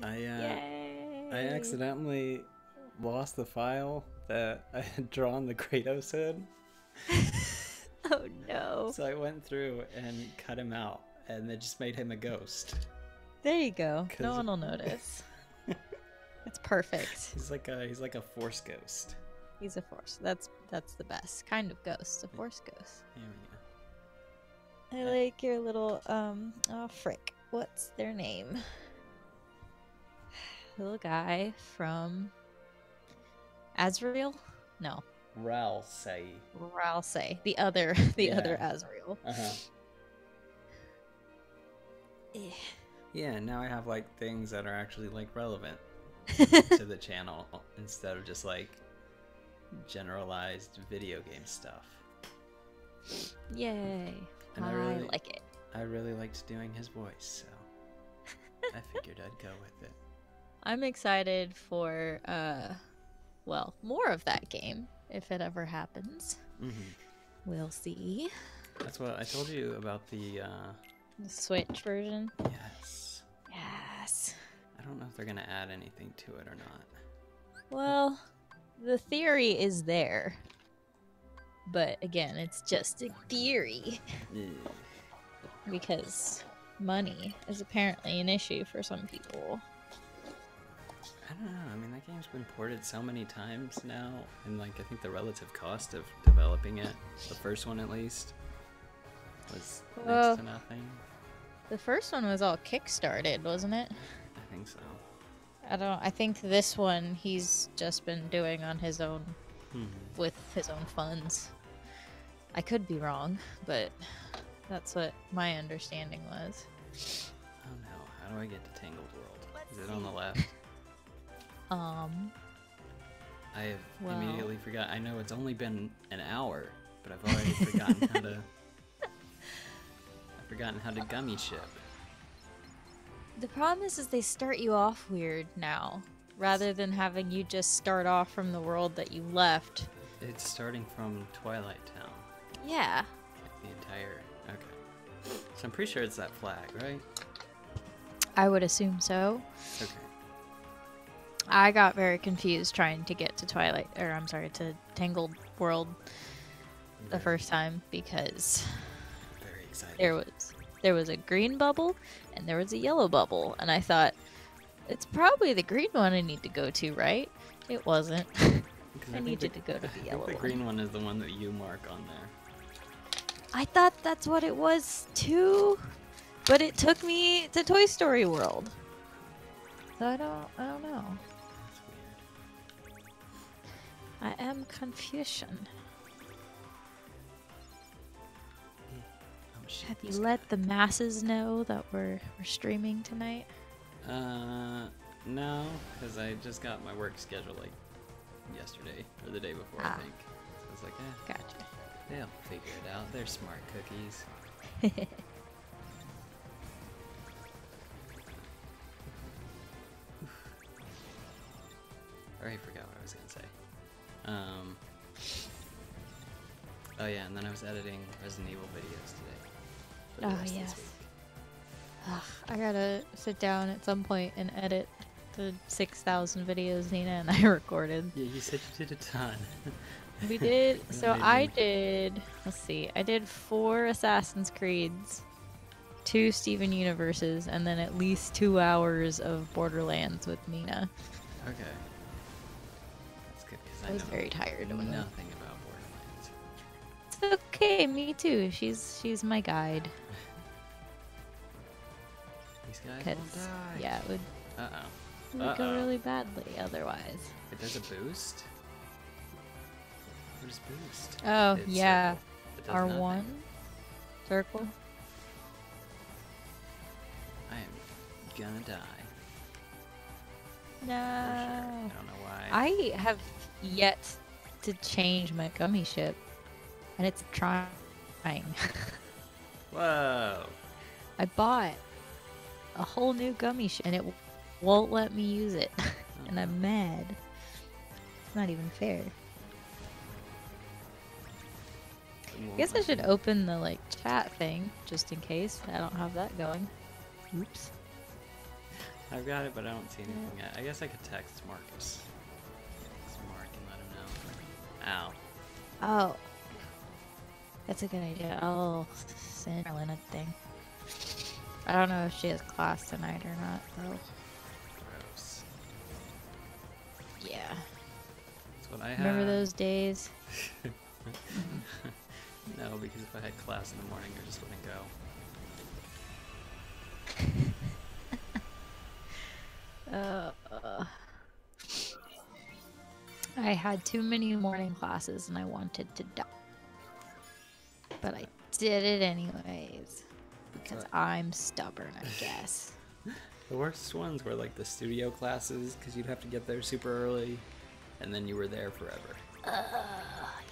I Yay! accidentally lost the file that I had drawn the Kratos in. Oh no. So I went through and cut him out, and it just made him a ghost. There you go. No Cause one will notice. It's perfect. he's like a force ghost. He's a force. That's the best kind of ghost. A force ghost. There I we go. like your little oh frick. What's their name? Little guy from Azrael? No. Ral say. Ralsei. The other other Azrael. Uh-huh. Yeah, now I have like things that are actually like relevant to the channel instead of just like generalized video game stuff. Yay. And I like it. I really liked doing his voice, so I figured I'd go with it. I'm excited for well, more of that game if it ever happens. We'll see. That's what I told you about the The Switch version. yes. Yes. I don't know if they're gonna add anything to it or not. Well, the theory is there. But again, it's just a theory because money is apparently an issue for some people. I don't know. I mean, that game's been ported so many times now, and like I think the relative cost of developing it, the first one at least, was next to nothing. The first one was all kickstarted, wasn't it? I think so. I think this one he's just been doing on his own with his own funds. I could be wrong, but that's what my understanding was. Oh no, how do I get to Tangled World? Is it on the left? I have immediately forgot. I know it's only been an hour, but I've already forgotten how to. I've forgotten how to gummy ship. The problem is they start you off weird now, rather than having you just start off from the world that you left. It's starting from Twilight Town. Yeah. The entire. Okay. So I'm pretty sure it's that flag, right? I would assume so. Okay. I got very confused trying to get to to Tangled World the first time because Very excited. there was a green bubble and there was a yellow bubble, and I thought it's probably the green one I need to go to, right? It wasn't. I needed to go to the yellow one. The green one is the one that you mark on there. I thought that's what it was too, but it took me to Toy Story World. So I don't know. That's weird. I am confusion. Oh shit. Have you let the masses know that we're streaming tonight? No, because I just got my work schedule like yesterday or the day before, I think. So I was like, Gotcha. they'll figure it out. They're smart cookies. I already forgot what I was gonna say. Oh yeah, and then I was editing Resident Evil videos today. For the rest of this week. Ugh, I gotta sit down at some point and edit the 6,000 videos Nina and I recorded. Yeah, you said you did a ton. We did. So I did. Let's see. I did 4 Assassin's Creeds, 2 Steven Universes, and then at least 2 hours of Borderlands with Nina. Okay. That's good because I was very tired of it. nothing about Borderlands. It's okay. Me too. She's my guide. These guys will die. Yeah, it would. Uh-oh. It would go really badly otherwise. Wait, there's a boost? What is boost? Oh, It's yeah. circle. It does R1? nothing. Circle? I am gonna die. No. For sure. I don't know why. I have yet to change my gummy ship, and it's trying. Whoa. I bought a whole new gummy ship, and it won't let me use it, and I'm mad. It's not even fair. I guess I should open the chat thing just in case I don't have that going. Oops. I've got it, but I don't see anything yet. I guess I could text Marcus. Text Mark and let him know. Ow. Oh. That's a good idea. I'll send Marilyn a thing. I don't know if she has class tonight or not, though. Gross. Yeah. That's what I have. Remember those days? No, because if I had class in the morning, I just wouldn't go. I had too many morning classes and I wanted to die. But I did it anyways. Because I'm stubborn, I guess. The worst ones were like the studio classes, because you'd have to get there super early, and then you were there forever.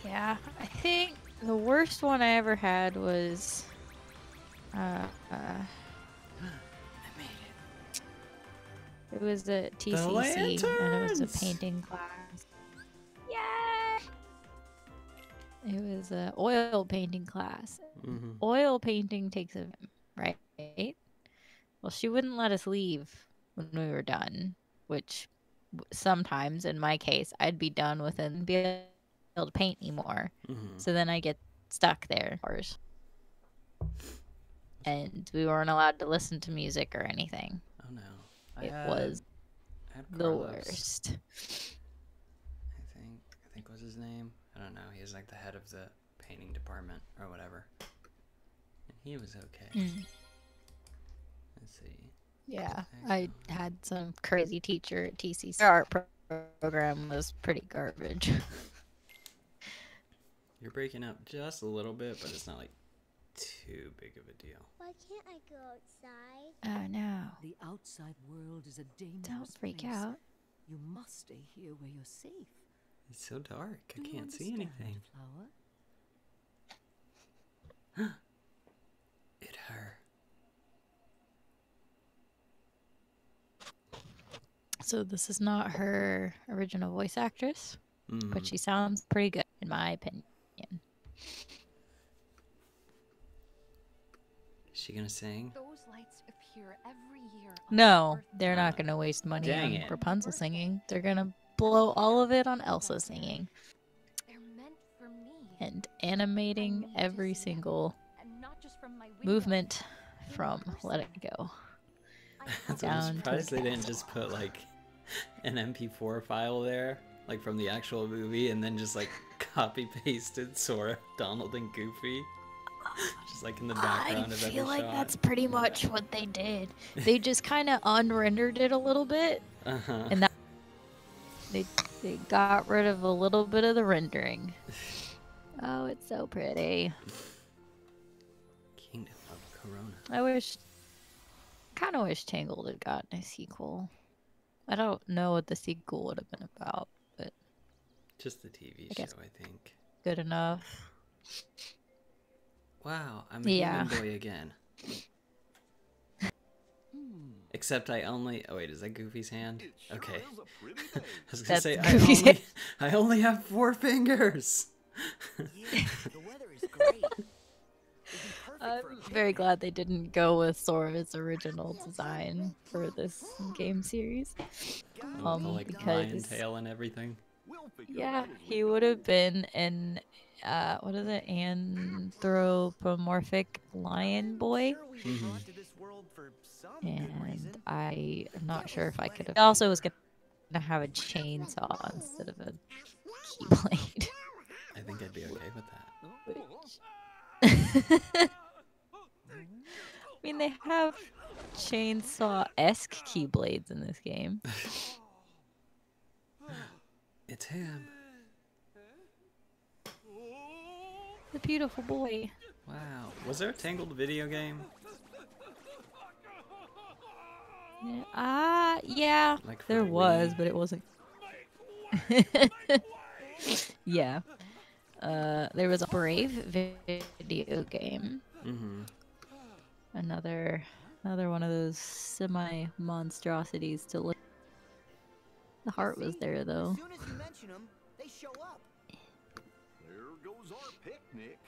Yeah, I think the worst one I ever had was I made it. it was a TCC and it was a painting class. Yay! It was a oil painting class. Mm-hmm. Oil painting takes a right? Well, she wouldn't let us leave when we were done, which sometimes, in my case, I'd be done with it and be able to paint anymore. Mm-hmm. So then I get stuck there. And we weren't allowed to listen to music or anything. Oh no. It was the Carlos, worst. I think was his name. I don't know. He was like the head of the painting department or whatever. And he was okay. Let's see. Yeah, I had some crazy teacher at TCC. Our art program was pretty garbage. You're breaking up just a little bit, but it's not like too big of a deal. Why can't I go outside? Oh no. The outside world is a dangerous Don't freak place. out. You must stay here where you're safe. It's so dark. Do I you can't see understand, anything. Flower? It her. So this is not her original voice actress, Mm. but she sounds pretty good in my opinion. Is she gonna sing? Those lights appear every year. No, they're not going to waste money Dang on it. Rapunzel singing. They're going to blow all of it on Elsa singing They're meant for me. and animating every single And not just from my window. movement from Let It Go. That's Down I'm to surprised the they didn't just put like an MP4 file there, like from the actual movie, and then just like copy pasted Sora, Donald, and Goofy, just like in the background of every feel like shot. that's pretty much what they did. They just kind of unrendered it a little bit, Uh-huh. and that they got rid of a little bit of the rendering. Oh, it's so pretty. Kingdom of Corona. I kind of wish Tangled had gotten a sequel. I don't know what the sequel would have been about, but Just the TV I show, guess. I think. good enough. Wow, I'm a Yeah. human boy again. Except I only. Oh wait, is that Goofy's hand? Okay. I was gonna That's say Goofy's hand. I only have 4 fingers. Yeah, the weather is great. It'd be perfect I'm for a very picnic. glad they didn't go with Sora's original design for this game series. The like lion because tail and everything. yeah, he would have been an what is it, anthropomorphic lion boy, Sure, we were brought to this world for some good and reason. I am not sure if I could have. I also was gonna have a chainsaw instead of a keyblade. I think I'd be okay with that. I mean, they have chainsaw-esque keyblades in this game. It's him. The beautiful boy. Wow. Was there a Tangled video game? Yeah, Like for there the was, Wii? but it wasn't. Yeah. There was a Brave video game. Mm-hmm. Another one of those semi-monstrosities to look. The heart was there, though. As soon as you mention them, they show up. There goes our picnic.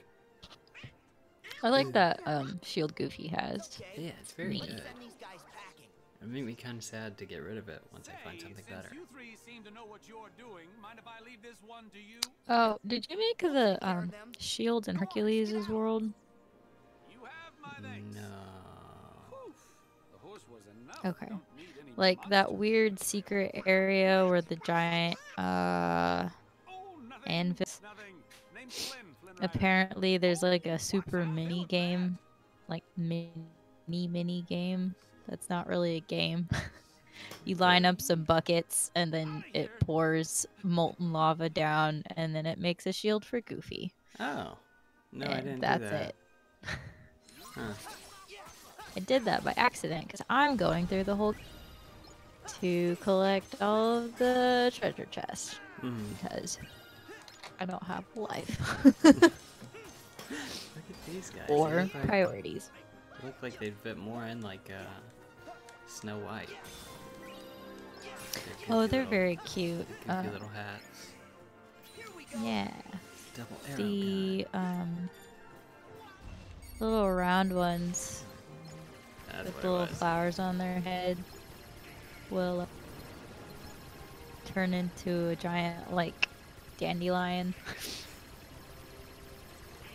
I like that shield Goofy has. Yeah, it's very Neat. good. Send these guys packing. It made me kind of sad to get rid of it once I find something better. You three seem to know what you're doing. Mind if I leave this one to you? Oh, did you make the shield in Hercules' world? You have my thanks. No. Oof. The horse was enough. Okay. Don't need any Like that monster. weird secret area where the giant Oh, nothing. anvil. Nothing. Name's Flynn. Flynn Rider. Apparently, there's like a super mini game, like mini game. That's not really a game. You line up some buckets and then it pours molten lava down, and then it makes a shield for Goofy. Oh. No, I And didn't that's do that. it. Huh. I did that by accident because I'm going through the whole to collect all of the treasure chests Mhm. because I don't have life Look at these guys. They or look like, priorities. they look like they'd fit more in like Snow White. Oh, they're very cute. Goofy little hats. Yeah, Double arrow the little round ones gun. That's with what the it little was. flowers on their head will turn into a giant like dandelion.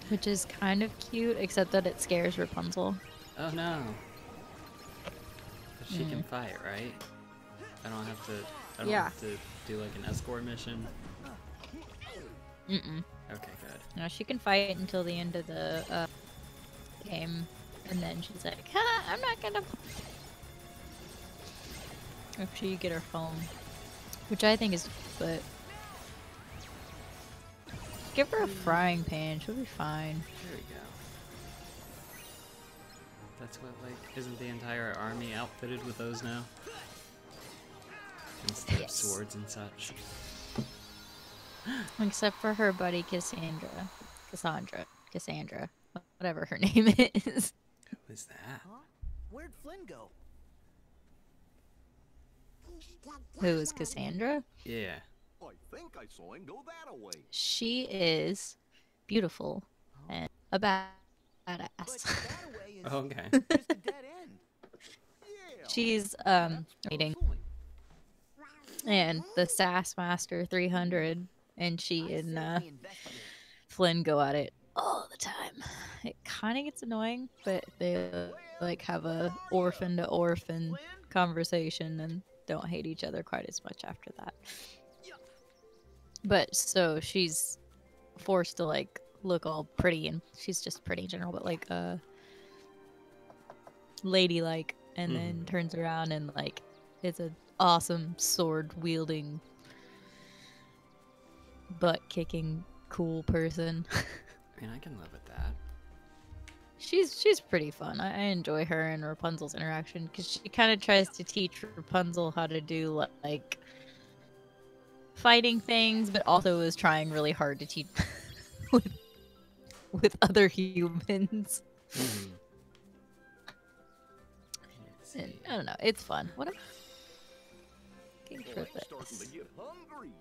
Which is kind of cute, except that it scares Rapunzel. Oh no. But she can fight, right? I don't have to. I don't Yeah. have to do like an escort mission. Mm-mm. Okay, good. No, she can fight until the end of the game, and then she's like, "Ha, I'm not gonna." After you get her phone, which I think is, but give her a frying pan, she'll be fine. There we go. That's what, like, isn't the entire army outfitted with those now? Instead of Yes. swords and such. Except for her buddy Cassandra, whatever her name is. Who is that? Huh? Where'd Flynn go? Who is Cassandra? Yeah. I think I saw him go that away. She is beautiful and a But badass. that away is Okay. just a dead end. Yeah. She's meeting Personally, and the Sass Master 300, and she I and say we investigate. Flynn go at it all the time. It kind of gets annoying, but they like have a orphan to orphan conversation and don't hate each other quite as much after that. But so she's forced to like look all pretty, and she's just pretty in general, but like ladylike, and then turns around and like is an awesome sword wielding, butt kicking, cool person. I mean, I can live with that. She's pretty fun. I enjoy her and Rapunzel's interaction because she kind of tries to teach Rapunzel how to do like fighting things, but also is trying really hard to teach with other humans. Mhm. Let's And see. I don't know. It's fun. What am looking for I'm starting to this? get hungry.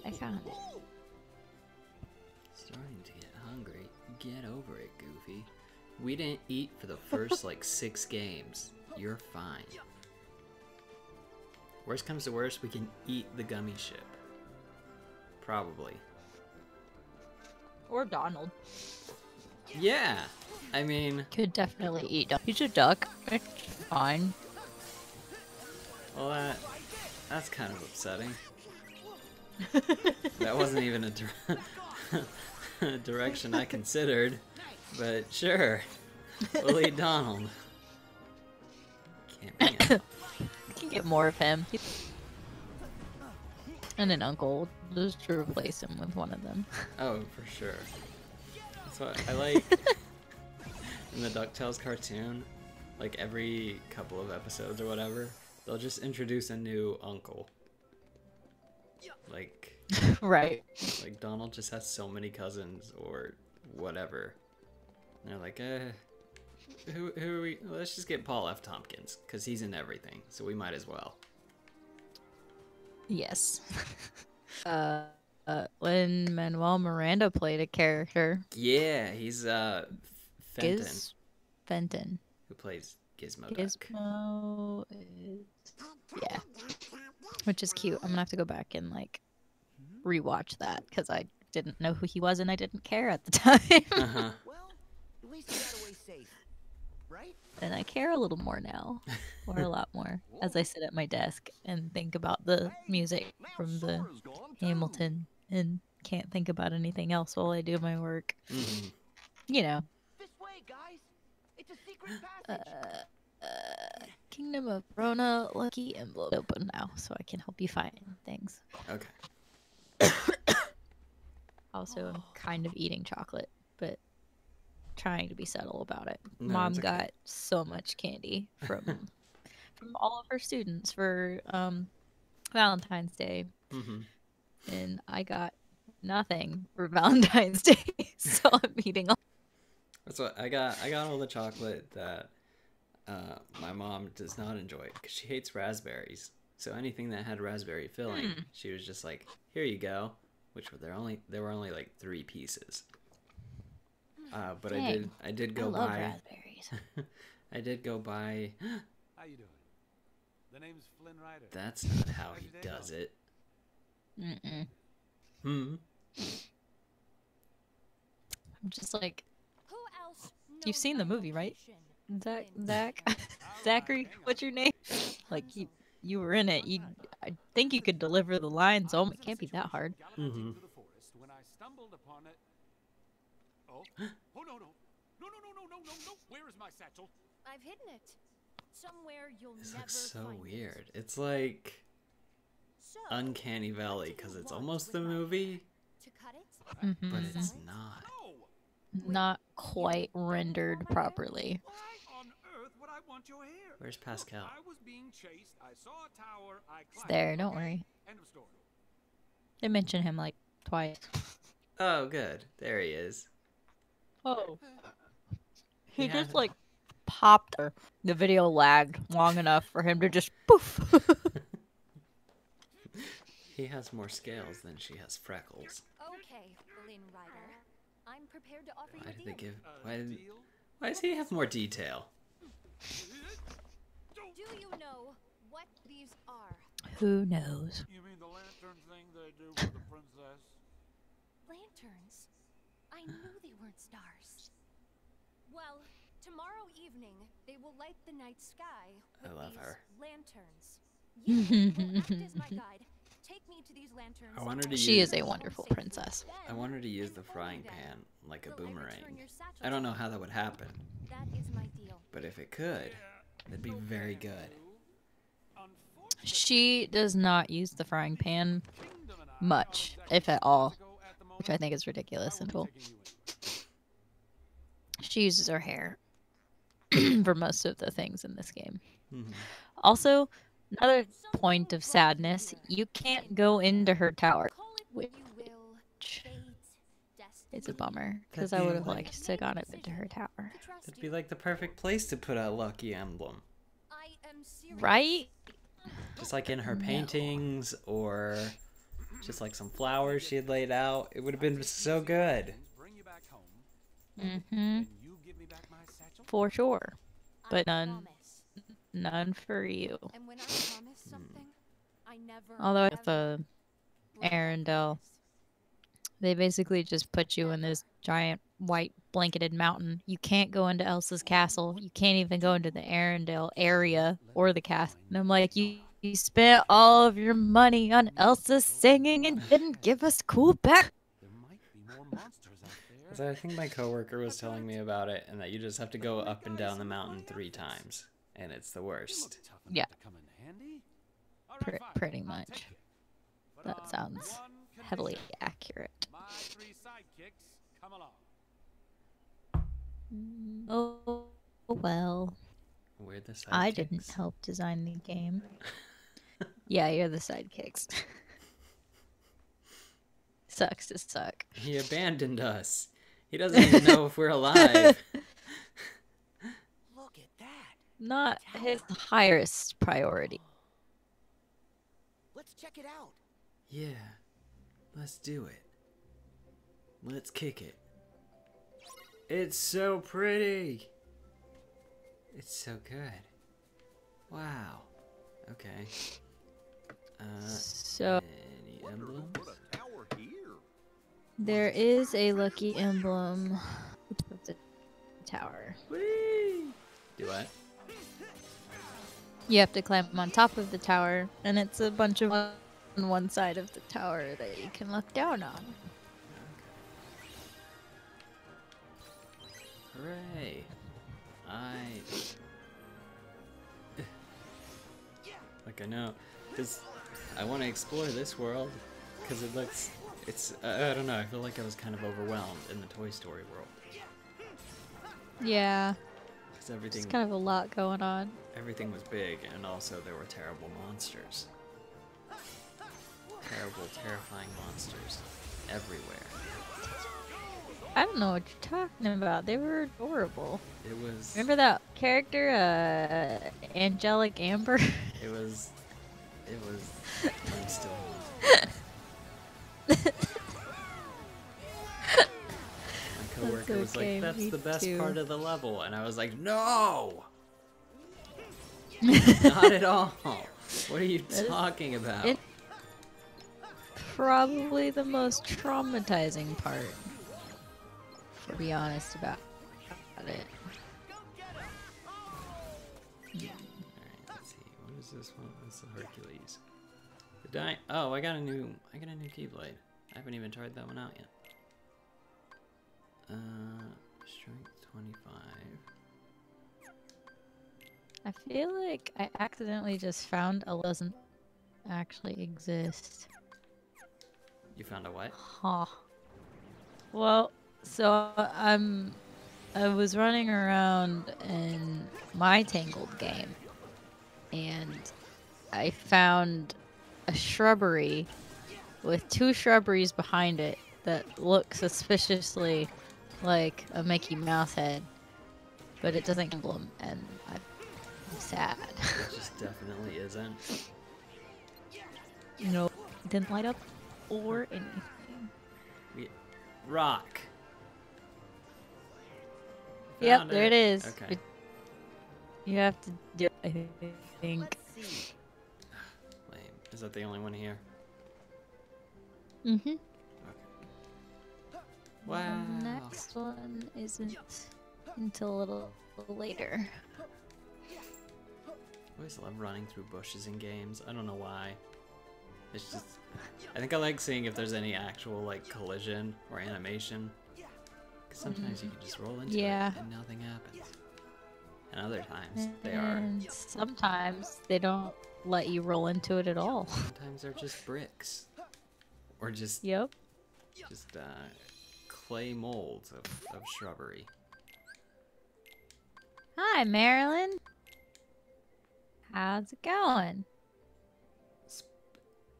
I found it. Starting to get hungry. Get over it, Goofy. We didn't eat for the first like 6 games. You're fine. Worst comes to worst, we can eat the gummy ship. Probably. Or Donald. Yeah. I mean, Could definitely eat. He's a duck. It's fine. well, that's kind of upsetting. That wasn't even a direction I considered, but sure. We'll eat Donald. Can't be it. We can get more of him. And an uncle. Just to replace him with one of them. Oh, for sure. That's what I like. In the DuckTales cartoon, like every couple of episodes or whatever, they'll just introduce a new uncle. Like Donald just has so many cousins or whatever. And they're like, who are we? Let's just get Paul F. Tompkins, because he's in everything, so we might as well. Yes. When Manuel Miranda played a character, Yeah, he's Fenton, Fenton. who plays Gizmo Duck. Gizmo is which is cute. I'm gonna have to go back and like rewatch that because I didn't know who he was and I didn't care at the time. Uh-huh. Well, at least you got away safe, right? And I care a little more now, or a lot more, as I sit at my desk and think about the music Now from the Sora's gone too. Hamilton and can't think about anything else while I do my work. Mhm. You know, This way, guys. It's a secret passage. Kingdom of Rona, lucky envelope open now, so I can help you find things. Okay. Also, I'm kind of eating chocolate, but trying to be subtle about it. No, Mom it's okay. got so much candy from all of her students for Valentine's Day, Mhm. and I got nothing for Valentine's Day, so I'm eating all. That's what I got. I got all the chocolate that my mom does not enjoy because she hates raspberries. So anything that had raspberry filling, she was just like, "Here you go," which were there were only like 3 pieces. But Dang. I did I go love buy. raspberries. I did go buy. How you doing? The name's Flynn Rider. That's not how he does it. Mm-mm. Hmm. I'm just like, Who else you've knows seen the my movie, right? location? Zach, Zachary, what's your name? Like you were in it. I think you could deliver the lines. Oh, it can't be that hard. Gallivanting through the forest when I stumbled upon it. Oh, oh no. Where is my satchel? I've hidden it. Somewhere you'll This never looks so find weird. It. It's like So, Uncanny Valley because it's almost the movie, to cut it? but Mhm. it's not. No. Not quite rendered properly. Why on earth would I want your hair? Where's Pascal? Look, I was being chased. I saw a tower. I It's climbed there. it, Don't okay? worry. End of story. They mention him like twice. Oh, good. There he is. Oh. He Yeah. just like popped her. The video lagged long enough for him to just poof. He has more scales than she has freckles. Okay, Flynn Rider. I'm prepared to offer Why you did a they deal. give? Deal? Why does he have more detail? Do you know what these are? Who knows? You mean the lantern thing they do for the princess? Lanterns? I knew they weren't stars. Well, tomorrow evening, they will light the night sky with I love these her. lanterns. You will act as my guide. Take me to these lanterns. I want her to She use. is a wonderful princess. I want her to use the frying pan like a boomerang. I don't know how that would happen, That is my deal. but if it could, that'd be very good. She does not use the frying pan much, if at all, which I think is ridiculous and cool. She uses her hair for most of the things in this game. Mhm. Also, another point of sadness, you can't go into her tower. Call it what Which you will. Fate, it's a destiny. bummer, because That'd I be would have like- liked to have gone up into her tower. To trust That'd you. be like the perfect place to put a lucky emblem. I am serious. Right? Just like in her paintings or just like some flowers she had laid out. It would have been so good. Bring you back home. Mm-hmm. And you give me back my satchel? For sure. But I none, promise. none for you. And when I promise something, I never. Although at ever the break Arendelle, promise. they basically just put you in this giant white blanketed mountain. You can't go into Elsa's castle. You can't even go into the Arendelle area or the castle. And I'm like, you spent all of your money on Elsa singing and didn't give us cool back. There might be more monsters out there. 'Cause I think my coworker was telling me about it, and that you just have to go up and down the mountain 3 times, and it's the You worst. look tough enough Yeah. to come in handy. All right, fine. Pretty I'll much. take it. But That on sounds one heavily condition. accurate. My 3 sidekicks come along. Oh, well. We're the sidekicks. I didn't help design the game. Yeah, you're the sidekicks. Sucks to suck. He abandoned us. He doesn't even know if we're alive. Look at that. Not his highest priority. Let's check it out. Yeah, let's do it. Let's kick it. It's so pretty. It's so good. Wow. Okay. So Any Wonder who emblems? put a tower here. there is a lucky emblem with the tower. Whee! Do what? You have to climb on top of the tower, and it's a bunch of on one side of the tower that you can look down on. Hooray! Like I know, because I want to explore this world, because it looks, I don't know, I feel like I was kind of overwhelmed in the Toy Story world. Yeah, Because everything, it's kind of a lot going on. everything was big, and also there were terrible monsters. Terrible, terrifying monsters everywhere. I don't know what you're talking about. They were adorable. It was, Remember that character, Angelic Amber? it was, I'm still My coworker was okay, like, that's me the best too. part of the level, and I was like, no! Not at all! What are you talking about? it- Probably the most traumatizing part, to be honest about it. Alright, let's see. What is this one? It's the Hercules. Oh, I got a new Keyblade. I haven't even tried that one out yet. Strength 25. I feel like I accidentally just found a doesn't actually exist. You found a what? Huh. Well, so I was running around in my Tangled game, and I found a shrubbery with two shrubberies behind it that look suspiciously like a Mickey Mouse head, but it doesn't emblem, and I'm sad. It just definitely isn't. Nope, it didn't light up or anything. Rock! Yep, Found there it is. Okay. But you have to do it, I think. Lame. Is that the only one here? Mm-hmm. Wow. The next one isn't until a little later. I always love running through bushes in games. I don't know why. It's just, I think I like seeing if there's any actual like collision or animation. 'Cause sometimes you can just roll into Yeah. it and nothing happens. And other times they are. And sometimes they don't let you roll into it at all. Sometimes they're just bricks, or just Yep. clay molds of shrubbery. Hi, Marilyn. How's it going?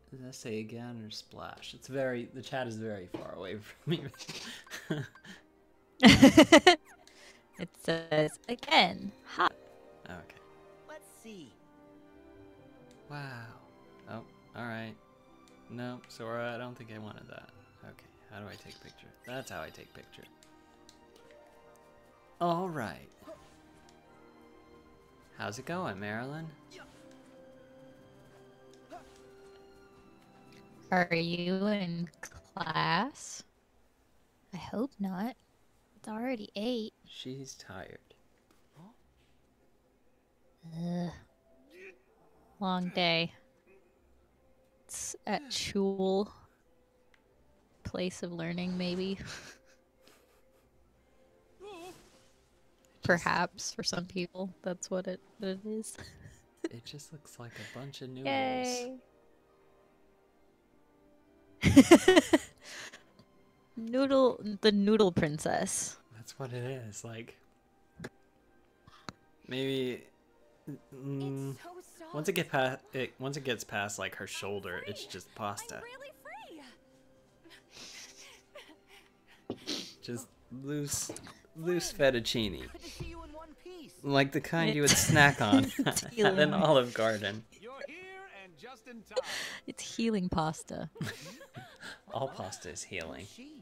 Did I say again or splash? It's very, the chat is very far away from me. It says again. Hi. Okay. Let's see. Wow. Oh, alright. No, Sora, I don't think I wanted that. Okay, how do I take picture? That's how I take picture. Alright. How's it going, Marilyn? Are you in class? I hope not. It's already 8. She's tired. Ugh. Long day. It's at Shul. Place of learning, maybe. Perhaps for some people, that's what it is. It just looks like a bunch of noodles. Yay! The noodle princess. That's what it is. Like, maybe It's so soft. once it gets past like her shoulder, it's just pasta. I'm really free. Just loose fettuccine, Good to see you in one piece. like the kind you would snack on at an healing. Olive Garden. You're here and just in time. It's healing pasta. All pasta is healing. She.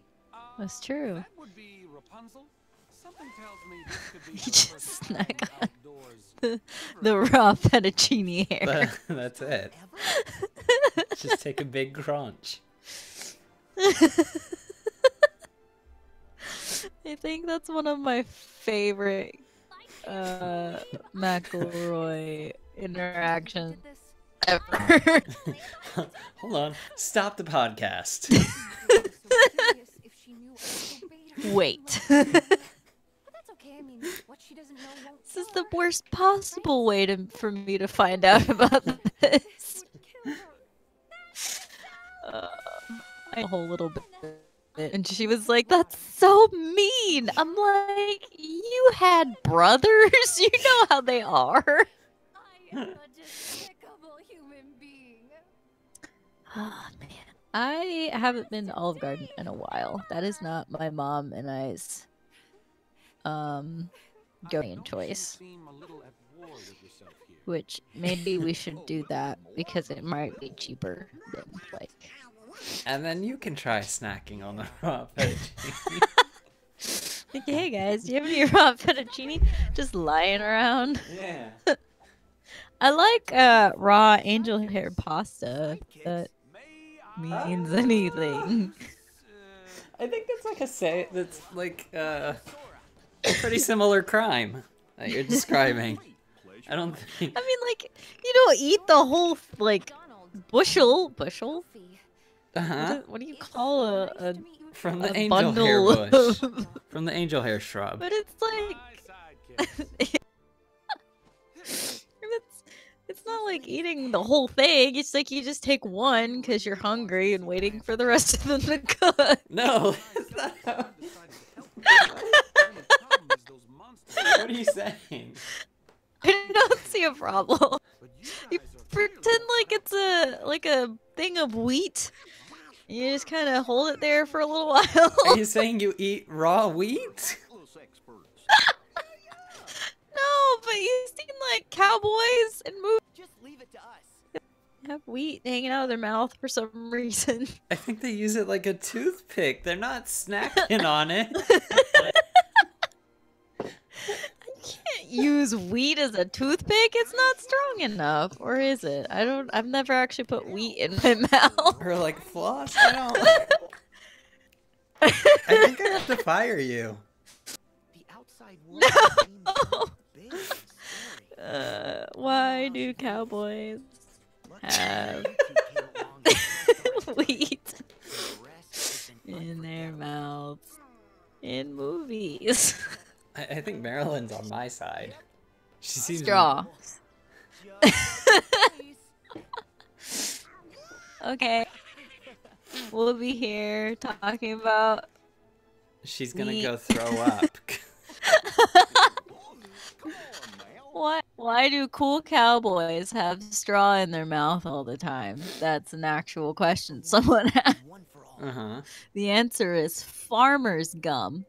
That's true. That would be Rapunzel. Something tells me this could be You your just first snack time on outdoors. The raw fettuccine hair. That's it. Ever? Just take a big crunch. I think that's one of my favorite McElroy interactions ever. Hold on. Stop the podcast. Wait. But that's okay. I mean, what she doesn't know won't This is kill the her. worst possible way for me to find out about this. A whole little bit. And she was like, "That's so mean." I'm like, "You had brothers. You know how they are." I am a despicable human being. Oh, man. I haven't been to Olive Garden in a while. That is not my mom and I's going choice. Which maybe we should do that because it might be cheaper than like. And then you can try snacking on the raw fettuccine. Like, hey guys, do you have any raw fettuccine just lying around? Yeah. I like raw angel hair pasta. If that means anything. I think that's like that's like a pretty similar crime that you're describing. I don't think. I mean, like, you don't eat the whole like bushel. Uh-huh. What do you call a From the a angel hair bundle bush. of- From the angel hair shrub. But it's like it's not like eating the whole thing. It's like you just take one because you're hungry and waiting for the rest of them to cook. No, that's not how. What are you saying? I don't see a problem. You pretend like it's a thing of wheat. You just kind of hold it there for a little while. Are you saying you eat raw wheat? No, but you've seen like cowboys and movies Just leave it to us. have wheat hanging out of their mouth for some reason. I think they use it like a toothpick. They're not snacking on it. Can't use wheat as a toothpick. It's not strong enough, or is it? I've never actually put wheat in my mouth. Or like floss. I don't. I think I have to fire you. The outside world seems big and scary. Why do cowboys have wheat in their mouths in movies? I think Marilyn's on my side. She seems Straw. Okay. We'll be here talking about She's gonna Wheat. go throw up. what? Why do cool cowboys have straw in their mouth all the time? That's an actual question someone asked. One for all. Uh-huh. The answer is farmer's gum.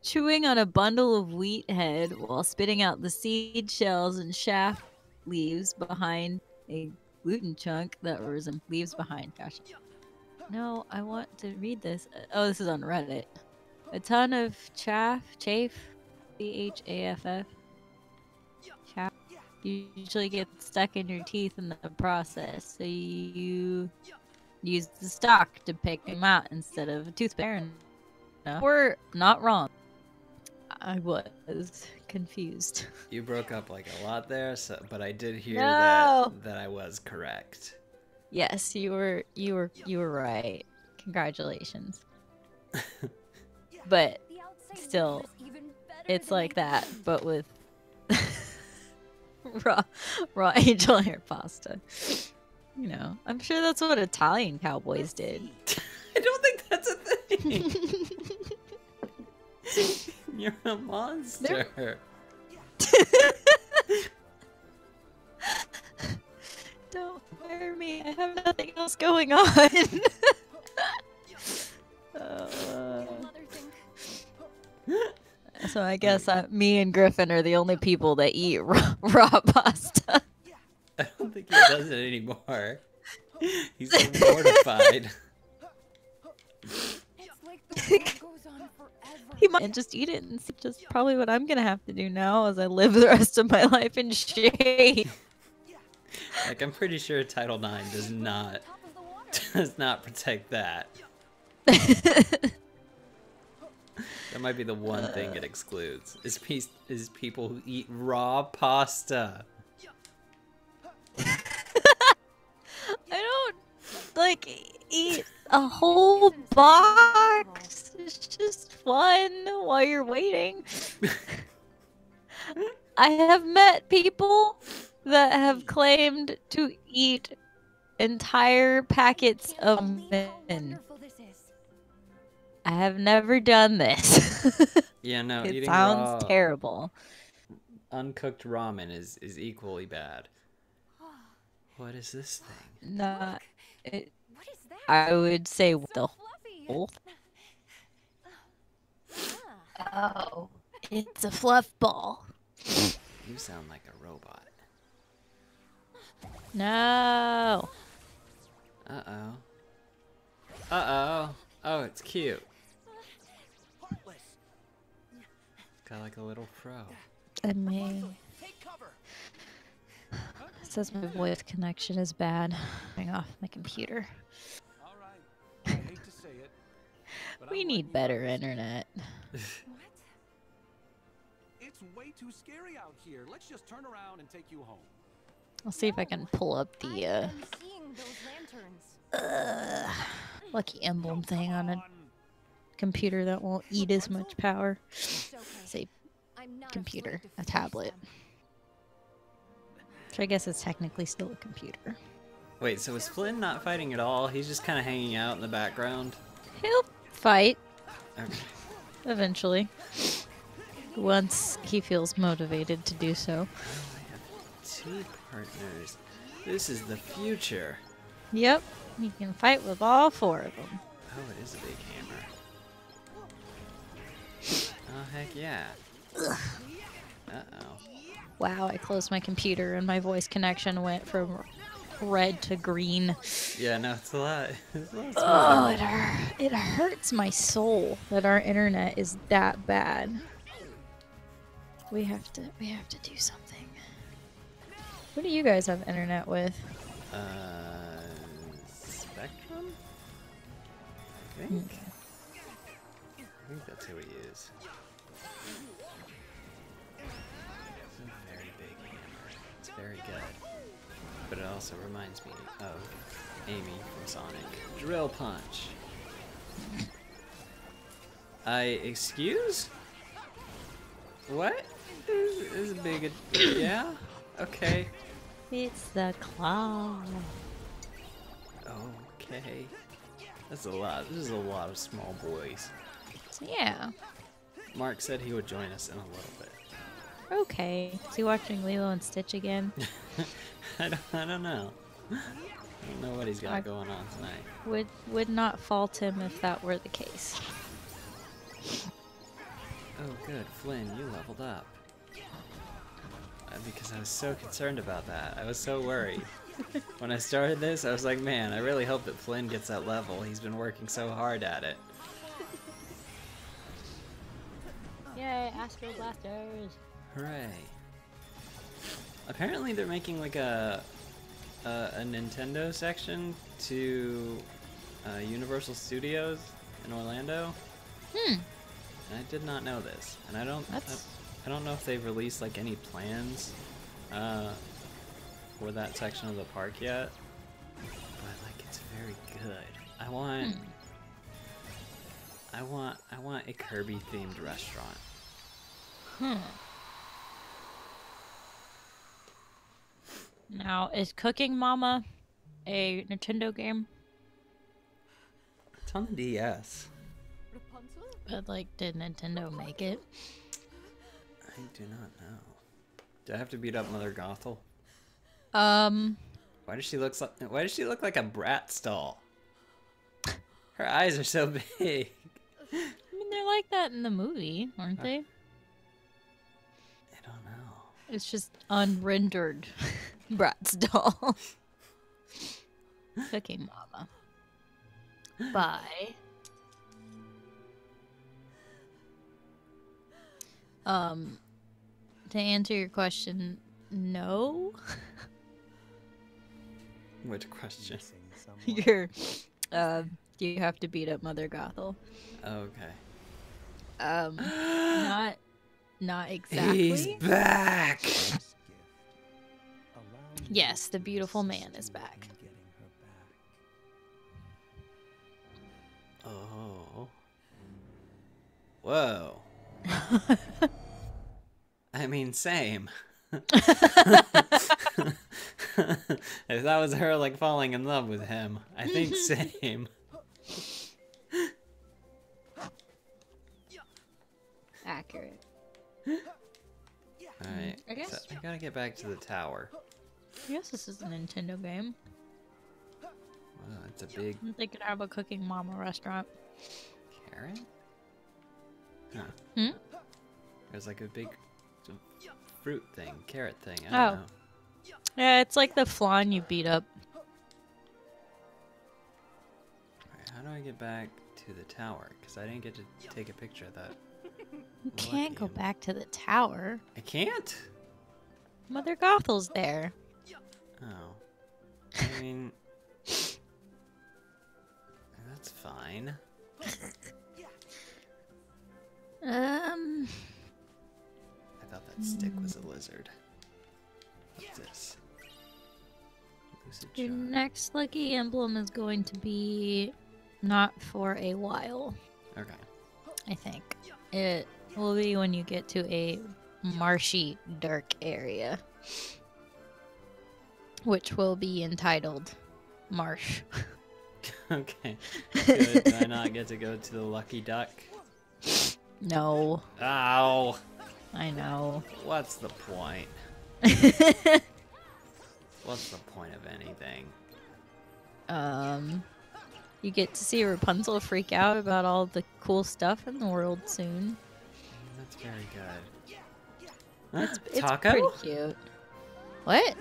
Chewing on a bundle of wheat head while spitting out the seed shells and shaft leaves behind a gluten chunk that was in leaves behind. Gosh. No, I want to read this. Oh, this is on Reddit. A ton of chaff, CHAFF, chaff, usually get stuck in your teeth in the process. So you use the stalk to pick them out instead of a toothpick. We're not wrong. I was confused. You broke up like a lot there, but I did hear No. that I was correct. Yes, you were right. Congratulations. But The outside still, world is even better it's than like I that, but with raw angel hair pasta. You know, I'm sure that's what Italian cowboys did. I don't think that's a thing. You're a monster. Don't fire me. I have nothing else going on. Another thing. So I guess me and Griffin are the only people that eat raw pasta. I don't think he does it anymore. He's so mortified. It's like the world goes on forever. He might just eat it, and it's just probably what I'm gonna have to do now as I live the rest of my life in shame. Like, I'm pretty sure Title IX does not does not protect that. That might be the one thing it excludes. Is people who eat raw pasta. I don't like eat a whole box. It's just fun while you're waiting. I have met people that have claimed to eat entire packets of Believe how men. wonderful this is. I have never done this. Yeah, no, It eating sounds raw, terrible. uncooked ramen is equally bad. What is this thing? Not. It, What is that? I would say So the fluffy. whole. Ah. Oh, it's a fluff ball. You sound like a robot. No. Uh-oh. Uh-oh. Oh, it's cute. Heartless. It's got like a little fro. And me. Take cover. It says my voice connection is bad. Turning off my computer. All right. I hate to say it, but We I'm need letting you better have this. internet. What? It's way too scary out here. Let's just turn around and take you home. I'll see if I can pull up the I'm seeing those lanterns. lucky emblem thing on a On. computer that won't eat as much power. It's okay. Say I'm not computer, afraid to a face tablet. them. So I guess it's technically still a computer. Wait, so is Flynn not fighting at all? He's just kind of hanging out in the background? He'll fight Okay. eventually. Once he feels motivated to do so. Oh, I have 2 partners. This is the future. Yep, he can fight with all 4 of them. Oh, it is a big hammer. Oh, heck yeah. Uh-oh. Wow, I closed my computer and my voice connection went from red to green. Yeah, no, it's a lot. It's a lot Oh, smoother. it hurts my soul that our internet is that bad. We have to do something. What do you guys have internet with? Spectrum? I think that's who we use. It's a very big hammer. It's very good. But it also reminds me of Amy from Sonic. Drill punch. Excuse? What? This is a big... Yeah? Okay. It's the claw. Okay. That's a lot. This is a lot of small boys. So yeah. Mark said he would join us in a little bit. Okay. Is he watching Lilo and Stitch again? I don't know. I don't know what he's got going on tonight. Would not fault him if that were the case. Oh, good. Flynn, you leveled up. Because I was so concerned about that. I was so worried. When I started this, I was like, man, I really hope that Flynn gets that level. He's been working so hard at it. Yay, Astro Blasters! Hooray. Apparently they're making like a Nintendo section to Universal Studios in Orlando. And I did not know this. And I don't know if they've released like any plans for that section of the park yet. But like it's very good. I want a Kirby themed restaurant. Now, is Cooking Mama a Nintendo game? It's on the DS. Rapunzel? But like, did Nintendo make it? I do not know. Do I have to beat up Mother Gothel? Why does she look like a brat stall? Her eyes are so big. I mean, they're like that in the movie, aren't they? I don't know. It's just unrendered Bratz doll. Cooking Mama. Bye. To answer your question, no. Which question? Your You have to beat up Mother Gothel. Okay. Not exactly. He's back. Yes, the beautiful man is back. Oh. Whoa. I mean, same. If that was her like falling in love with him, I think same. Accurate. Alright, I guess- so I gotta get back to the tower. I guess this is a Nintendo game. Wow, it's a big They could have a Cooking Mama restaurant. carrot? Huh. Hmm? There's like a big fruit thing, carrot thing, I Oh. don't know. Yeah, it's like the flan you beat up. Alright, how do I get back to the tower? Because I didn't get to take a picture of that. You can't go back to the tower. I can't? Mother Gothel's there. Oh. I mean... That's fine. I thought that stick was a lizard. What's this? Lucid Your charm. next lucky emblem is going to be not for a while, Okay. I think. It will be when you get to a marshy, dark area, which will be entitled Marsh. Okay. Good. Do I not get to go to the Lucky Duck? No, Ow! I know. What's the point? What's the point of anything? You get to see Rapunzel freak out about all the cool stuff in the world soon. That's very good. It's Taco? pretty cute. What?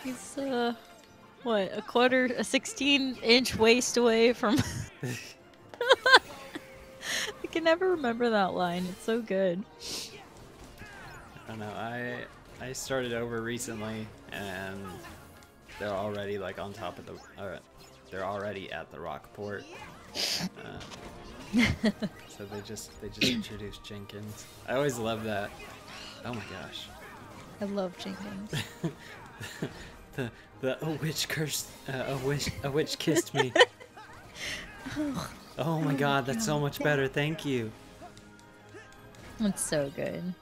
He's what, a 16-inch waist away from. I can never remember that line. It's so good. I don't know. I started over recently, and they're already like on top of the. They're already at the Rockport. So they just introduced Jenkins. I always love that. Oh my gosh. I love Jenkins. The a witch cursed a witch kissed me. Oh my god, that's so much better. Thank you. It's so good.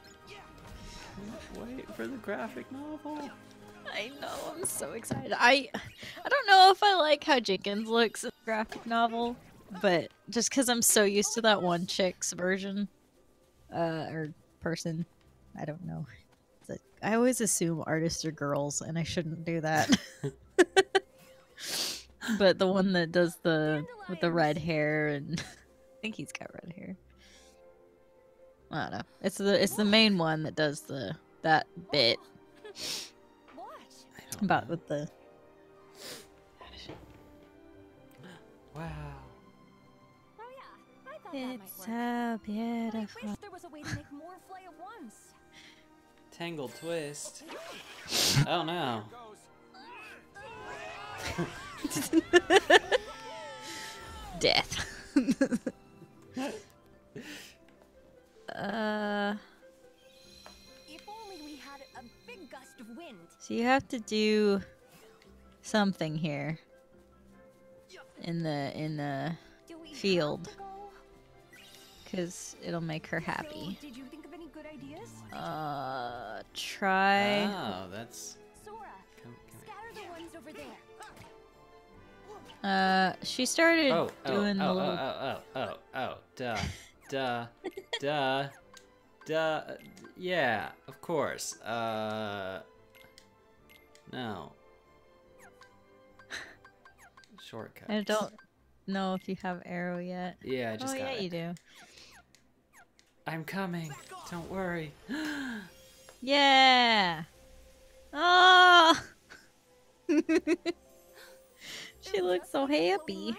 Wait for the graphic novel. I know, I'm so excited. I don't know if I like how Jenkins looks in the graphic novel, but just because I'm so used to that one chick's version, or person, I don't know. It's like, I always assume artists are girls, and I shouldn't do that. But the one that does with the red hair, and I think he's got red hair. I don't know. It's the main one that does that bit. About with the Wow. Oh yeah, I thought that might it's work. so I beautiful. wish there was a way to make more fly at once. Tangled twist. Oh no. Death. If only we had a big gust of wind. So you have to do something here in the Do we field, have to go? because it'll make her happy. So, did you think of any good ideas? Try. Oh, that's. Sora, Come scatter the ones over there. She started Oh, doing the little. duh. Yeah, of course. No. Shortcuts. I don't know if you have arrow yet. Yeah, I just Oh got yeah, it. you do. I'm coming. Don't worry. Yeah. Oh. She looks so happy.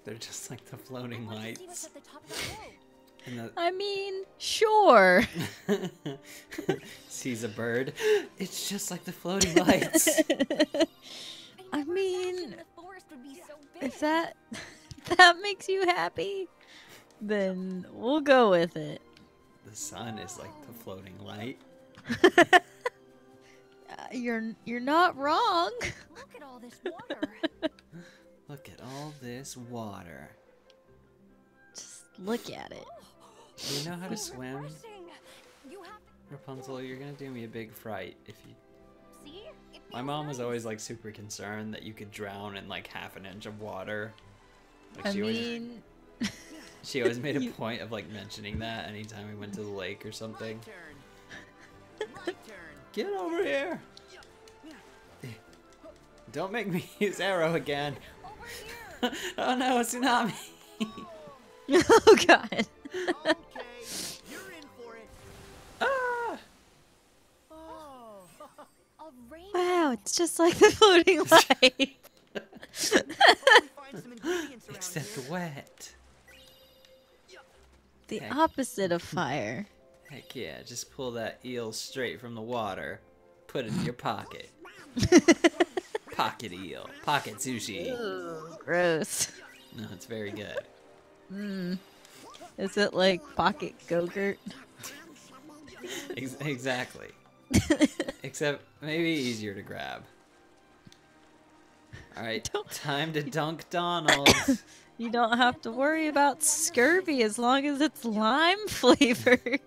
They're just like the floating We want to see what's lights. at the top of the hill. And I mean, sure. sees a bird. It's just like the floating lights. I never mean, imagined the forest would be so big. if that makes you happy, then we'll go with it. The sun is like the floating light. You're not wrong. Look at all this water. Look at all this water. Just look at it. Do you know how to It's swim? refreshing. You have to Rapunzel, you're gonna do me a big fright if you... see. It My feels mom was nice. always like super concerned that you could drown in like half an inch of water. Like, I she always, mean, she always made a point of like mentioning that anytime we went to the lake or something. Right turn. Get over here! Don't make me use arrow again. Over here. Oh no, it's not me. oh god. Okay, you're in for it. Ah! Oh. A rainbow. Wow, it's just like the floating light. Hope we find some ingredients around Except here. wet. The Heck. opposite of fire. Heck yeah, just pull that eel straight from the water. Put it in your pocket. Pocket eel. Pocket sushi. Gross. No, it's very good. Is it like pocket Go-Gurt? Exactly. Except maybe easier to grab. Alright, time to dunk Donald. You don't have to worry about scurvy as long as it's lime flavored.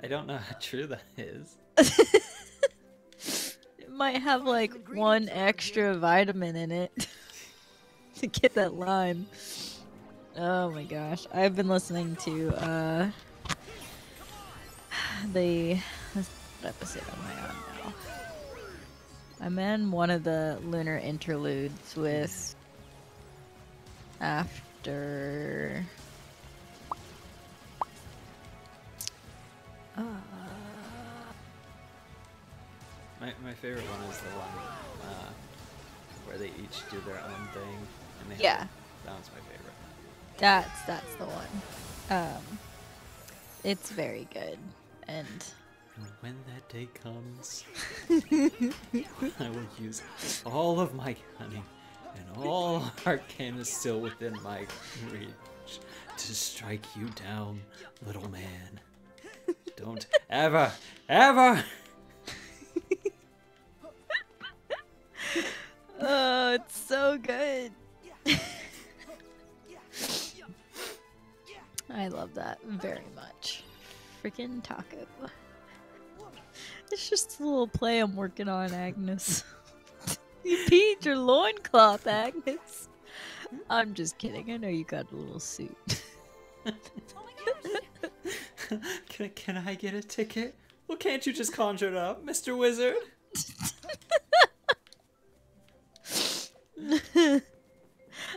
I don't know how true that is. It might have like one extra vitamin in it to get that lime. Oh my gosh. I've been listening to what episode am I on now? I'm in one of the lunar interludes with after My favorite one is the one where they each do their own thing. And they Yeah. have, that one's my favorite. that's the one. It's very good, and And when that day comes, I will use all of my cunning and all arcana still within my reach to strike you down, little man. Don't ever, ever! oh, it's so good. I love that very much. Freaking taco. It's just a little play I'm working on, Agnes. You peed your loincloth, Agnes. I'm just kidding. I know you got a little suit. Oh my gosh. Can I get a ticket? Well, can't you just conjure it up, Mr. Wizard?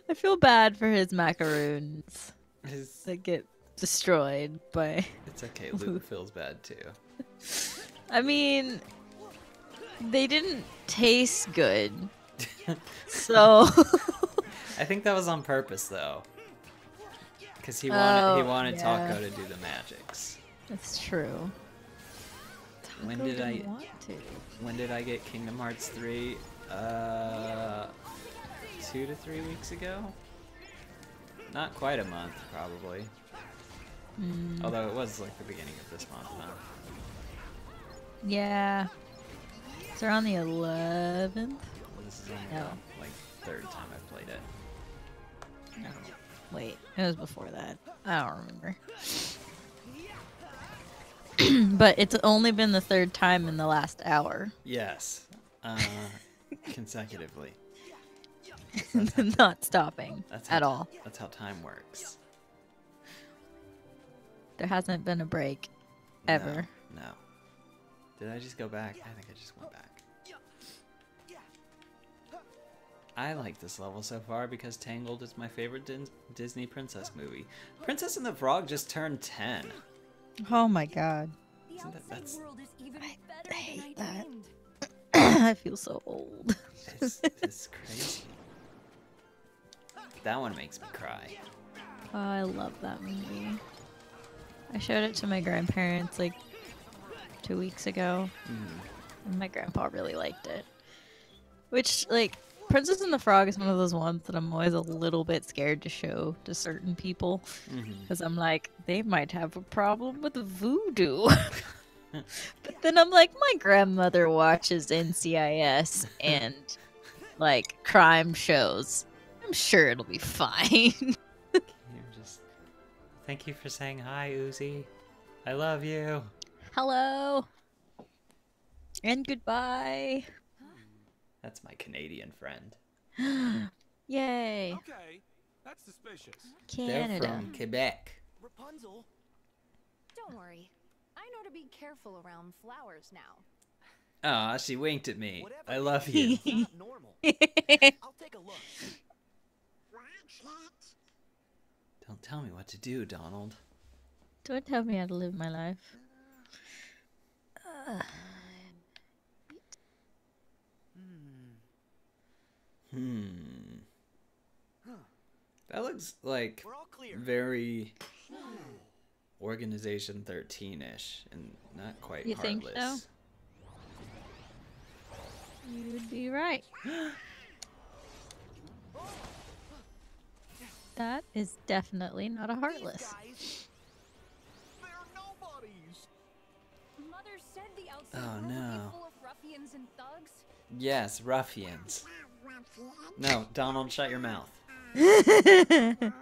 I feel bad for his macaroons It's that get destroyed by... okay, Luke feels bad too. I mean, they didn't taste good. So... I think that was on purpose though. Because he wanted yeah. Taco to do the magics. That's true. When Taco did I- didn't want to. When did I get Kingdom Hearts 3? 2 to 3 weeks ago? Not quite a month, probably. Although it was like the beginning of this month, huh? Yeah. It's around the 11th. Well, this is only No. the like third time I've played it. No. Wait, it was before that. I don't remember. But it's only been the third time in the last hour. Yes. Consecutively. Not stopping That's at how, all. That's how time works. There hasn't been a break. Ever. No. Did I just go back? I think I just went back. I like this level so far because Tangled is my favorite Disney princess movie. Princess and the Frog just turned 10. Oh my god. The Isn't that- outside that's- world is even better I hate than I that. dreamed. I feel so old. It's crazy. That one makes me cry. Oh, I love that movie. I showed it to my grandparents like 2 weeks ago. And my grandpa really liked it. Which, like, Princess and the Frog is one of those ones that I'm always a little bit scared to show to certain people. Because I'm like, they might have a problem with voodoo. But then I'm like, my grandmother watches NCIS and, like, crime shows. I'm sure it'll be fine. You're just... Thank you for saying hi, Uzi. I love you. Hello. And goodbye. That's my Canadian friend. Yay. Okay, that's suspicious. Canada. They're from Quebec. Rapunzel, Don't worry. I know to be careful around flowers now. Aw, she winked at me. whatever I it love is, you. it's not normal. I'll take a look. Don't tell me what to do, Donald. Don't tell me how to live my life. That looks like We're all clear. very Organization 13-ish and not quite You think Heartless. so? You would be right. That is definitely not a Heartless. These guys, they're nobodies. Mother said the outside Oh, world would no. be full of ruffians and thugs. Yes, ruffians. No, Donald, shut your mouth. Rapunzel,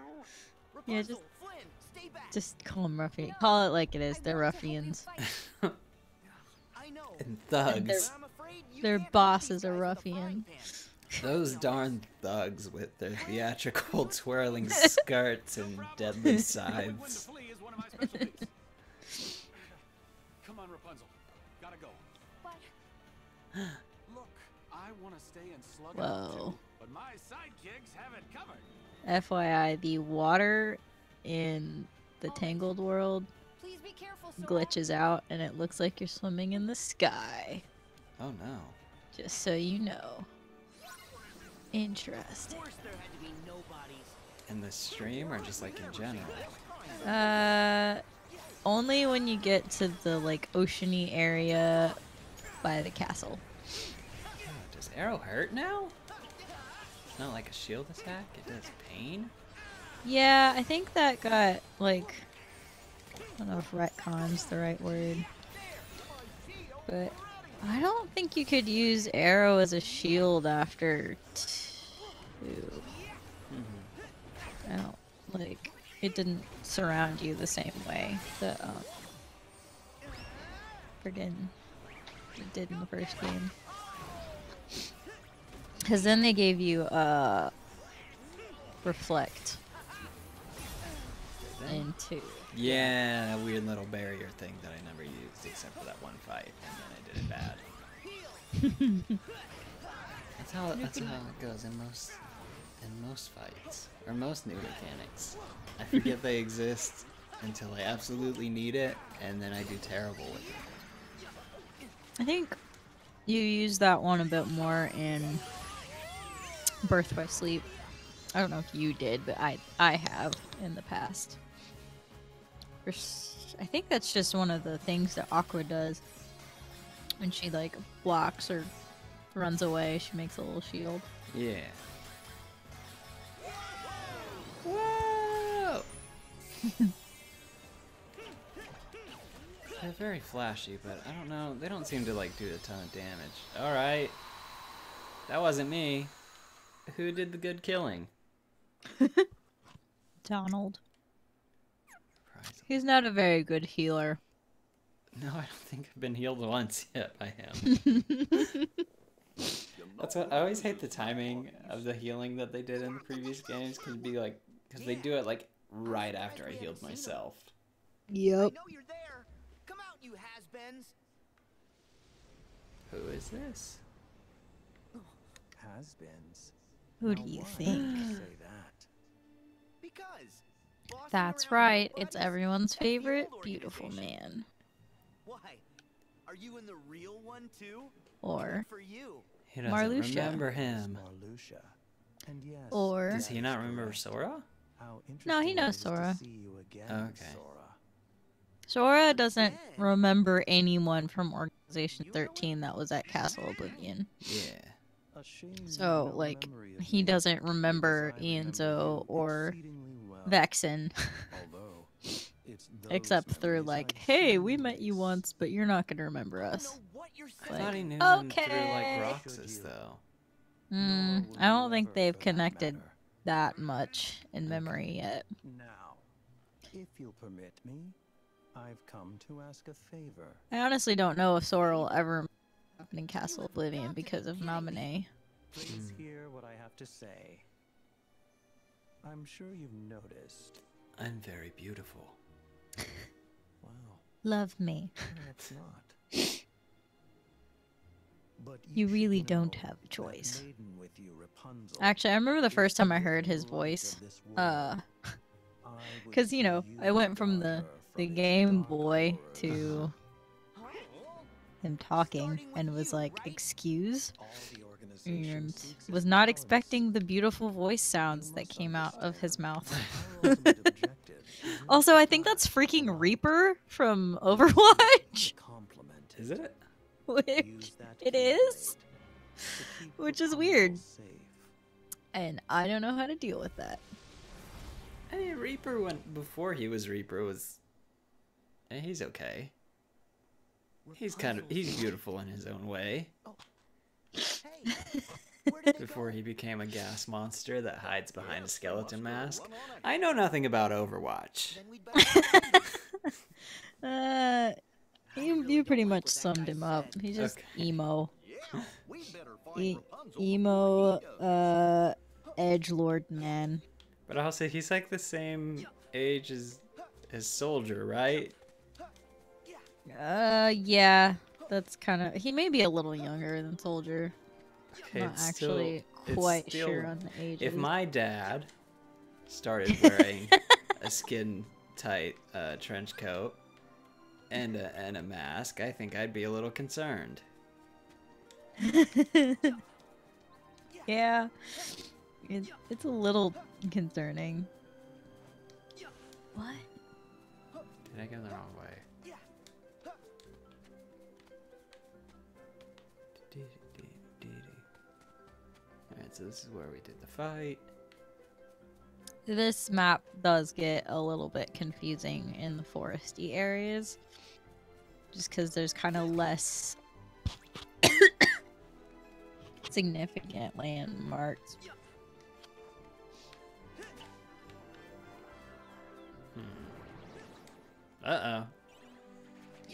Yeah, just- Flynn, stay back. Just call them ruffians. Call it like it is. I They're want to help you ruffians. fight. I know. And but thugs. I'm afraid you Their can't boss put is these a guys in the ruffian. frying pan. Those darn thugs with their theatrical twirling skirts and deadly Knowing when to scythes. flee is one of my specialties. Come on, Rapunzel. Gotta go. But Look, I want to stay and slug it Whoa. out too, but my sidekicks have it covered. FYI, the water in the Tangled world please be careful, Sora. glitches out and it looks like you're swimming in the sky. Oh no. Just so you know. Interesting. Of course there had to be nobodies. In the stream or just like in general? Only when you get to the like oceany area by the castle. Oh, does Arrow hurt now? It's not like a shield attack, it does pain? Yeah, I think that got like, I don't know if retcon's the right word, but I don't think you could use Arrow as a shield after 2. I don't like it didn't surround you the same way that friggin' it did in the first game. Cause then they gave you reflect in 2. Yeah, that weird little barrier thing that I never used except for that one fight, and then I did it bad. That's how it goes in most fights. Or most new mechanics. I forget they exist until I absolutely need it, and then I do terrible with it. I think you use that one a bit more in Birth by Sleep. I don't know if you did, but I have in the past. I think that's just one of the things that Aqua does. When she like blocks or runs away, she makes a little shield. Yeah. Whoa! They're very flashy, but I don't know. They don't seem to like do a ton of damage. Alright. That wasn't me. Who did the good killing? Donald. Surprising. He's not a very good healer. No, I don't think I've been healed once yet by him. That's what I always hate, the timing of the healing that they did in the previous games, because they do it like right after I healed myself. I Yep. know you're there. Come out, you has-beens. Who is this? Has-beens. Who do you think? Say that. Because bossing That's around right. nobodies, It's everyone's that's the favorite old beautiful organization. man. Why? Are you in the real one too? Or Good for you. He doesn't Marluxia. remember him. Marluxia. And yes. Or Does he not remember Sora? How No, he interesting knows it is to Sora. see you again, Okay. Sora. Sora doesn't remember anyone from Organization 13 that was at Castle Oblivion. Yeah. A shame you So, have no like, memory of he me, doesn't because remember I remember Ianzo you or exceedingly well. Vexen. Although, it's those Except through, memories like, I hey, truly we met you miss. once, but you're not gonna remember I don't us. know what you're I saying. thought he knew Like, him through like okay. Roxas Should you? though. Nor will I don't you think ever, they've for that connected matter. that much in memory yet. Now, if you'll permit me, I've come to ask a favor. I honestly don't know if Sora will ever happen in Castle Oblivion because of Naminé. Please hear what I have to say. I'm sure you've noticed. I'm very beautiful. Wow, Love me. perhaps not. But You should really know don't have a that choice. maiden with you, Rapunzel, Actually, I remember the is first time I the heard his light voice. of this world. I would Because, you know, see I went from guard the her its Game dark Boy horrors. to him talking and was like, excuse? All the organization And seeks was is not balance. expecting the beautiful voice You sounds that must came out of his understand mouth. our ultimate objective is Also, I think not that's freaking love. Reaper from Overwatch. Compliment Is it? Which Use that it key is. to keep Which is Rapunzel weird. safe. And I don't know how to deal with that. I mean, Reaper went before he was Reaper was. He's okay. He's beautiful in his own way. Hey, where did they Before go? he became a gas monster that hides behind a skeleton mask. I know nothing about Overwatch. Then we'd better You pretty much summed him up. He's just Okay. emo. Yeah, we better find E- Rapunzel emo, before he does. edgelord man. But also, he's like the same age as Soldier, right? Yeah. That's kind of. He may be a little younger than Soldier. Okay, Not it's actually still- it's quite still- sure on the age. If my dad started wearing a skin tight trench coat and a mask, I think I'd be a little concerned. Yeah. It's a little concerning. What? Did I go the wrong way? Alright, so this is where we did the fight. This map does get a little bit confusing in the foresty areas. Just because there's kind of less significant landmarks. Uh-oh.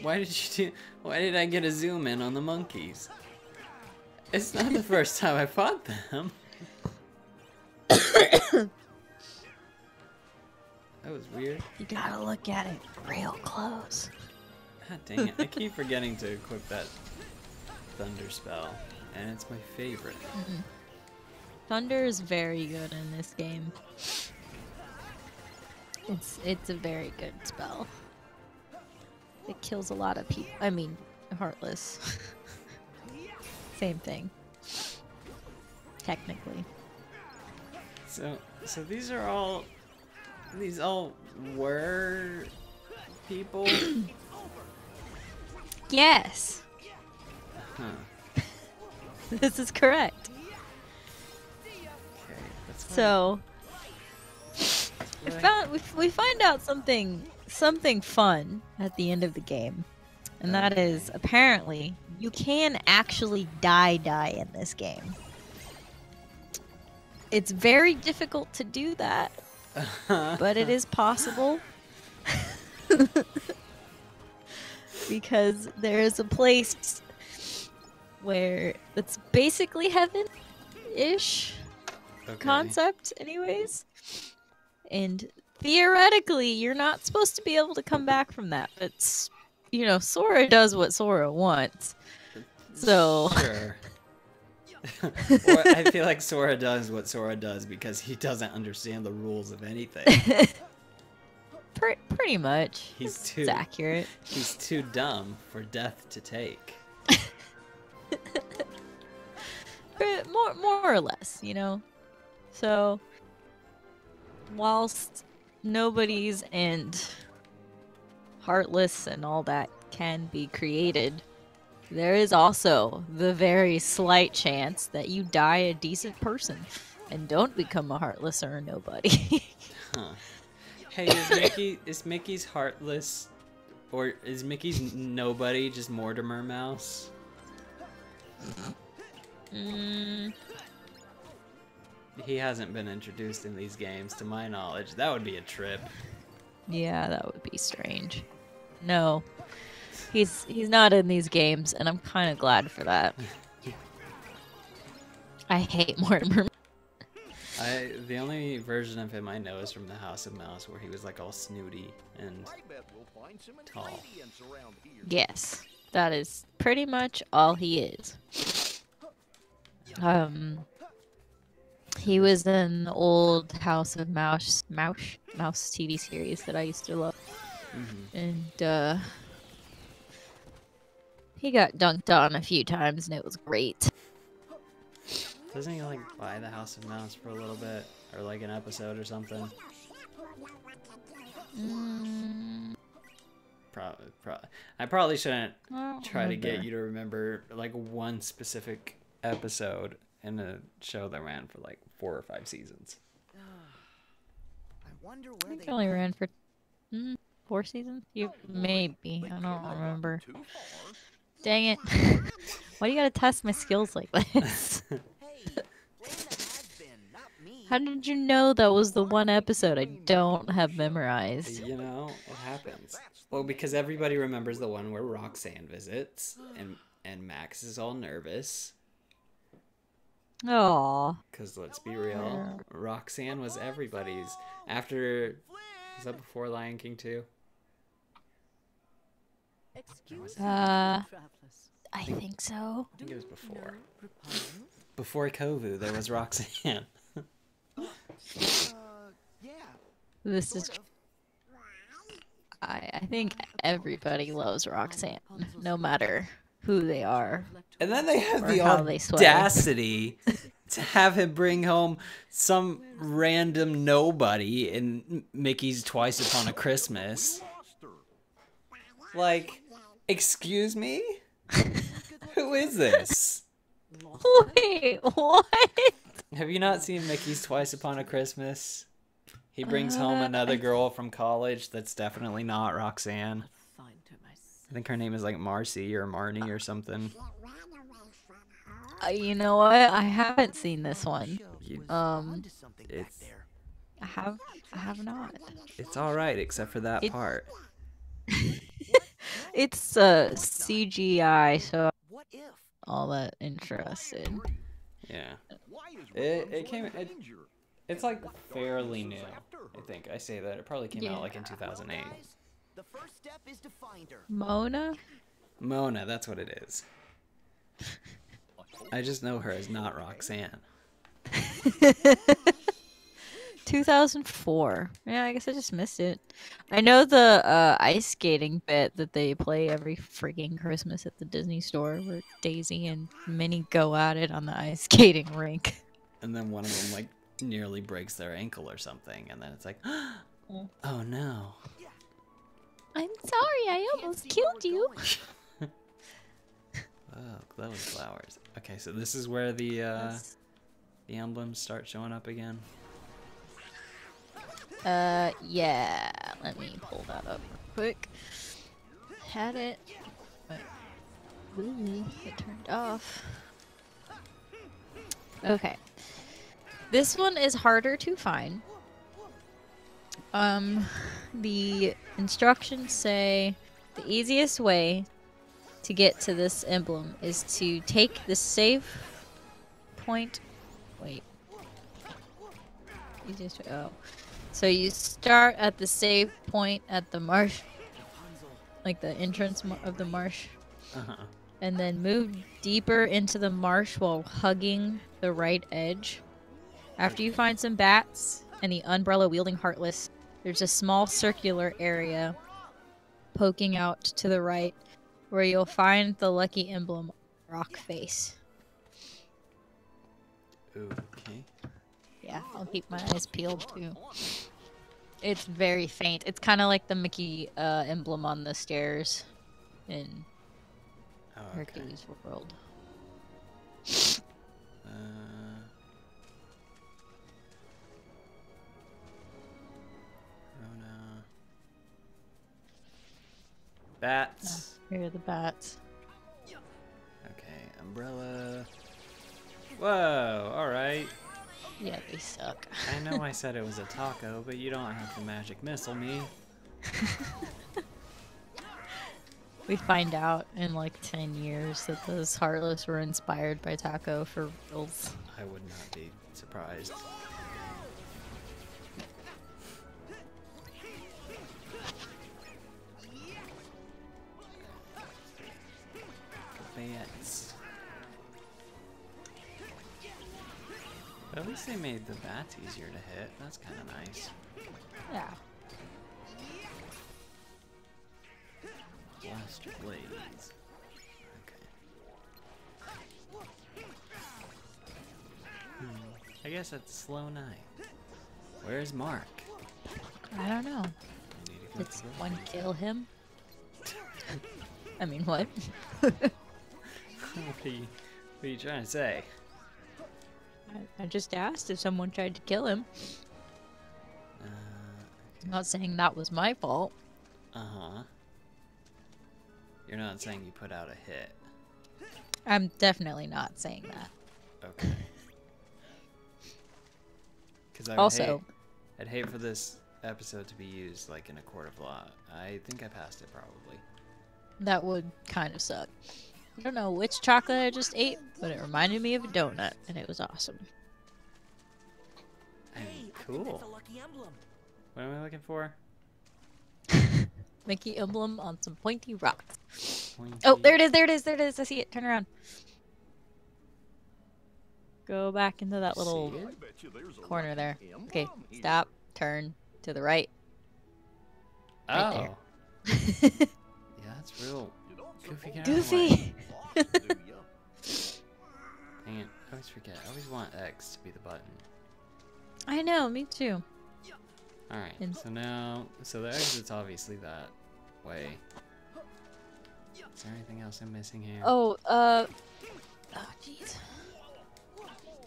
Why did I get a zoom in on the monkeys? It's not the first time I fought them. That was weird. You gotta look at it real close. God dang it. I keep forgetting to equip that thunder spell. And it's my favorite. Thunder is very good in this game. It's a very good spell. It kills a lot of people. I mean, Heartless. Same thing. Technically. So these all were people? Yes. Huh. This is correct. Okay, that's fine. So we find out something fun at the end of the game, and that is apparently you can actually die in this game. It's very difficult to do that, but it is possible. Because there is a place where it's basically heaven-ish Okay. concept anyways, and theoretically you're not supposed to be able to come back from that, but you know, Sora does what Sora wants, so Sure. Or I feel like Sora does what Sora does because he doesn't understand the rules of anything. pretty much It's it's accurate. He's too dumb for death to take. More or less, you know. So whilst nobodies and Heartless and all that can be created, there is also the very slight chance that you die a decent person and don't become a Heartless or a nobody. Huh. Hey, is Mickey's Heartless, or is Mickey's nobody just Mortimer Mouse? He hasn't been introduced in these games, to my knowledge. That would be a trip. Yeah, that would be strange. No, he's not in these games, and I'm kind of glad for that. I hate Mortimer. The only version of him I know is from the House of Mouse, where he was like all snooty and I bet we'll find some tall. ingredients around here. Yes, that is pretty much all he is. He was in the old House of Mouse TV series that I used to love. And he got dunked on a few times and it was great. Doesn't he like buy the House of Mouse for a little bit, or like an episode or something? I probably shouldn't try to get you to remember like one specific episode in a show that ran for like 4 or 5 seasons. I wonder I where think they it only went. ran for 4 seasons? Maybe. I don't remember. Too far. Dang it. Why do you gotta test my skills like this? Hey, Lena has been, not me. How did you know that was the one episode I don't have memorized? You know, it happens. Well, because everybody remembers the one where Roxanne visits, and Max is all nervous. Aww. Because let's be real, Roxanne was everybody's. After, was that before Lion King 2? Excuse Uh, travelers. I think so. I think it was before. No Rapunzel? Before Kovu, there was Roxanne. Yeah. This is. sort of. I think everybody loves Roxanne, no matter who they are. And then they have Or the how they sway. audacity to have him bring home some random nobody in Mickey's Twice Upon a Christmas. Like, excuse me? Who is this? Wait, what? Have you not seen Mickey's Twice Upon a Christmas? He brings home another girl from college that's definitely not Roxanne. Find her myself. I think her name is like Marcy or Marnie or something. You know what? I haven't seen this one. Onto something back It's there. I have not. it's all right except for that part. It's CGI, so What if? all that interested. Yeah. Why is It Rapunzel came. in danger? It's like fairly new. I think I say that it probably came out like in Yeah. 2008. Guys, the first step is to find her. Mona? Mona, that's what it is. I just know her as not Roxanne. 2004. Yeah, I guess I just missed it. I know the ice skating bit that they play every freaking Christmas at the Disney store where Daisy and Minnie go at it on the ice skating rink. And then one of them like nearly breaks their ankle or something, and then it's like, oh no. I'm sorry, I almost killed you. Oh, glowing flowers. Okay, so this is where the emblems start showing up again. Yeah. Let me pull that up real quick. Had it. But, ooh, it turned off. Okay. This one is harder to find. The instructions say the easiest way to get to this emblem is to take the save point. Wait. Easiest way. Oh. So you start at the save point at the marsh, like the entrance of the marsh, and then move deeper into the marsh while hugging the right edge. After you find some bats and the umbrella wielding Heartless, there's a small circular area poking out to the right where you'll find the lucky emblem rock face. Okay. Yeah, I'll keep my eyes peeled too. It's very faint. It's kind of like the Mickey emblem on the stairs in Oh, okay. Hercules World. Rona. Bats. Here are the bats. Okay, umbrella. Whoa, alright. Yeah, they suck. I know I said it was a taco, but you don't have to magic missile me. We find out in like 10 years that those Heartless were inspired by Taco for reals. I would not be surprised. Bats. But at least they made the bats easier to hit. That's kind of nice. Yeah. Blaster Blaze. Okay. I guess it's a slow night. Where's Mark? I don't know. I need to go Did through someone it. kill him? I mean, what? What are you trying to say? I just asked if someone tried to kill him. Uh, I'm not saying that was my fault. uh-huh. You're not saying you put out a hit. I'm definitely not saying that. Okay. Because Also- I'd hate for this episode to be used like in a court of law. I think I passed it probably. That would kind of suck. I don't know which chocolate I just ate, but it reminded me of a donut, and it was awesome. I mean, Hey, I think cool. that's a lucky emblem. What am I looking for? Mickey emblem on some pointy rocks. Pointy. Oh, there it is, there it is, there it is. I see it. Turn around. Go back into that little See it? corner there. Okay, stop. Turn to the right. Oh. Right Yeah, that's real. Goofy. Get out of the way. Goofy! Dang it. I always forget. I always want X to be the button. I know, me too. Alright, And- so the exit's obviously that way. Is there anything else I'm missing here? Oh, jeez.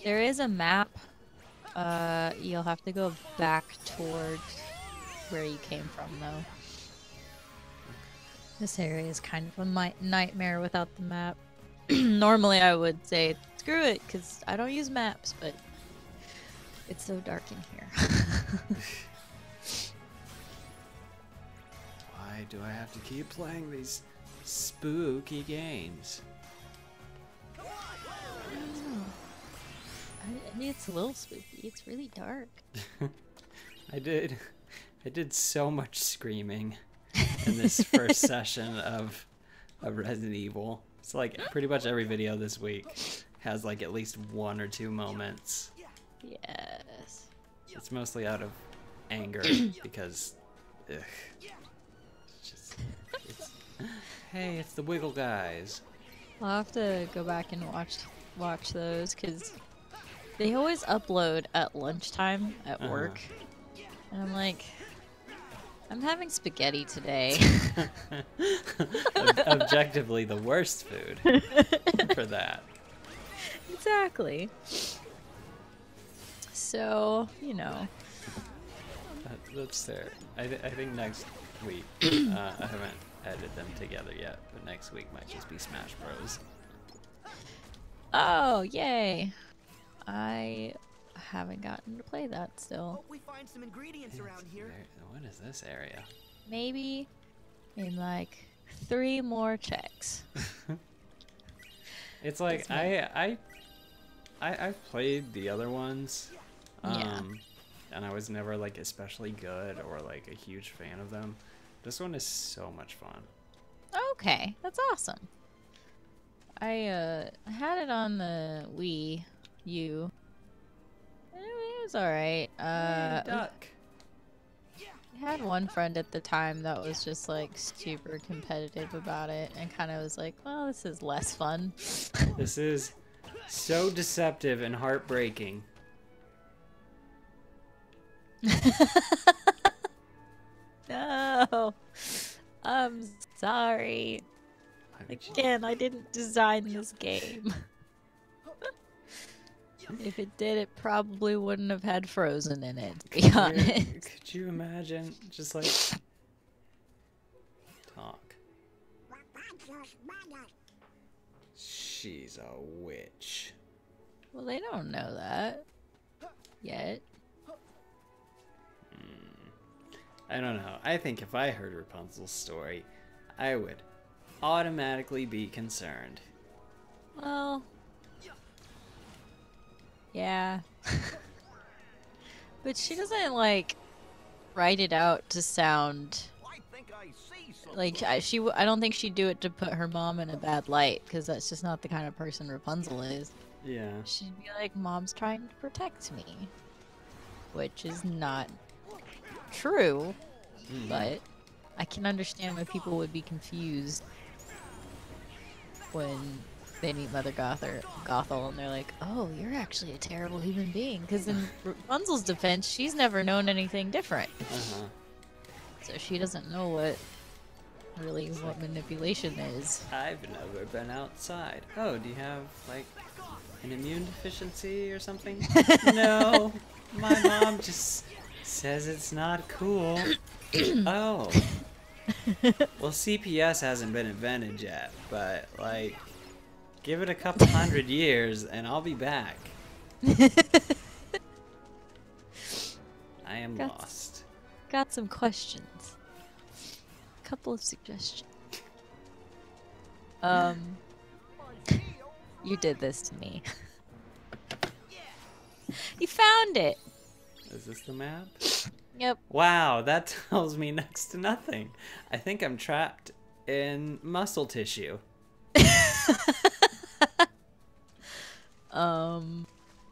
There is a map. You'll have to go back towards where you came from, though. This area is kind of a nightmare without the map. Normally, I would say screw it, because I don't use maps, but it's so dark in here. Why do I have to keep playing these spooky games? I mean, it's a little spooky. It's really dark. I did so much screaming in this first session of Resident Evil. It's like pretty much every video this week has like at least 1 or 2 moments. Yes. It's mostly out of anger because, ugh. Hey, it's the Wiggle guys. I'll have to go back and watch those because they always upload at lunchtime at work, and I'm like, I'm having spaghetti today. Objectively, the worst food for that. Exactly. So, you know. That's fair. I think next week, I haven't edited them together yet, but next week might just be Smash Bros. Oh, yay. I haven't gotten to play that still. Hope we find some ingredients around here. What is this area? Maybe in like 3 more checks. It's like I've played the other ones, Yeah. and I was never like especially good or like a huge fan of them. This one is so much fun. Okay, that's awesome. I had it on the Wii U. It was alright. Hey, duck. I had one friend at the time that was just like super competitive about it and kind of was like, well, this is less fun. This is so deceptive and heartbreaking. No. I'm sorry. Why would you- Again, I didn't design this game. If it did, it probably wouldn't have had Frozen in it, to be honest. Could you imagine? Just like talk. She's a witch. Well, they don't know that yet. I don't know. I think if I heard Rapunzel's story, I would automatically be concerned. Well, yeah. But she doesn't, like, write it out to sound I think I see something. like I don't think she'd do it to put her mom in a bad light, because that's just not the kind of person Rapunzel is. Yeah. She'd be like, Mom's trying to protect me. Which is not true, but I can understand why people would be confused when they meet Mother Gothel and they're like, oh, you're actually a terrible human being. Because in Rapunzel's defense, she's never known anything different. Uh-huh. So she doesn't know what manipulation is. I've never been outside. Oh, do you have, like, an immune deficiency or something? No. My mom just says it's not cool. Oh. Well, CPS hasn't been invented yet, but, like, give it a couple hundred years and I'll be back. I am Got- lost. Got some questions. Couple of suggestions. You did this to me. You found it. Is this the map? Yep. Wow, that tells me next to nothing. I think I'm trapped in muscle tissue.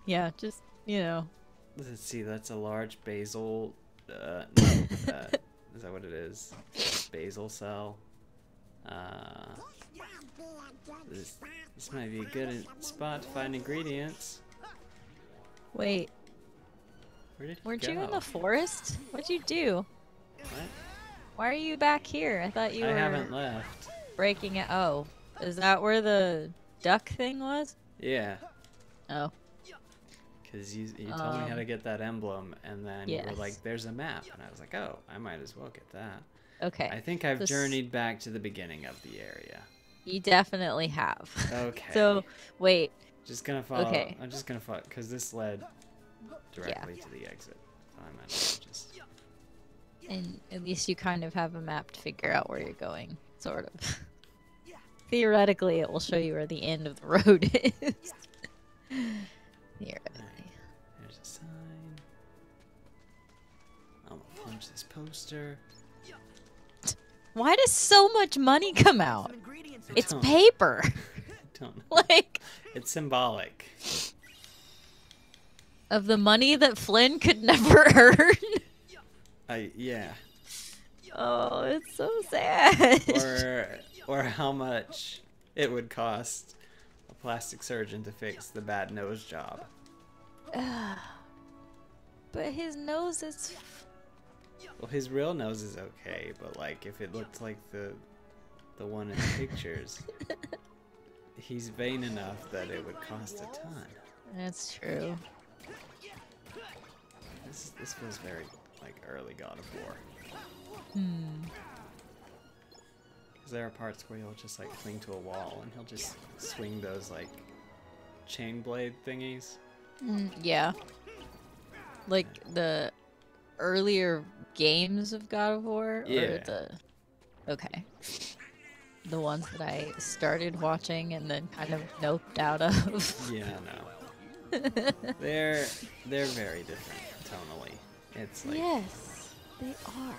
Yeah, just, you know. Let's see, that's a large basal. Is that what it is? Basal cell. This might be a good spot to find ingredients. Wait, Where did he weren't go? you in the forest? What'd you do? What? Why are you back here? I thought you I were haven't left. breaking it. Oh, is that where the duck thing was? Yeah, Oh, because you told me how to get that emblem, and then you were yes. like, "There's a map," and I was like, "Oh, I might as well get that." okay. I think I've This- journeyed back to the beginning of the area. You definitely have. Okay. So, wait. Just gonna follow. Okay. I'm just gonna follow because this led directly to the exit. So I might as well just. And at least you kind of have a map to figure out where you're going, sort of. Theoretically, it will show you where the end of the road is. Theoretically. There's a sign. I'm gonna punch this poster. Why does so much money come out? Some ingredients It's don't- paper. I don't know. Like, It's symbolic. of the money that Flynn could never earn. Yeah. Oh, it's so sad. Or how much it would cost a plastic surgeon to fix the bad nose job. But his nose is. Well, his real nose is okay, but like if it looked like the one in the pictures, he's vain enough that it would cost a ton. That's true. This feels very like early God of War. Because there are parts where he'll just like cling to a wall and he'll just swing those like chain blade thingies. Yeah. Like the earlier games of God of War? Yeah. Or the. Okay. The ones that I started watching and then kind of noped out of. Yeah, no. They're very different tonally. It's like Yes, they are.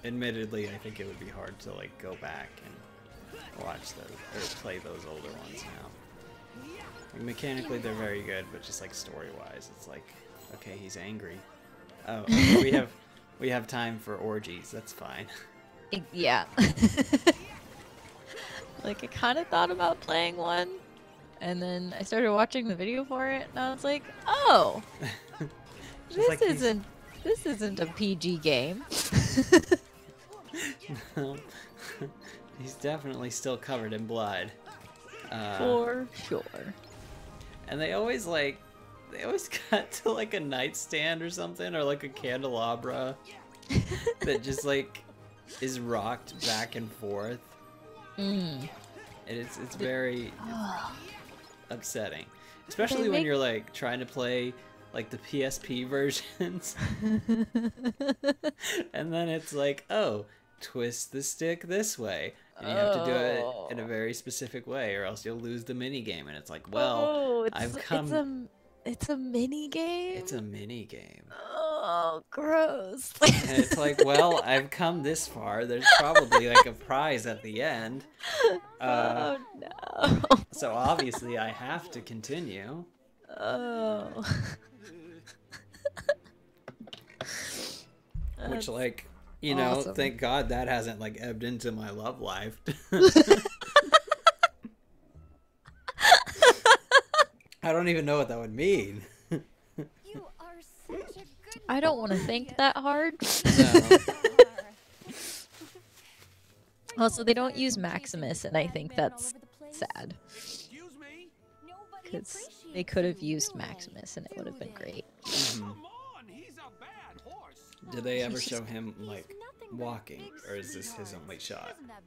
admittedly I think it would be hard to like go back and watch those or play those older ones now. Like, mechanically they're very good, but just like story wise it's like, okay, he's angry. Oh, we have time for orgies, that's fine. Yeah. Like, I kind of thought about playing one, and then I started watching the video for it, and I was like, oh, This like he's- isn't a PG game. No. He's definitely still covered in blood. For sure. And they always cut to like a nightstand or something, or like a candelabra that just like is rocked back and forth. And it's very upsetting, especially when you're like trying to play like the PSP versions, and then it's like, oh, twist the stick this way, and you have to do it in a very specific way, or else you'll lose the mini game. And it's like, well, It's a mini game. It's a mini game. Oh, gross. And it's like, well, I've come this far. There's probably like a prize at the end. Oh no. So obviously I have to continue. Oh. Which, like, you know, awesome. thank God that hasn't like ebbed into my love life. I don't even know what that would mean. You are such a good I don't want to think that hard. No. Also, they don't use Maximus, and I think that's sad. Excuse me? Nobody Because appreciates they could have you. used Maximus, and it would have been great. Come on, he's a bad horse. Did they ever show him like walking, or is this his only shot? Isn't that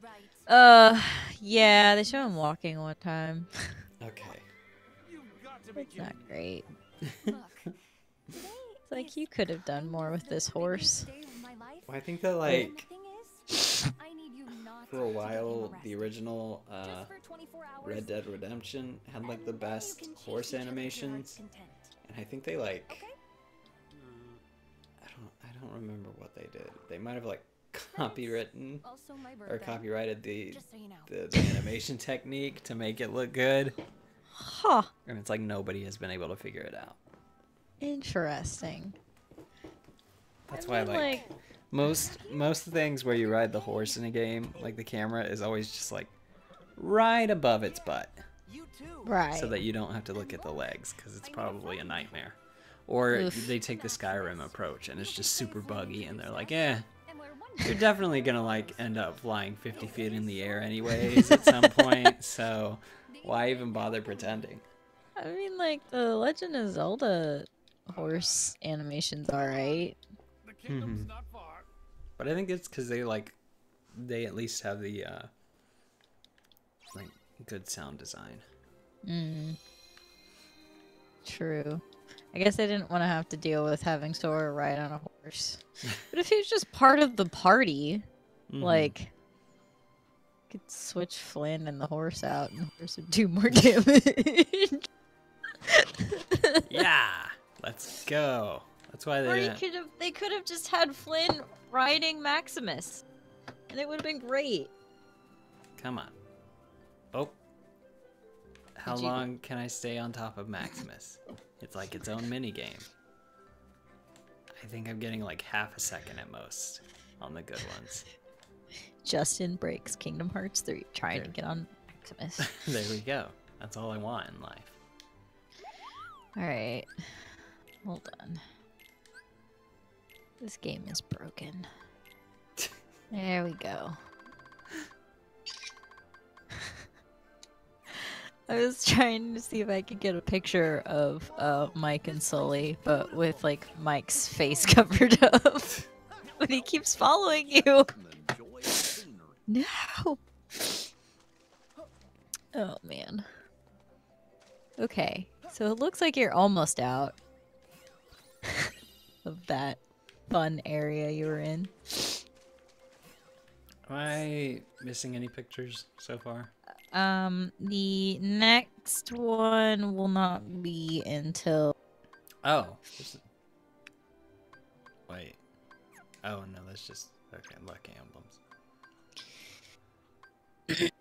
right? Yeah, they show him walking one time. Okay. You've got to be It's not kidding. great. Look, today It's like is you could have done more with this horse. the biggest day of my life. Well, I think that And like the thing is, I need you not for a to get him while the arrested. original Just for 24 hours, Red Dead Redemption had like the and then you best can chase horse each other to your heart's animations, content. and I think they like Okay? I don't remember what they did. They might have like copywritten Also my or birthday. copyrighted the Just so you know. the animation technique to make it look good, Huh. and it's like nobody has been able to figure it out. Interesting. That's I why mean, like most things where you ride the horse in a game, like the camera is always just like right above its butt, You too. Right. so that you don't have to look at the legs, because it's probably a nightmare. Or Oof. they take the Skyrim approach and it's just super buggy, and they're like, eh, And we're one you're definitely gonna like end up flying 50 feet in the air anyways at some point, so why even bother pretending? I mean, like, the Legend of Zelda horse animation's alright. The kingdom's not far. But I think it's because they at least have the like good sound design. True. I guess I didn't want to have to deal with having Sora ride on a horse. But if he was just part of the party, like, could switch Flynn and the horse out, and the horse would do more damage. Yeah, let's go. That's why Or they. they could have just had Flynn riding Maximus, and it would have been great. Come on. Oh. How Did you- long can I stay on top of Maximus? It's like its own mini game. I think I'm getting like half a second at most on the good ones. Justin breaks Kingdom Hearts 3 trying to There. get on Maximus. There we go. That's all I want in life. Alright. Hold on. This game is broken. There we go. I was trying to see if I could get a picture of Mike and Sully, but with like Mike's face covered up. But he keeps following you. Enjoy the scenery. No. Oh man. Okay, so it looks like you're almost out of that fun area you were in. Am I missing any pictures so far? The next one will not be until Oh. Wait. Oh no, that's just okay. Lucky emblems.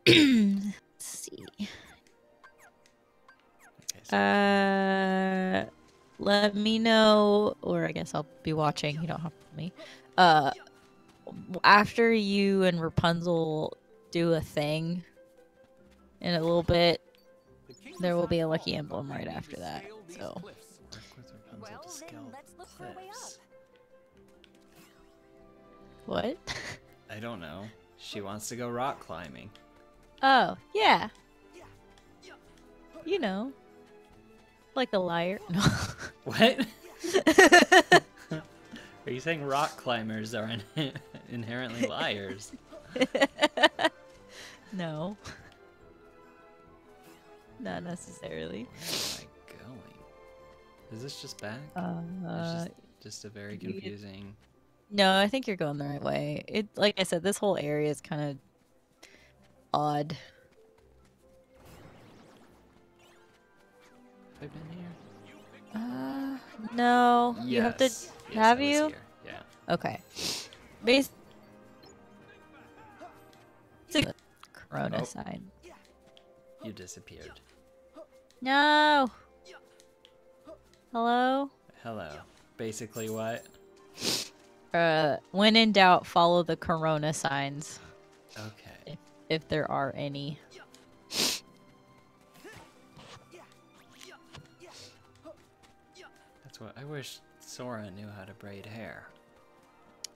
let's see. Okay. So Let me know, or I guess I'll be watching. You don't have to tell me. After you and Rapunzel do a thing in a little bit, there will be a lucky emblem right after that. So work with Rapunzel Well, to then scale let's look for our way cliffs. What? I don't know. She wants to go rock climbing. Oh, yeah. You know. Like a liar. No. What? Are you saying rock climbers are inherently liars? No. Not necessarily. Where am I going? Is this just back? Uh, It's just a very confusing... no, I think you're going the right way. It, like I said, this whole area is kind of odd. Have I been here? No. Yes. You have to. Yes, Have I was you? here. Yeah. Okay. Based. Corona Oh. sign. You disappeared. No. Hello. Hello. Basically what? When in doubt, follow the Corona signs Okay. if there are any. That's what I wish Sora knew how to braid hair.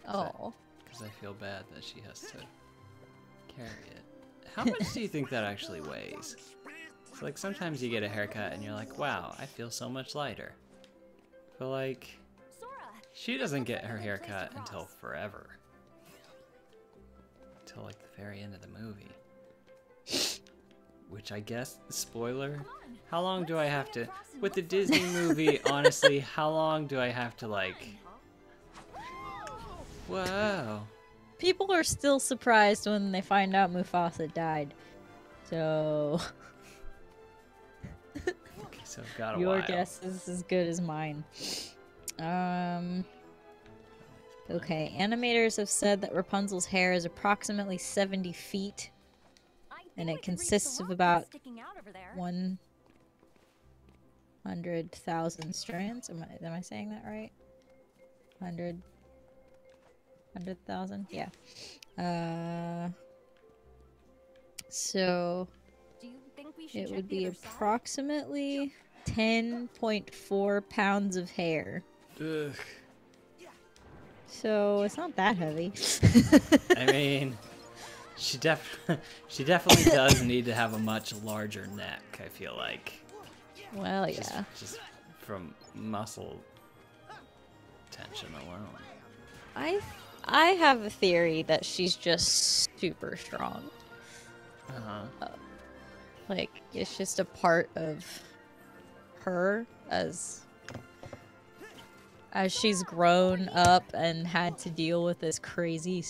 Oh. Because I feel bad that she has to carry it. How much do you think that actually weighs? It's like sometimes you get a haircut and you're like, wow, I feel so much lighter. But like, Sora, she doesn't get her haircut until forever. Until like the very end of the movie. Which I guess, spoiler, how long do I have to, with the Disney movie, honestly, how long do I have to like, whoa. People are still surprised when they find out Mufasa died. So Okay, so I've got a your while. guess is as good as mine. Okay, animators have said that Rapunzel's hair is approximately 70 feet. I think And we it could reach the consists of rock about that's sticking out over there. 100,000 strands. Am I saying that right? 100,000? Yeah. So Do you think we should it check would the be other side? approximately 10.4 pounds of hair. Ugh. So it's not that heavy. I mean, she definitely does need to have a much larger neck, I feel like. Well, Just, yeah. just from muscle tension alone. I have a theory that she's just super strong. Uh-huh. Like, it's just a part of her as she's grown up and had to deal with this crazy,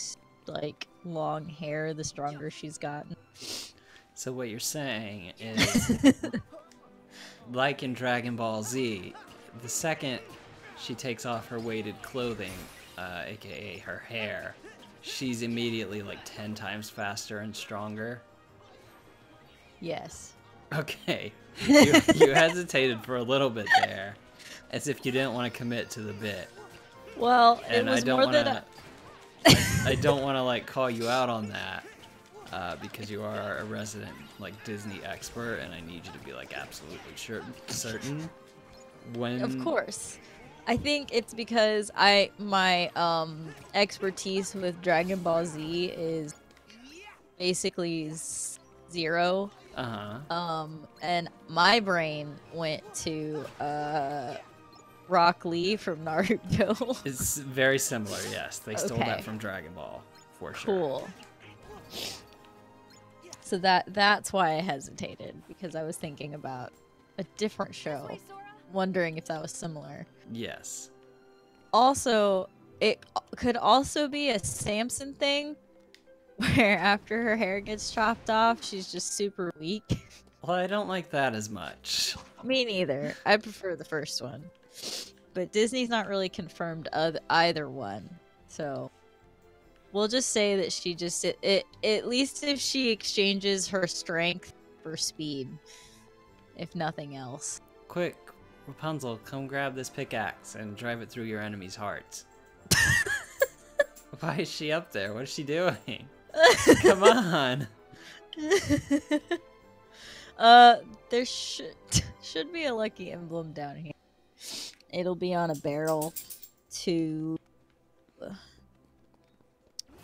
like, long hair the stronger she's gotten. So what you're saying is, like in Dragon Ball Z, the second she takes off her weighted clothing, aka her hair, she's immediately like 10 times faster and stronger. Yes. Okay. You hesitated for a little bit there, as if you didn't want to commit to the bit. Well, And it was I don't more want than to. I don't want to like call you out on that, because you are a resident like Disney expert, and I need you to be like absolutely certain. When Of course. I think it's because my expertise with Dragon Ball Z is basically zero. And my brain went to Rock Lee from Naruto. It's very similar. Yes, they stole Okay. that from Dragon Ball for sure. Cool. So that's why I hesitated, because I was thinking about a different show, Wait, Sora? wondering if that was similar. Yes. Also, it could also be a Samson thing, where after her hair gets chopped off, she's just super weak. Well, I don't like that as much. Me neither. I prefer the first one. But Disney's not really confirmed either one. So we'll just say that she just at least if she exchanges her strength for speed, if nothing else. Quick, Rapunzel, come grab this pickaxe and drive it through your enemy's hearts. Why is she up there? What is she doing? Come on. There should be a lucky emblem down here. It'll be on a barrel to.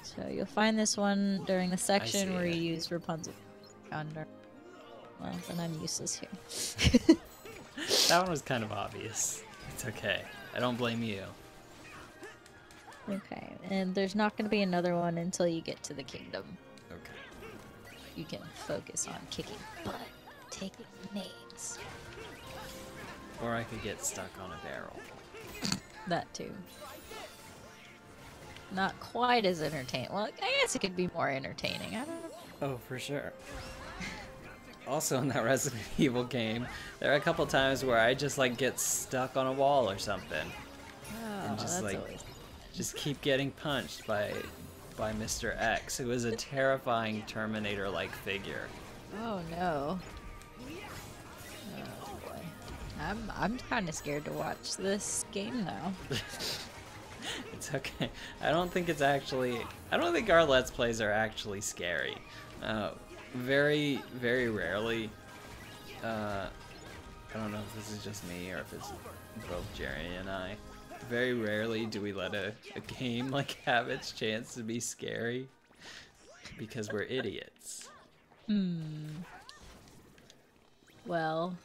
So you'll find this one during the section see where it. you use Rapunzel. Under. Well, then I'm useless here. That one was kind of obvious. It's okay. I don't blame you. Okay, and there's not going to be another one until you get to the kingdom. Okay. You can focus on kicking butt, taking names. Or I could get stuck on a barrel. That too. Not quite as entertaining. Well, I guess it could be more entertaining. I don't know. Oh, for sure. Also in that Resident Evil game, there are a couple times where I just like get stuck on a wall or something. Oh, And just, that's like, always... Just keep getting punched by Mr. X, who is a terrifying Terminator-like figure. Oh no. Oh boy. I'm kind of scared to watch this game now. It's okay. I don't think our Let's Plays are actually scary. Very, very rarely. I don't know if this is just me or if it's both Jerry and I. Very rarely do we let a game like have its chance to be scary because we're idiots. Well,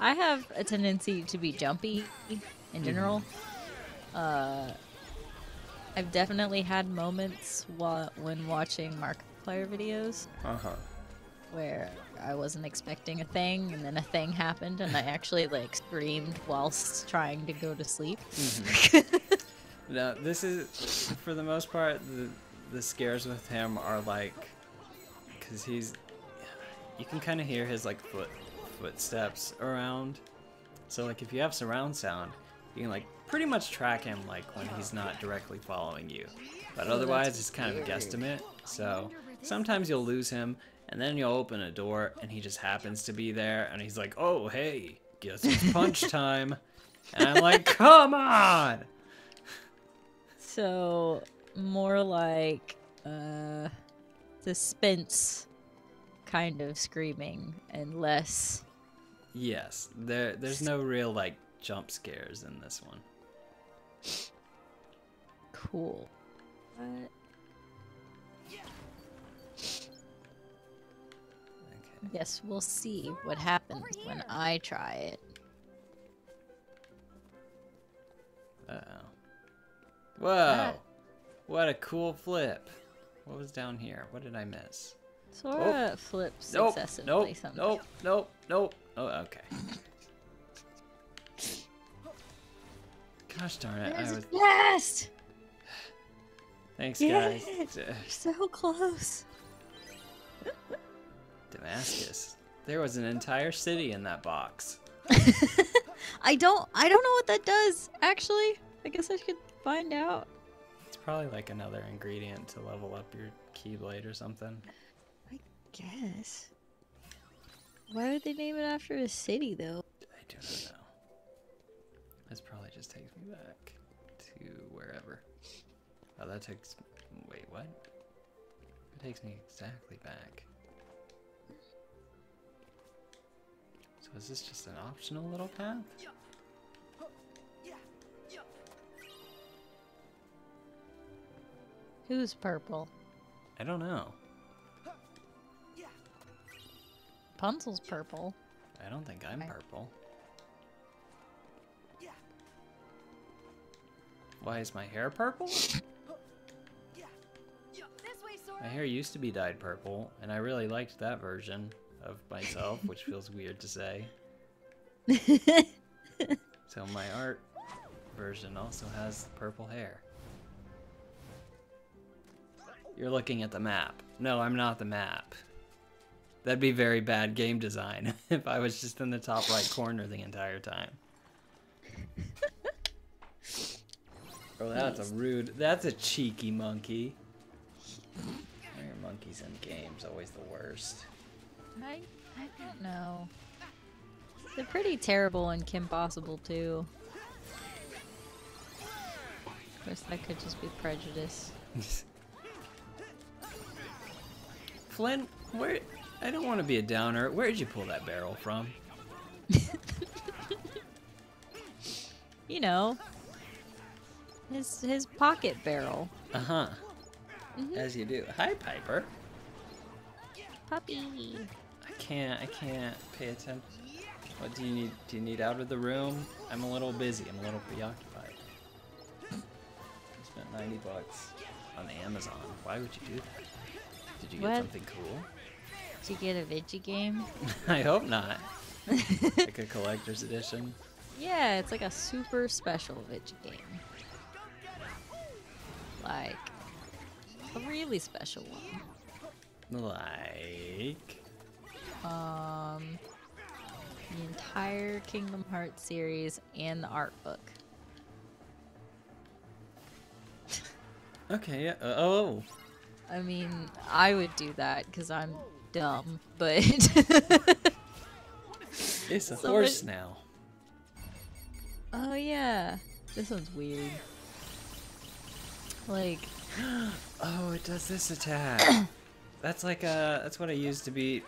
I have a tendency to be jumpy in general. I've definitely had moments when watching Markiplier videos where I wasn't expecting a thing, and then a thing happened, and I actually like screamed whilst trying to go to sleep. No, this is, for the most part, the scares with him are like, because you can kind of hear his like footsteps around. So like if you have surround sound, you can like pretty much track him like when he's not directly following you. But otherwise it's kind of a guesstimate. So sometimes you'll lose him, and then you'll open a door and he just happens to be there, and he's like, oh hey, guess it's punch time. And I'm like, come on! So, more like suspense kind of screaming, and less... Yes, there's no real like jump scares in this one. Cool. What? Okay. Guess we'll see what happens when I try it. Uh-oh. Whoa! What a cool flip. What was down here? What did I miss? Sora flips Nope, successively nope, sometimes. nope. Oh, okay. Gosh darn it. I was... Yes! Thanks, Yes! guys. So close. Damascus. There was an entire city in that box. I don't know what that does, actually. I guess I should find out. It's probably like another ingredient to level up your Keyblade or something. I guess. Why would they name it after a city, though? I do not know. This probably just takes me back to wherever. Oh, that takes... Wait, what? It takes me exactly back. So is this just an optional little path? Who's purple? I don't know. Rapunzel's purple. I don't think I'm Okay. purple. Why is my hair purple? This way, Sora. My hair used to be dyed purple, and I really liked that version of myself, which feels weird to say. So my art version also has purple hair. You're looking at the map. No, I'm not the map. That'd be very bad game design if I was just in the top right corner the entire time. Oh, that's a cheeky monkey. Your monkeys in games, always the worst. I don't know. They're pretty terrible in Kim Possible, too. Of course, that could just be prejudice. Flynn, where... I don't want to be a downer. Where did you pull that barrel from? You know, His pocket barrel. Uh-huh. As you do. Hi, Piper. Puppy. I can't pay attention. What do you need? Do you need out of the room? I'm a little busy. I'm a little preoccupied. I spent $90 on Amazon. Why would you do that? Did you get What? something cool? Did you get a Vigi game? I hope not. Like a collector's edition. Yeah, it's like a super special Vigi game. Like a really special one. Like... The entire Kingdom Hearts series and the art book. Okay, yeah. Oh. I mean, I would do that because I'm dumb, but It's a So horse much- now. oh yeah, this one's weird. Like, Oh, it does this attack. That's like that's what I used to beat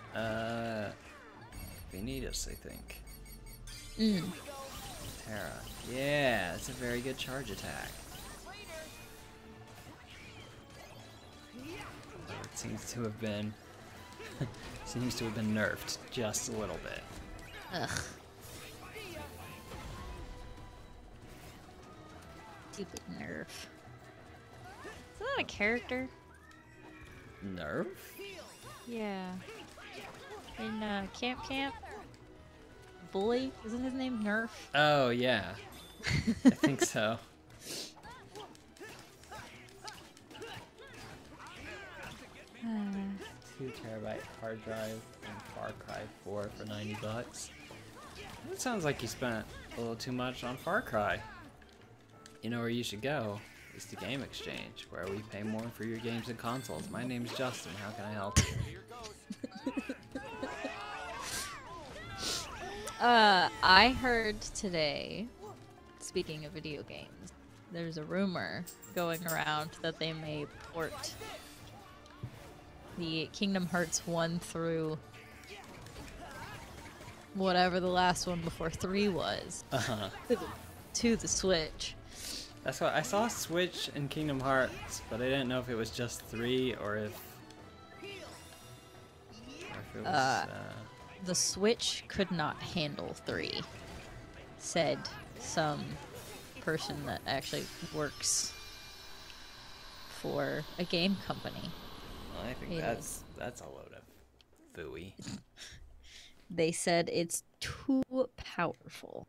Vanitas, I think. Terra. Yeah, it's a very good charge attack. Although it seems to have been nerfed just a little bit. ugh. Stupid nerf. Is that a character? Nerf? Yeah. In Camp Camp? Bully? Isn't his name Nerf? Oh yeah. I think so. 2 TB hard drive and Far Cry 4 for $90. It sounds like you spent a little too much on Far Cry. You know where you should go? Is the Game Exchange, where we pay more for your games and consoles. My name's Justin. How can I help you? I heard today, speaking of video games, there's a rumor going around that they may port the Kingdom Hearts 1 through whatever the last one before 3 was to the Switch. That's what I saw. Switch and Kingdom Hearts, but I didn't know if it was just 3 or if it was. The Switch could not handle 3, said some person that actually works for a game company. Well, I think Yeah. that's a load of phooey. They said it's too powerful.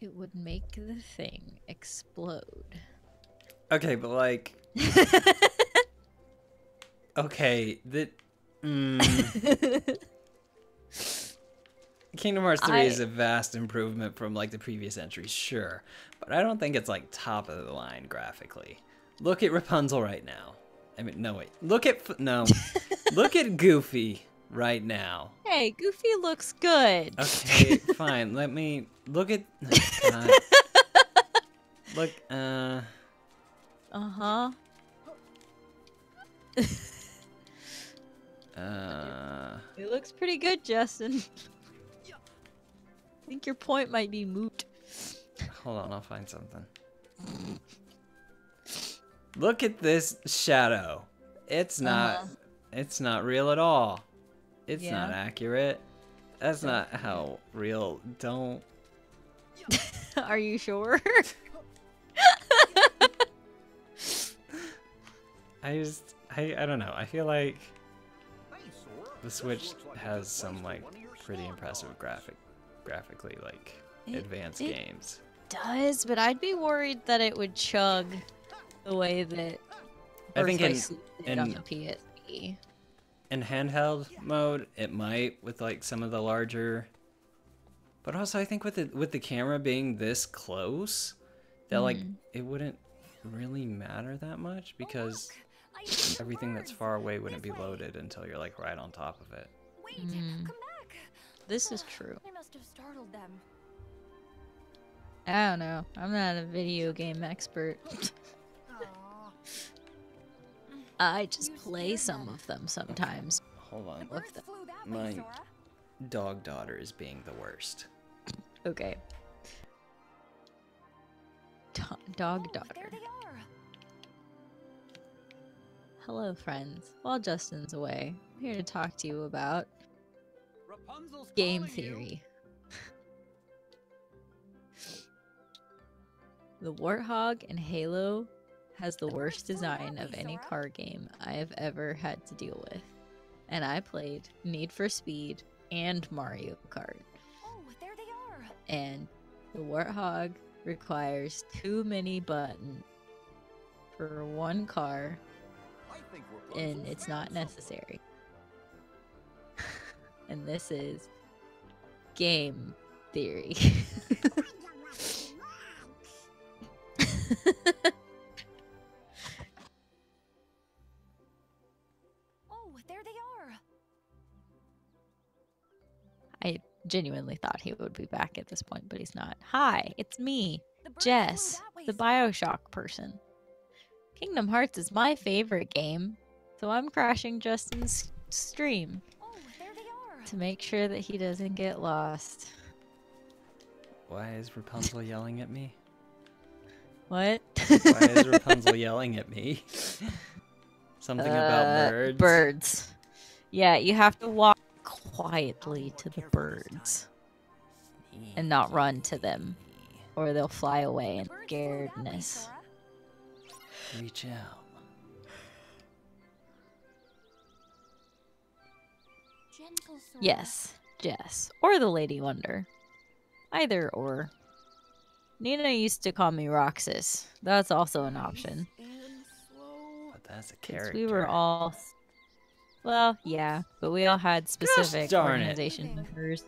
It would make the thing explode. Okay, but like, okay, that. Kingdom Hearts 3 is a vast improvement from like the previous entries, sure, but I don't think it's like top of the line graphically. Look at Rapunzel right now. I mean, no wait. Look at look at Goofy right now. Hey, Goofy looks good. Okay, fine. Let me look at. Oh, God. Look, Uh-huh. It looks pretty good, Justin. I think your point might be moot. Hold on, I'll find something. Look at this shadow. It's not real at all. It's not accurate. That's not how real. Don't. Are you sure? I don't know. I feel like the Switch has some like pretty impressive graphically like advanced games. Does, but I'd be worried that it would chug the way that I think Birth by Sleep did on the PSP. In handheld mode, it might with like some of the larger. But also, I think with the camera being this close, that like it wouldn't really matter that much because everything that's far away wouldn't be loaded until you're like right on top of it. Wait, come back. This is true. I must have startled them. I don't know. I'm not a video game expert. I just play some of them sometimes. Hold on. Birds flew that way, My Sora. dog daughter is being the worst. Okay. Dog There daughter. they are. Hello, friends. While Justin's away, I'm here to talk to you about Rapunzel's game calling you. theory. The Warthog in Halo has the worst design of any car game I have ever had to deal with. And I played Need for Speed and Mario Kart. Oh, there they are. And the Warthog requires too many buttons for one car, I think and Rapunzel's it's not found necessary. And this is game theory. Oh, there they are. I genuinely thought he would be back at this point, but he's not. Hi, it's me, The bird Jess, flew that way, the Sora. Bioshock person. Kingdom Hearts is my favorite game, so I'm crashing Justin's stream Oh, there they are. to make sure that he doesn't get lost. Why is Rapunzel yelling at me? What? Why is Rapunzel yelling at me? Something about birds? Birds. Yeah, you have to walk quietly to the birds and not run to them, or they'll fly away in The bird flew that way, scaredness. Sora. Reach out. Gentle, Sora. Yes, Jess. Or the Lady Wonder. Either or. Nina used to call me Roxas. That's also an option. But that's a 'Cause character. we were all... Well, yeah, but we all had specific darn it. organization members.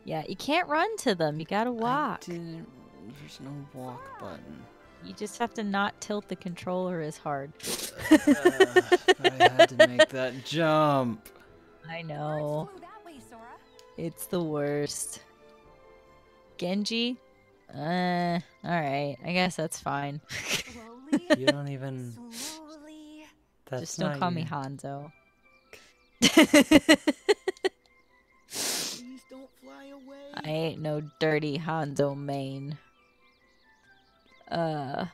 Yeah, you can't run to them. You gotta walk. There's no walk button. You just have to not tilt the controller as hard. But I had to make that jump. I Birds know. flew that way, Sora. It's the worst. Genji? Alright. I guess that's fine. Slowly. You don't even. Slowly. That's Just don't not call me your- Hanzo. Please don't fly away. I ain't no dirty Hanzo main. Yeah,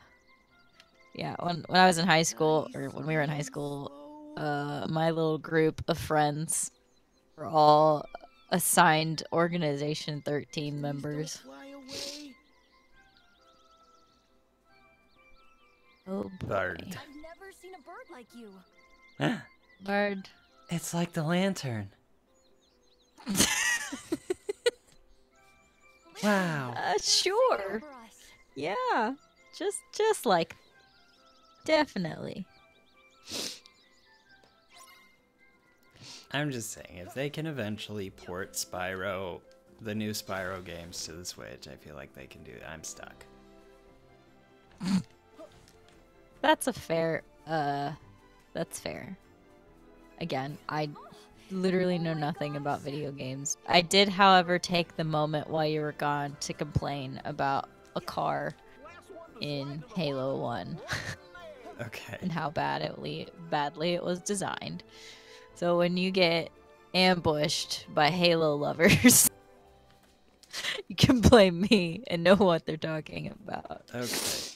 when I was in high school, or when we were in high school, my little group of friends were all assigned Organization 13 members. Fly away. Oh boy. Bird. I've never seen a bird like you. Bird. It's like the lantern. Wow. Sure. For us. Yeah. Just like definitely. I'm just saying, if they can eventually port Spyro, the new Spyro games to the Switch, I feel like they can do it. I'm stuck. That's a fair that's fair. Again, I literally know nothing about video games. I did, however, take the moment while you were gone to complain about a car in Halo 1 Okay. and how badly it was designed. So when you get ambushed by Halo lovers, you can blame me and know what they're talking about. Okay.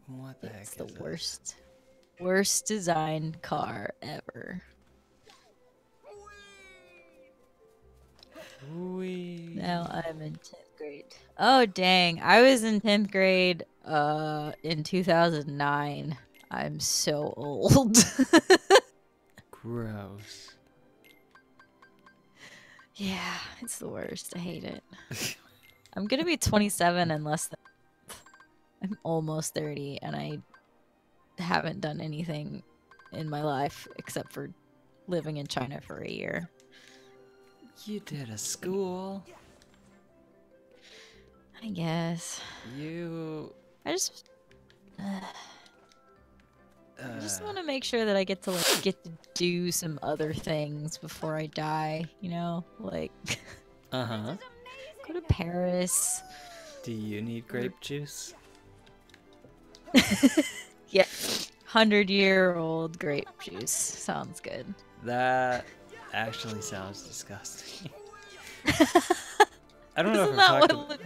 What the It's heck the is this? worst designed car ever. Whee. Now I'm in 10th grade. Oh dang, I was in 10th grade in 2009. I'm so old. Gross. Yeah, it's the worst. I hate it. I'm gonna be 27 in less than. I'm almost 30, and I haven't done anything in my life except for living in China for a year. You did a school. I guess. You. I just Uh, want to make sure that I get to do some other things before I die. You know, like uh-huh. go to Paris. Do you need grape juice? Yeah, 100-year-old grape juice sounds good. That actually sounds disgusting. I don't know if Isn't I'm that talking. what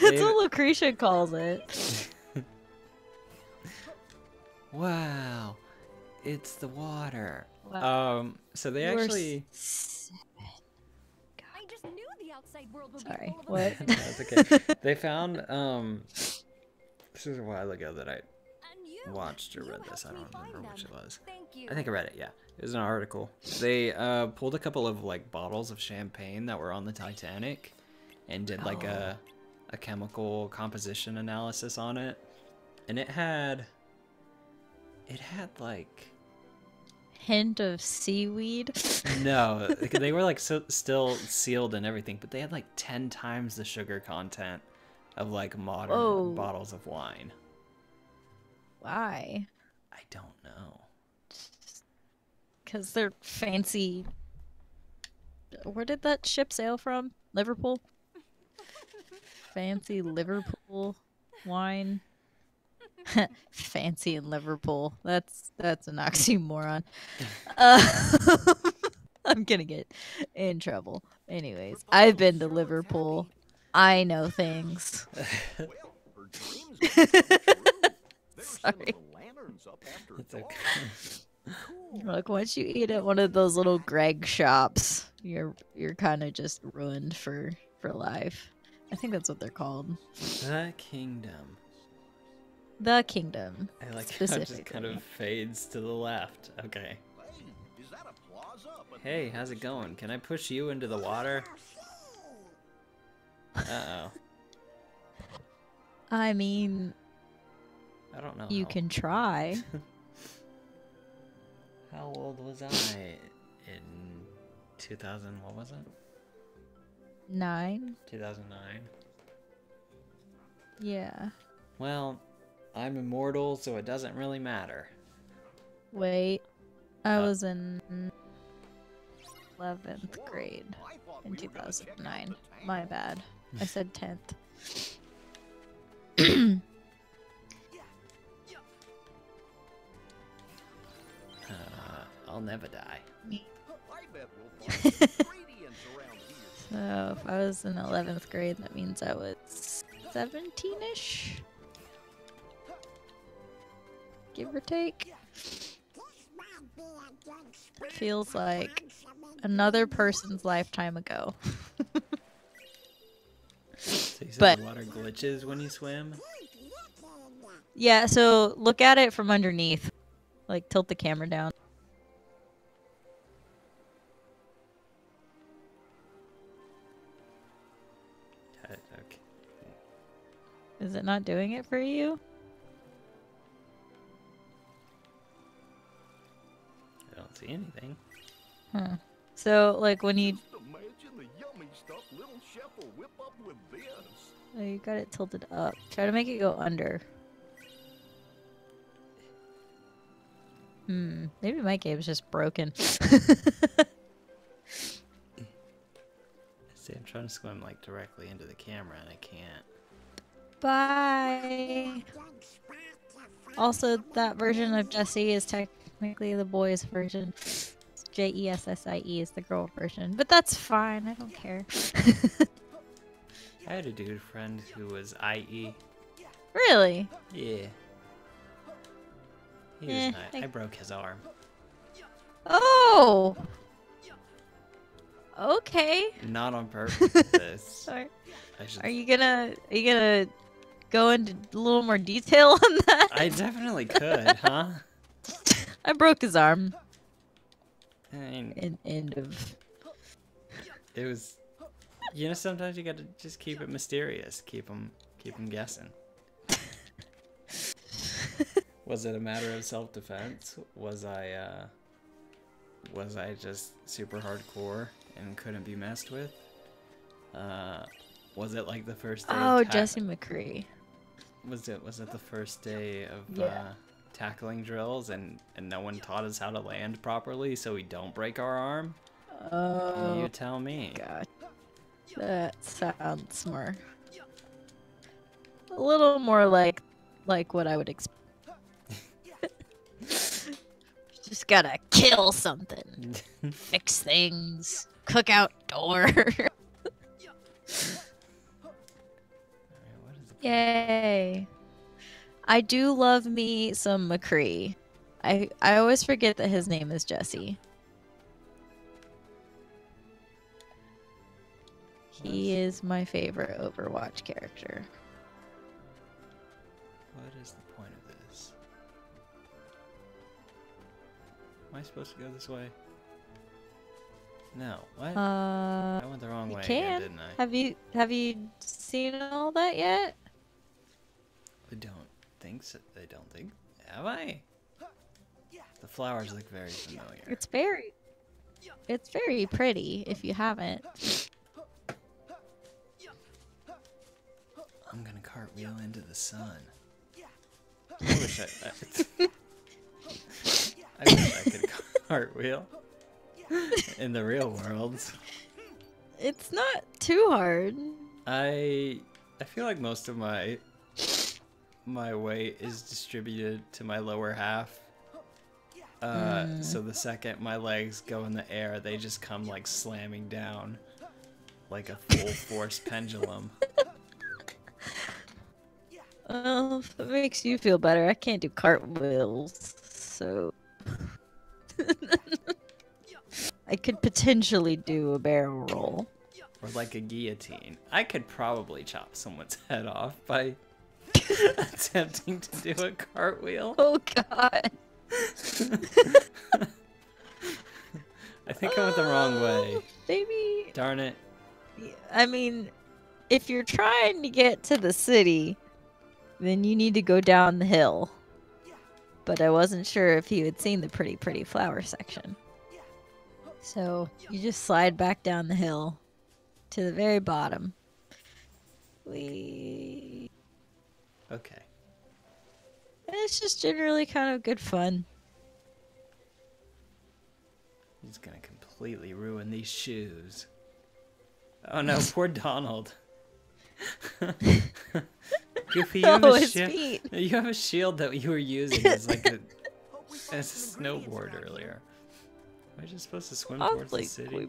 That's what Lucretia calls it. Wow, it's the water. Wow. So they You were actually. I just knew the outside world would Sorry, be full of what? amazing That's okay. They found this was a while ago that I And you, watched or you read this. I helped me don't remember find which it them. was. Thank you. I think I read it. Yeah, it was an article. They pulled a couple of like bottles of champagne that were on the Titanic, and did like a chemical composition analysis on it, and it had like Hint of seaweed. no, they were like still sealed and everything, but they had like 10 times the sugar content of like modern Whoa. bottles of wine. Why? I don't know. Because they're fancy. Where did that ship sail from? Liverpool? Fancy Liverpool wine. Fancy in Liverpool. That's an oxymoron. I'm gonna get in trouble. Anyways, I've been to Liverpool. I know things. Well, her dreams are coming true. They're Sorry. sending the lanterns up after It's dark. okay. Look, once you eat at one of those little Greg shops, you're kind of just ruined for life. I think that's what they're called. The Kingdom. The Kingdom. I like how it just kind Specifically. of fades to the left. Okay. Hey, is that a plaza? But Hey, how's it going? Can I push you into the water? Uh-oh. I mean, I don't know. you how- can try. How old was I in 2000? What was it? 9? 2009. Yeah. Well, I'm immortal, so it doesn't really matter. Wait. I was in 11th grade I thought in we were gonna check out 2009. the tank. My bad. I said 10th. I'll never die. I bet we'll find some ingredients around here. So if I was in 11th grade, that means I was 17-ish? Give or take? Feels like another person's lifetime ago. So you said But- the water glitches when you swim? Yeah, so look at it from underneath. Like, tilt the camera down. Okay. Is it not doing it for you? I don't see anything. Huh. So, like, when you... Just imagine the yummy stuff little chef will whip up with this. Oh, you got it tilted up. Try to make it go under. Maybe my game's just broken. See, I'm trying to swim like directly into the camera and I can't. Bye. Also, that version of Jessie is technically the boys' version. Jessie is the girl version, but that's fine. I don't care. I had a dude friend who was IE. Really? Yeah. He was nice. I broke his arm. Oh. Okay. Not on purpose. Sorry. I should. Are you gonna go into a little more detail on that? I definitely could, huh? I broke his arm. I mean, End of. it was. You know, sometimes you gotta just keep it mysterious. Keep them guessing. Was it a matter of self-defense? Was I just super hardcore and couldn't be messed with? Was it like the first day? Oh, of Jesse McCree. Was it the first day of Yeah. tackling drills and no one taught us how to land properly so we don't break our arm? Oh, You tell me. God. That sounds more. A little more like what I would expect. Just gotta kill something. Fix things. Cook outdoor. Yay. I do love me some McCree. I always forget that his name is Jesse. He is my favorite Overwatch character. What is the point of this? Am I supposed to go this way? No. What? I went the wrong way again, didn't I? Have you seen all that yet? I don't think so. I don't think. Have I? The flowers look very familiar. It's very pretty if you haven't. I'm gonna cartwheel into the sun. I wish I wish I could cartwheel in the real world. It's not too hard. I feel like most of my weight is distributed to my lower half. So the second my legs go in the air, they just come like slamming down like a full force pendulum. Well, if it makes you feel better, I can't do cartwheels, so I could potentially do a barrel roll. Or like a guillotine. I could probably chop someone's head off by attempting to do a cartwheel. Oh god. I think I went the wrong way. Maybe. Darn it. I mean, if you're trying to get to the city, then you need to go down the hill. But I wasn't sure if you had seen the pretty flower section. So you just slide back down the hill to the very bottom. And Okay. it's just generally kind of good fun. He's gonna completely ruin these shoes. Oh no, poor Donald. Goofy, you have, you have a shield that you were using as like as a snowboard earlier. Am I just supposed to swim towards the city?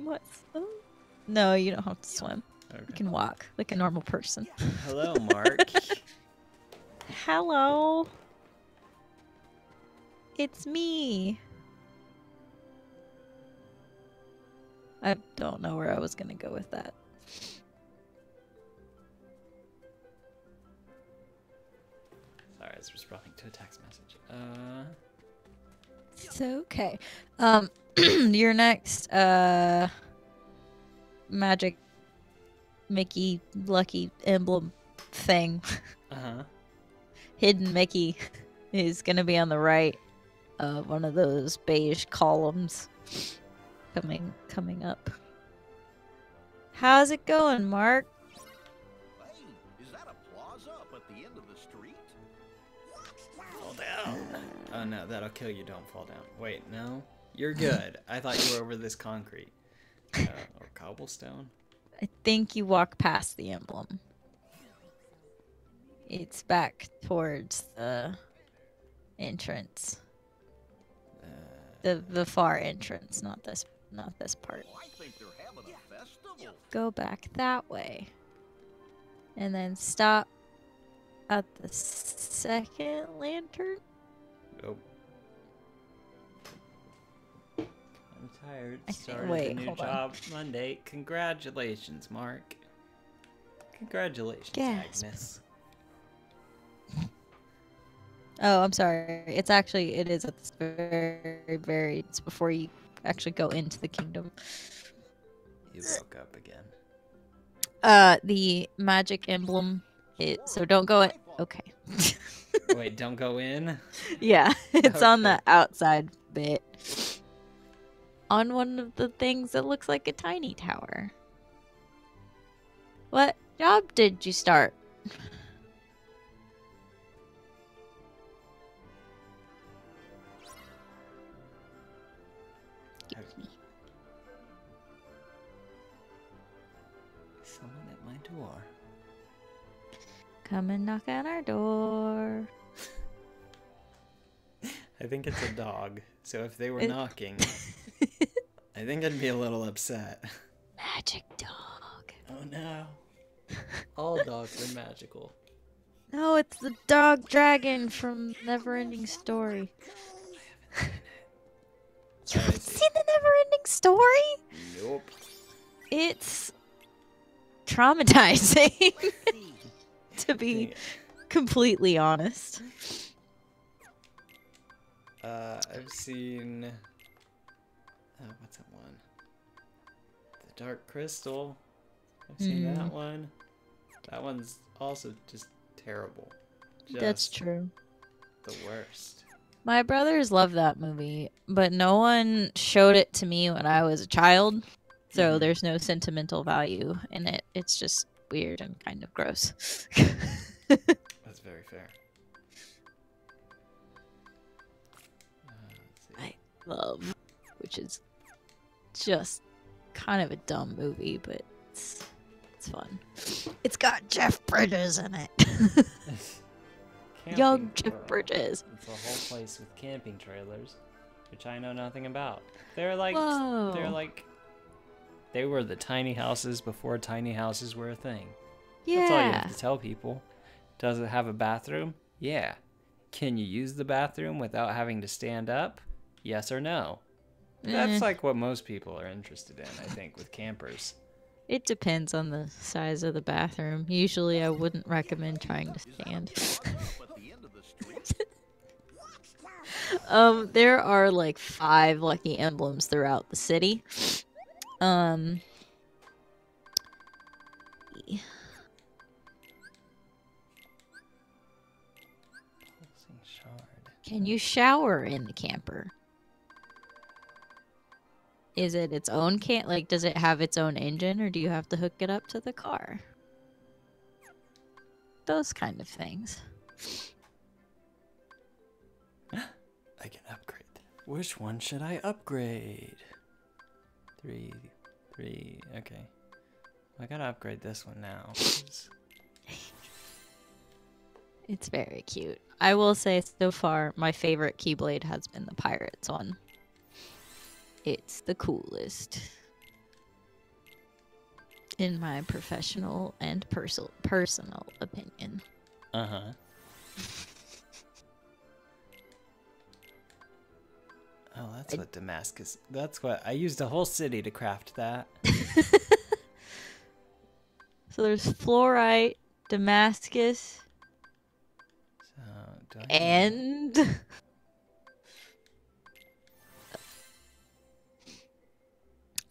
No, you don't have to swim. Okay. You can walk like a normal person. Hello, Mark. Hello. It's me. I don't know where I was gonna go with that. Sorry, I was responding to a text message. It's okay. Your next magic Mickey lucky emblem thing. Hidden Mickey is gonna be on the right of one of those beige columns coming up. How's it going, Mark? Hey, is that a plaza up at the end of the street? Fall down. Oh no, that'll kill you. Don't fall down. Wait, no? You're good. I thought you were over this concrete. Or cobblestone? I think you walk past the emblem. It's back towards the entrance. The far entrance, not this part. Oh, I think they're having a festival. Go back that way. And then stop at the second lantern. Nope. I'm tired. I think- Started wait, a new hold on. job Monday. Congratulations, Mark. Congratulations, Gasp. Agnes. Oh, I'm sorry. It is at this very it's before you actually go into the kingdom. You woke up again. The magic emblem so don't go in. Okay. Wait, don't go in? Yeah, it's on Okay. the outside bit. On one of the things that looks like a tiny tower. What job did you start? Give me. Someone at my door. Come and knock on our door. I think it's a dog. So if they were knocking, I think I'd be a little upset. Magic dog. Oh no. All dogs are magical. No, it's the dog dragon from Neverending Story. You haven't seen the Neverending Story? Nope. It's traumatizing, to be completely honest. I've seen. What's that one? The Dark Crystal. I've seen that one. That one's also just terrible. That's Just true. the worst. My brothers love that movie, but no one showed it to me when I was a child, so there's no sentimental value in it. It's just weird and kind of gross. That's very fair. Let's see. I love, which is just kind of a dumb movie, but it's fun. It's got Jeff Bridges in it. Young Camping Jeff World. Bridges. It's a whole place with camping trailers, which I know nothing about. They're like, Whoa. they were the tiny houses before tiny houses were a thing. Yeah. That's all you have to tell people. Does it have a bathroom? Yeah. Can you use the bathroom without having to stand up? Yes or no? That's like what most people are interested in, I think, with campers. It depends on the size of the bathroom. Usually I wouldn't recommend trying to stand. There are like 5 lucky emblems throughout the city. Pulsing shard. Can you shower in the camper? Is it its own like, does it have its own engine, or do you have to hook it up to the car? Those kind of things. I can upgrade. Which one should I upgrade? 3. Okay. I gotta upgrade this one now. 'Cause It's very cute. I will say so far, my favorite Keyblade has been the Pirates one. It's the coolest. In my professional and personal opinion. Uh-huh. Oh, that's what Damascus... That's what... I used a whole city to craft that. So there's Fluorite, Damascus, So, do I... and...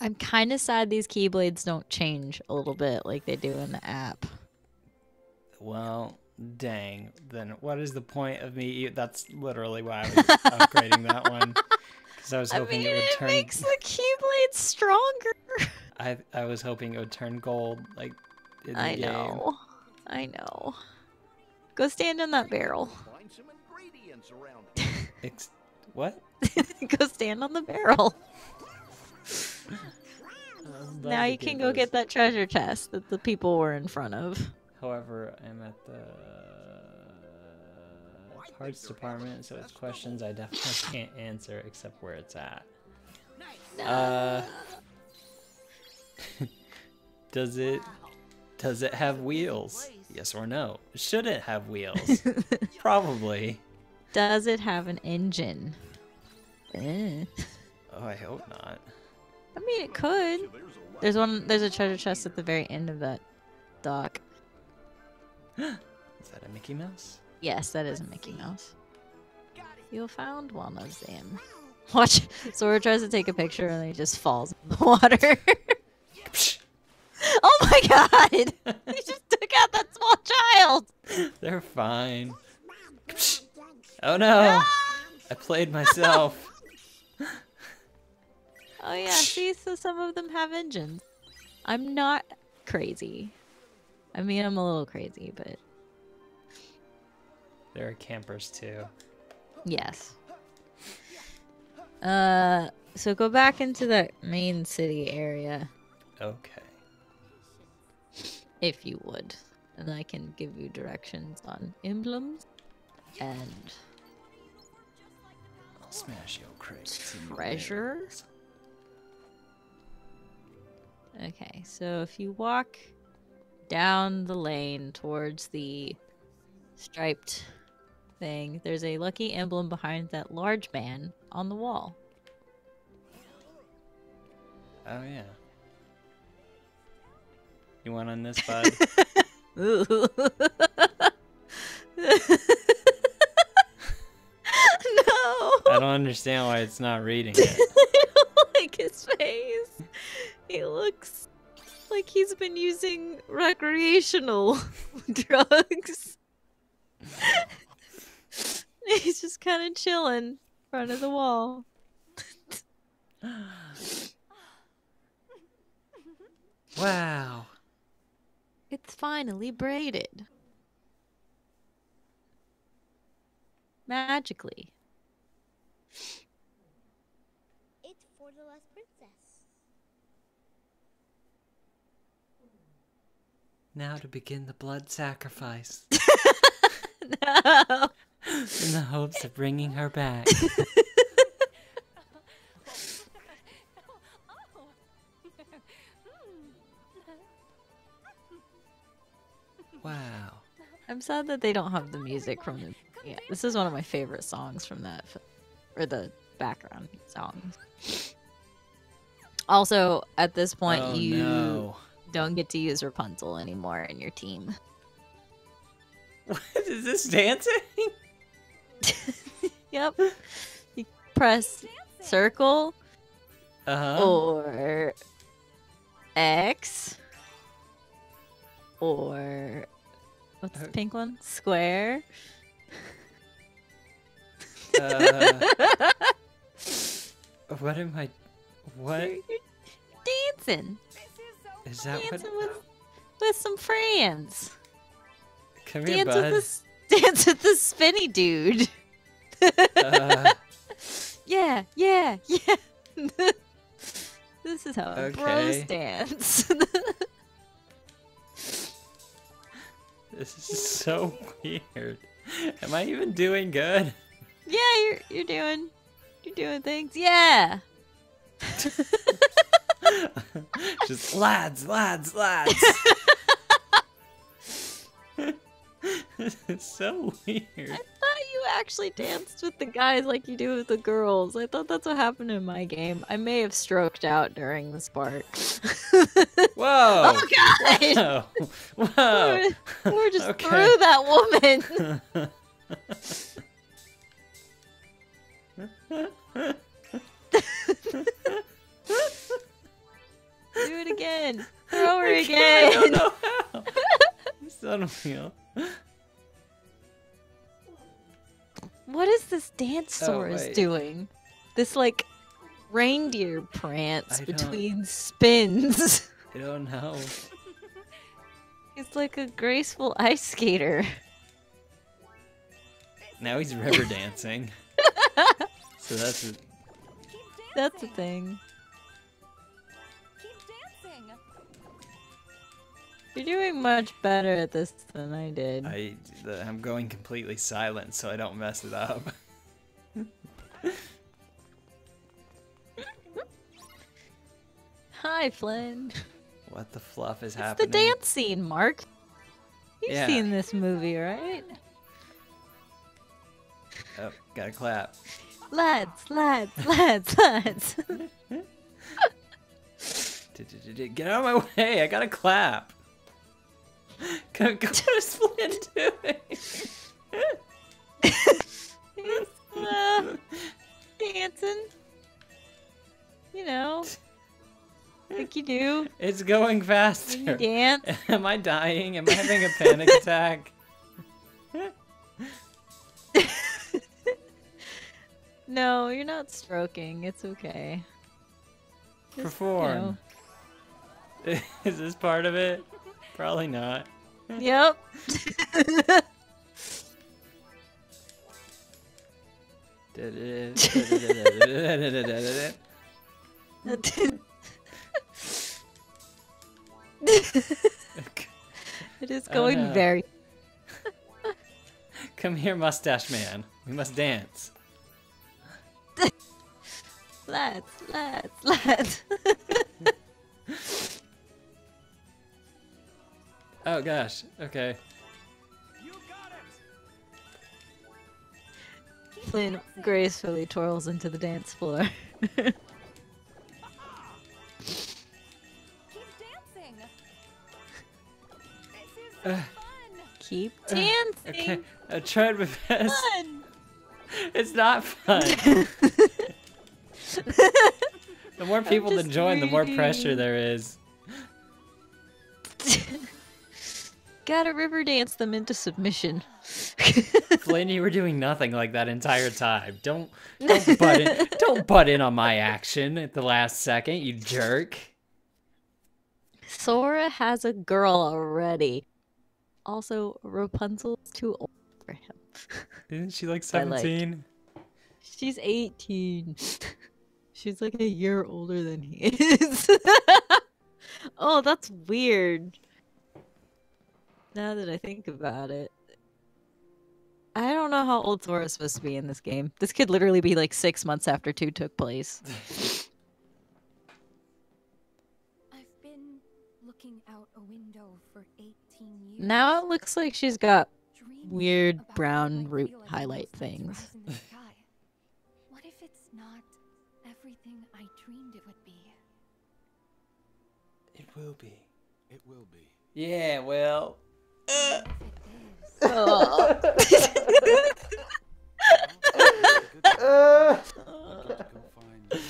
I'm kind of sad these Keyblades don't change a little bit like they do in the app. Well, dang. Then what is the point of me... That's literally why I was upgrading that one. Because I was hoping it would turn... It makes the Keyblade stronger. I was hoping it would turn gold, like, in the I game. know. I know. Go stand in that barrel. Find some ingredients around. What? Go stand on the barrel. I'm glad Now the you can game go does. get that treasure chest that the people were in front of. However, I'm at the parts department, so it's questions I definitely can't answer except where it's at. Does it have wheels? Yes or no? Should it have wheels? Probably. Does it have an engine? Eh. Oh, I hope not. I mean, it could. There's a treasure chest at the very end of that dock. Is that a Mickey Mouse? Yes, that is a Mickey Mouse. You found one of them. Watch. Sora tries to take a picture and he just falls in the water. Oh my god! He just took out that small child! They're fine. Oh no! I played myself. Oh yeah, see, so some of them have engines. I'm not crazy. I mean, I'm a little crazy, but There are campers too. yes. So go back into that main city area, Okay. if you would. And I can give you directions on emblems and I'll smash your crates. and treasure. barrels. Okay, so if you walk down the lane towards the striped thing. There's a lucky emblem behind that large man on the wall. Oh yeah. You want on this, bud? Ooh. No. I don't understand why it's not reading it. I don't like his face. He looks like he's been using recreational drugs. He's just kind of chilling in front of the wall. Wow. It's finally braided. Magically. It's for the last princess. Now to begin the blood sacrifice. No. In the hopes of bringing her back. Wow. I'm sad that they don't have the music from the. Yeah, this is one of my favorite songs from that, or the background songs. Also, at this point, Oh, you no. don't get to use Rapunzel anymore in your team. What is this dancing? Yep. You press circle Uh-huh. or X or what's the pink one? Square. What am I? What You're dancing. is that? Dancing What? with some friends. Come here, Dance bud. dance with the spinny dude. Uh, Yeah. This is how bros Okay. dance. this is so weird. Am I even doing good? Yeah, you're doing things. Yeah. Just lads. It's so weird. I thought you actually danced with the guys like you do with the girls. I thought that's what happened in my game. I may have stroked out during this part. Whoa! Oh god! Whoa! Whoa! We're just Okay. through that woman. Do it again. Throw her I again. don't know how. It's unreal. What is this dance-saurus wait. doing? This like reindeer prance I don't- between spins. I don't know. He's like a graceful ice skater. Now he's river dancing. So that's a, That's the thing. Keep dancing. You're doing much better at this than I did. I'm going completely silent so I don't mess it up. Hi, Flynn. What the fluff is It's happening? the dance scene, Mark. You've Yeah. seen this movie, right? Oh, gotta clap. Lads. Get out of my way! I gotta clap. What is Flynn doing? He's, dancing. You know, like you do. It's going When faster. you dance. Am I dying? Am I having a panic attack? No, you're not stroking. It's okay. Just, you Perform. know. Is this part of it? Probably not. Yep. It is going no. very. Come here, mustache man. We must dance. Lads. Oh gosh. Okay. You got it! Flynn gracefully twirls into the dance floor. Keep dancing. This is so fun. Keep dancing. Okay, I tried my best. Fun. It's not fun. The more people that join, the more pressure there is. Gotta river dance them into submission. Flynn, you were doing nothing like that entire time. Don't butt in on my action at the last second, you jerk. Sora has a girl already. Also, Rapunzel's too old for him. Isn't she like I like- 17? She's 18. She's like a year older than he is. Oh, that's weird. Now that I think about it. I don't know how old Sora's supposed to be in this game. This could literally be like 6 months after 2 took place. I've been looking out a window for 18 years. Now it looks like she's got dreaming weird about brown what might root feel like highlight those lights things. rise in the sky. What if it's not everything I dreamed it would be? It will be. It will be. Yeah, well. What if it is? Oh. Good to go find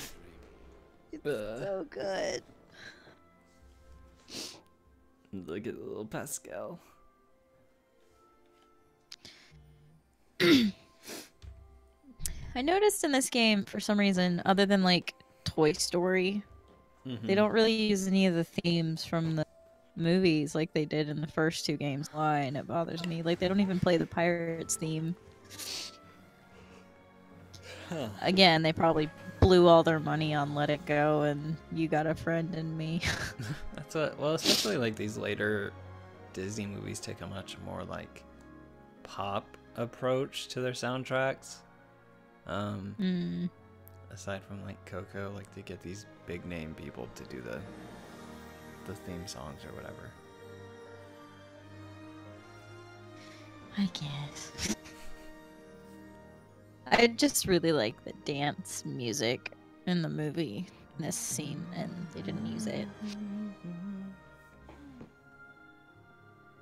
your dream. So good. Look at little Pascal. I noticed in this game, for some reason, other than like Toy Story, they don't really use any of the themes from the movies like they did in the first 2 games. Why? And it bothers me. Like, they don't even play the Pirates theme. Huh. Again, they probably blew all their money on Let It Go and You Got a Friend in Me. That's what. Well, especially like these later Disney movies take a much more like pop approach to their soundtracks. Aside from like Coco, like they get these big name people to do the theme songs or whatever. I guess. I just really like the dance music in the movie, in this scene, and they didn't use it.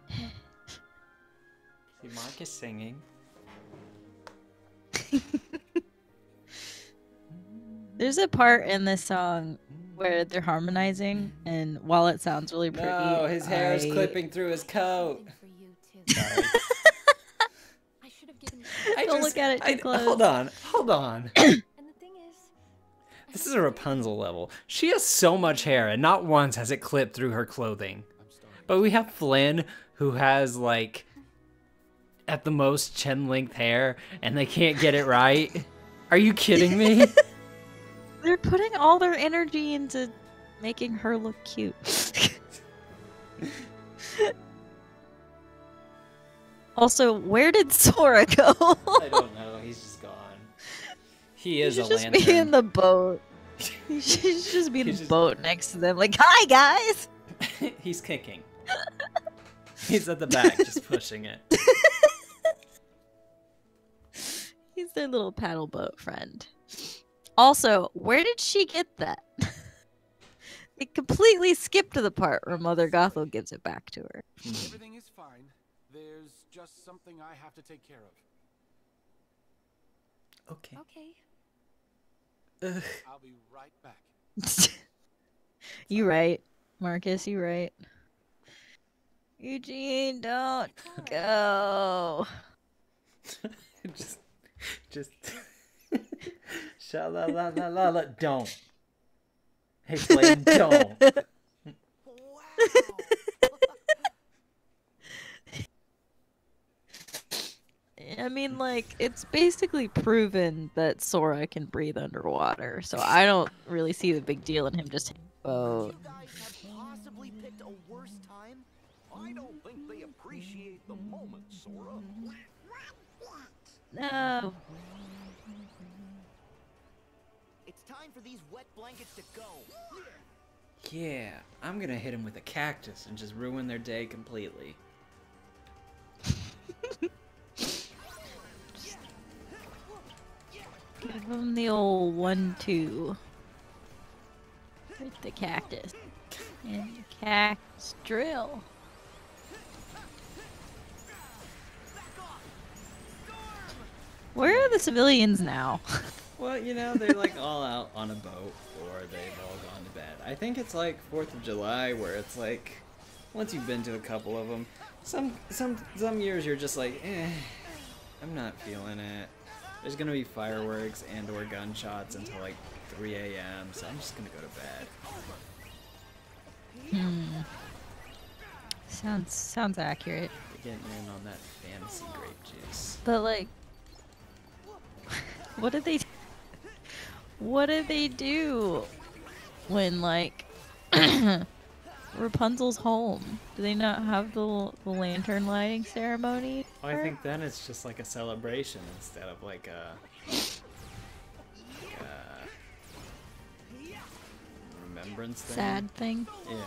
See, Mark is singing. There's a part in this song where they're harmonizing, and while it sounds really pretty, No, his hair is I- clipping through his coat. Something for you too. Sorry. I should have given you. Don't look at it too close. Hold on. And the thing is, This is a Rapunzel level. She has so much hair, and not once has it clipped through her clothing. But we have Flynn, who has, like, at the most chin-length hair, and they can't get it right. Are you kidding me? They're putting all their energy into making her look cute. Also, where did Sora go? I don't know. He's just gone. He is He a should just lantern. be in the boat. He should just be in the boat next to them, like, "Hi guys." He's kicking. He's at the back, just pushing it. He's their little paddle boat friend. Also, where did she get that? They completely skipped to the part where Mother Gothel gives it back to her. Everything is fine. There's just something I have to take care of. Okay. okay. I'll be right back. You right, Marcus, you right. Eugene, don't go. just sha la la la la la. Don't. Hey, Flynn, don't. I mean, like, it's basically proven that Sora can breathe underwater, so I don't really see the big deal in him just hitting a boat. You guys have possibly picked a worse time? I don't think they appreciate the moment, Sora. No. It's time for these wet blankets to go. Yeah, I'm gonna hit him with a cactus and just ruin their day completely. Give him the old 1-2 with the cactus and the cactus drill. Where are the civilians now? Well, you know, they're like all out on a boat or they've all gone to bed. I think it's like 4th of July where it's like, once you've been to a couple of them, some years you're just like, I'm not feeling it. There's gonna be fireworks and or gunshots until like 3 a.m. So I'm just gonna go to bed. Sounds accurate. You're getting in on that fantasy grape juice. But like, what did they do when like Rapunzel's home? Do they not have the lantern lighting ceremony? Well, I think then it's just like a celebration instead of like a remembrance thing. Sad thing. Yeah.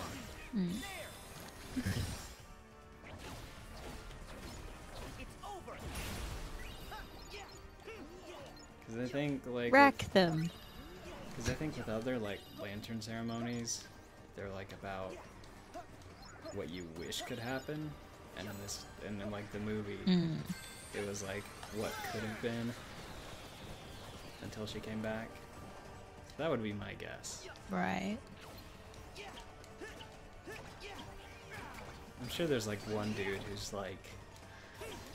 Because I think like Wreck them. Because I think with other like lantern ceremonies, they're like about what you wish could happen, and in like the movie, it was like what could have been until she came back. That would be my guess. Right. I'm sure there's like one dude who's like,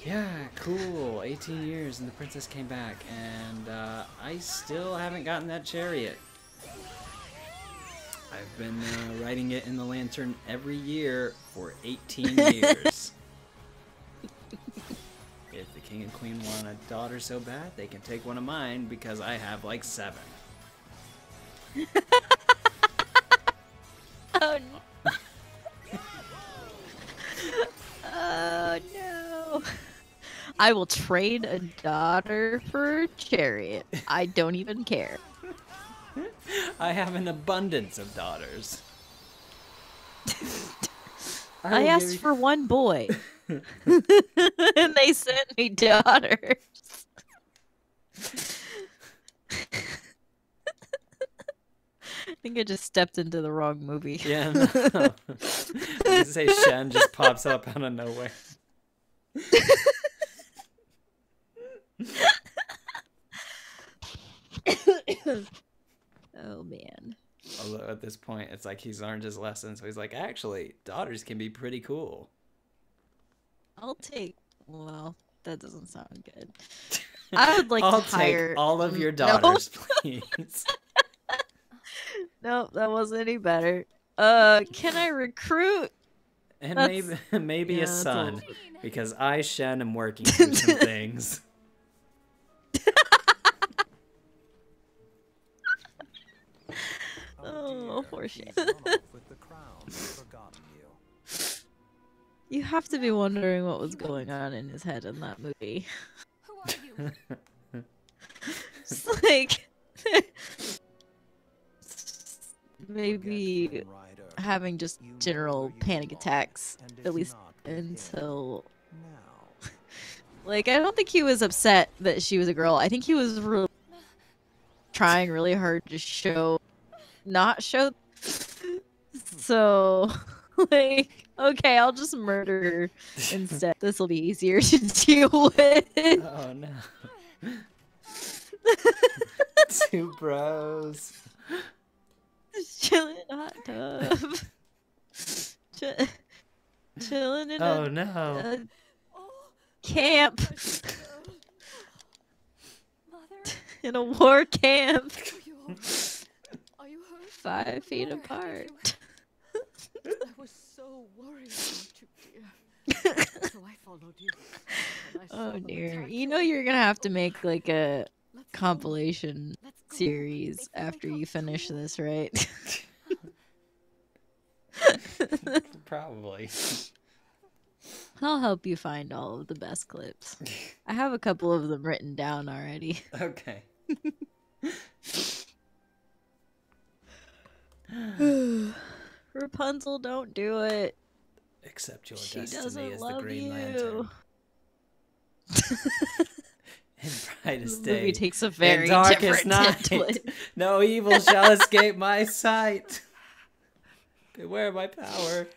yeah, cool, 18 years and the princess came back, and I still haven't gotten that chariot. I've been writing it in the lantern every year for 18 years. If the king and queen want a daughter so bad, they can take one of mine because I have like 7. Oh no. Oh no. I will trade a daughter for a chariot. I don't even care. I have an abundance of daughters. I asked for one boy. And they sent me daughters. I think I just stepped into the wrong movie. Yeah, no. I was gonna say Shen just pops up out of nowhere. Oh man. Although at this point, it's like he's learned his lesson, so he's like, actually, daughters can be pretty cool. I'll take. Well, that doesn't sound good. I would like I'll to hire take all of your daughters, please. Nope, that wasn't any better. Can I recruit? And That's- maybe yeah, a that's son, all. because I, Shen, am working through some things. Oh, poor shit. He's run off with the crown and forgotten you. You have to be wondering what was going on in his head in that movie. Who are you? It's like maybe Forgetful rider, having just you know general where you panic belong, attacks, and at it's least not with him. until Now, like I don't think he was upset that she was a girl. I think he was really trying really hard to not show. So like, okay, I'll just murder her instead. This will be easier to deal with. Oh no. 2 bros. Just chilling in a hot tub. Chilling in Oh a no. camp. Mother, In a war camp. are you all right? Are you hurt? 5 feet Mother, apart. I was so worried about you, dear. So I followed you. and I saw Oh them dear. attack You know you're gonna have to make like a Let's go. compilation Let's go. series Before I after you come finish to. this, right? Probably. I'll help you find all of the best clips. I have a couple of them written down already. Okay. Rapunzel, don't do it. Accept your She destiny doesn't as the love Green you. Lantern. And brightest The movie day. takes a and very darkest different night. template. No evil shall escape my sight. Beware my power.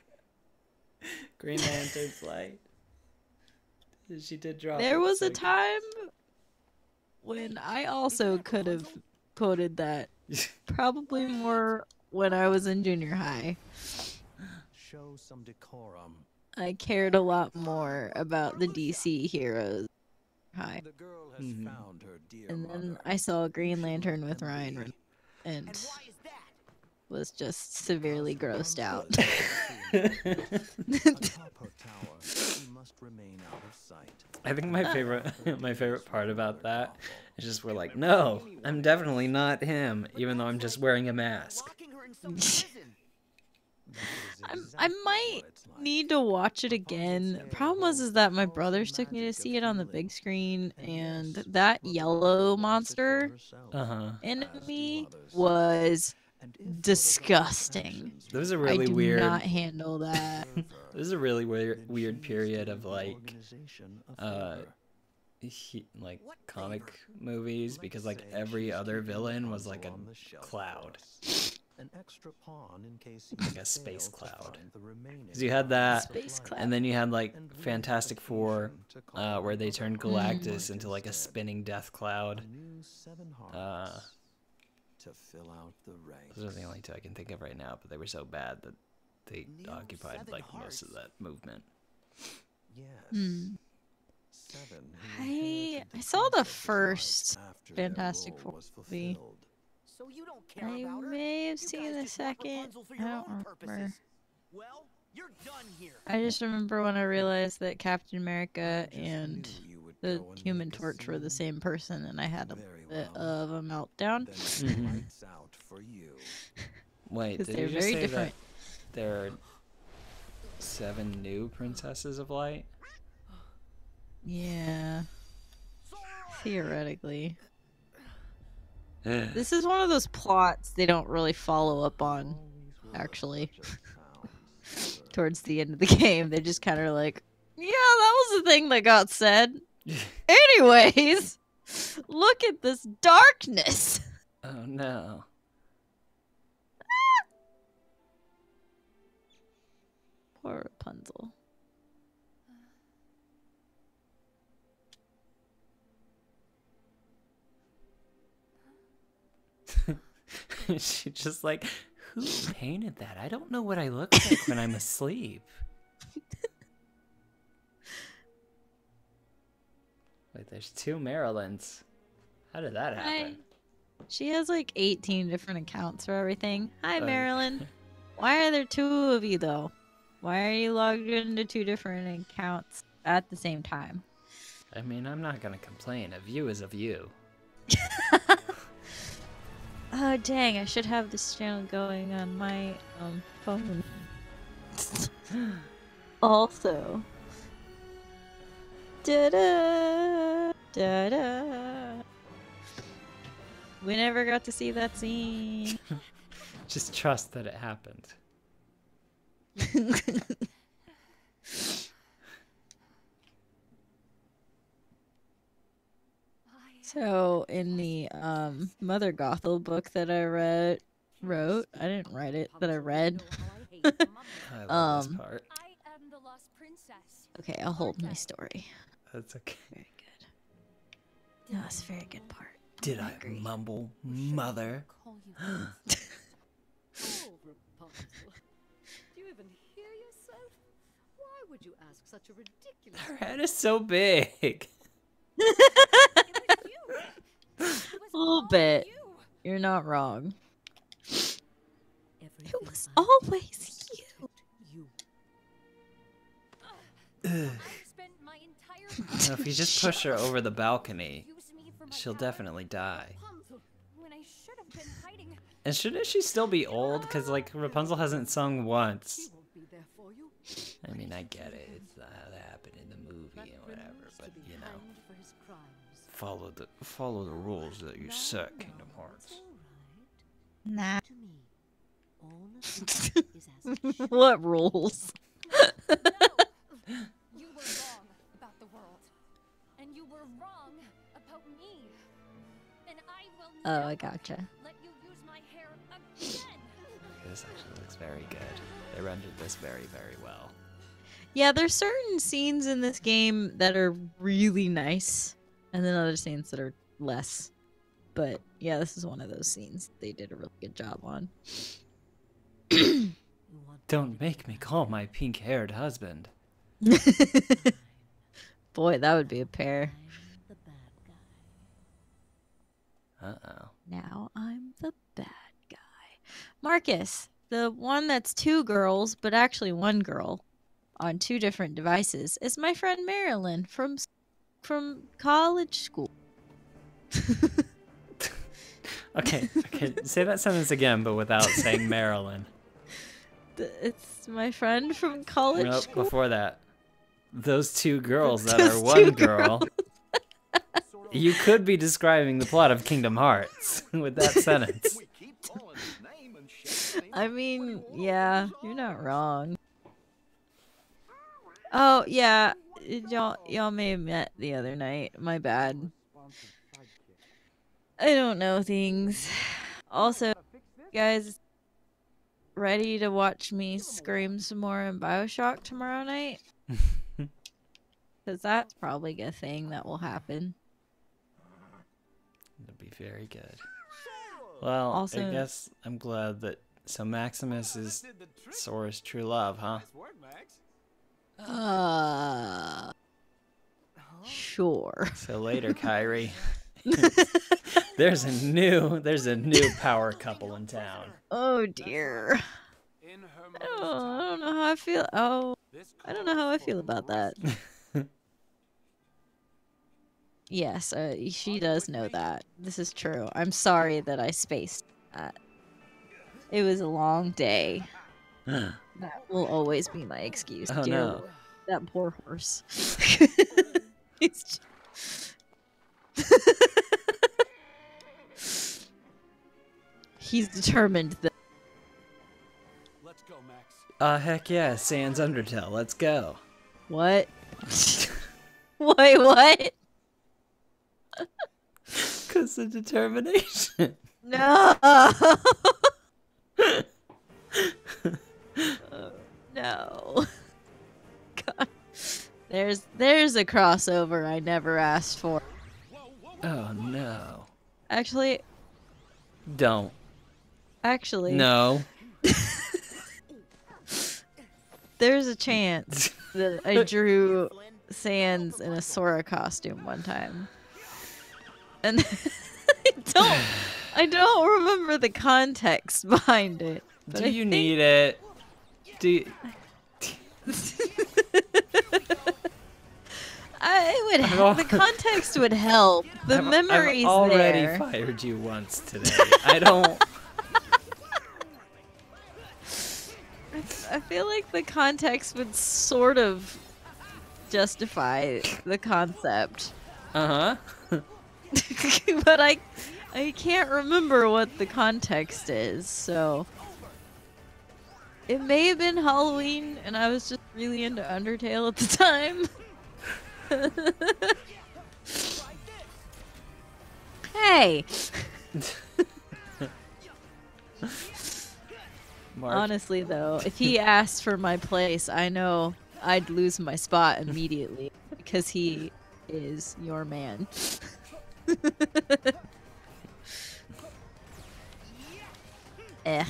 Green Lantern's light. She did drop There it, was so a time when I also could have quoted that. Probably more when I was in junior high. Show some decorum. I cared a lot more about the DC heroes. Hi. The girl has found her dear And then mother. I saw Green Lantern with Ryan Reynolds and was just severely grossed out. Atop her tower, she must remain out of sight. I think my favorite part about that is just we're like, no, I'm definitely not him, even though I'm just wearing a mask. I might need to watch it again. Problem is that my brothers took me to see it on the big screen, and that yellow monster enemy was disgusting. There was a really I do weird. not handle that. This is a really weird period of like, like comic movies because like every other villain was like a cloud. An extra pawn in case like a space cloud. Because you had that, and then you had like Fantastic Four, where they turned Galactus into like a spinning death cloud. To fill out the ranks. Those are the only two I can think of right now, but they were so bad that they occupied like most of that movement. Yes. I saw the first Fantastic Four movie. So you don't care I about her? may have You seen guys the just want second. Rapunzel for I your don't own remember. purposes. Well, you're done here. I just remember when I realized that Captain America and the Human Torch were the same person, and I had a bit of a meltdown. Wait, Because did they're you just very say different. that there are 7 new Princesses of Light? Yeah. Theoretically. This is one of those plots they don't really follow up on, actually. Towards the end of the game, they're just kind of like, yeah, that was the thing that got said. Anyways, look at this darkness. Oh no. Poor Rapunzel. She just like, who painted that? I don't know what I look like when I'm asleep. Wait, there's 2 Marilyns. How did that happen? She has like 18 different accounts for everything. Hi, Oh. Marilyn. Why are there 2 of you, though? Why are you logged into 2 different accounts at the same time? I mean, I'm not gonna complain. A view is a view. Oh, dang. I should have this channel going on my phone. Also. Da-da, da-da. We never got to see that scene. Just trust that it happened. So in the Mother Gothel book that I wrote, I didn't write it, that I read. I love this part. I am the lost princess. Okay, I'll hold my story. That's okay. Very good. No, it's a very good part. Did I mumble, mother? Call you that. Oh, Rapunzel. Do you even hear yourself? Why would you ask such a ridiculous Her head is so big. A little bit. You're not wrong. Everything It was I always you. I spent my entire Now, if you just push her over the balcony, use me for my she'll power. definitely die. Rapunzel, when I should have been hiding. And shouldn't she still be old? Because, like, Rapunzel hasn't sung once. won't be there for you. I mean, I get it. It's how that happened in the movie and whatever. But, you know, Hanged for his crimes. follow the rules that you set, Kingdom Hearts. Nah. To me, all of this is as it should. What rules? You were wrong about the world. and you were wrong about me. And I will Oh, I never gotcha. let you use my hair again. This actually looks very good. They rendered this very, very well. Yeah, there's certain scenes in this game that are really nice, and then other scenes that are less. But yeah, this is one of those scenes they did a really good job on. Don't make me call my pink-haired husband. Boy, that would be a pair. Uh-oh. Now I'm the bad guy. Marcus, the one that's two girls, but actually one girl, on two different devices, is my friend Marilyn from college school. Okay, say that sentence again, but without saying Marilyn. It's my friend from college Nope, school. before that. Those two girls that Those are one two girl. You could be describing the plot of Kingdom Hearts with that sentence. I mean, yeah, you're not wrong. Oh, yeah, y'all may have met the other night. My bad. I don't know things. Also, guys, ready to watch me scream some more in BioShock tomorrow night? Because that's probably a thing that will happen. It'll be very good. Well, Also, I guess I'm glad that... So Maximus is Sora's true love, huh? Sure. So later, Kyrie. There's a new power couple in town. Oh dear. Oh, I don't know how I feel. Oh, I don't know how I feel about that. Yes, she does know that. This is true. I'm sorry that I spaced that. It was a long day. That will always be my excuse. Oh, Dear no. Lord. That poor horse. He's determined that. Let's go, Max. Heck yeah, Sans Undertale, let's go. What? Wait, what? Because of determination. No. No. God. There's a crossover I never asked for. Oh no. Actually, Don't. no. There's a chance that I drew Sans in a Sora costume one time. And I don't remember the context behind it. But Do you need it? Do you... The context would help. The memories I've already there. fired you once today. I don't... I feel like the context would sort of justify the concept. Uh-huh. But I can't remember what the context is, so... It may have been Halloween, and I was just really into Undertale at the time. Hey! Mark. Honestly, though, if he asked for my place, I know I'd lose my spot immediately because he is your man. Eh.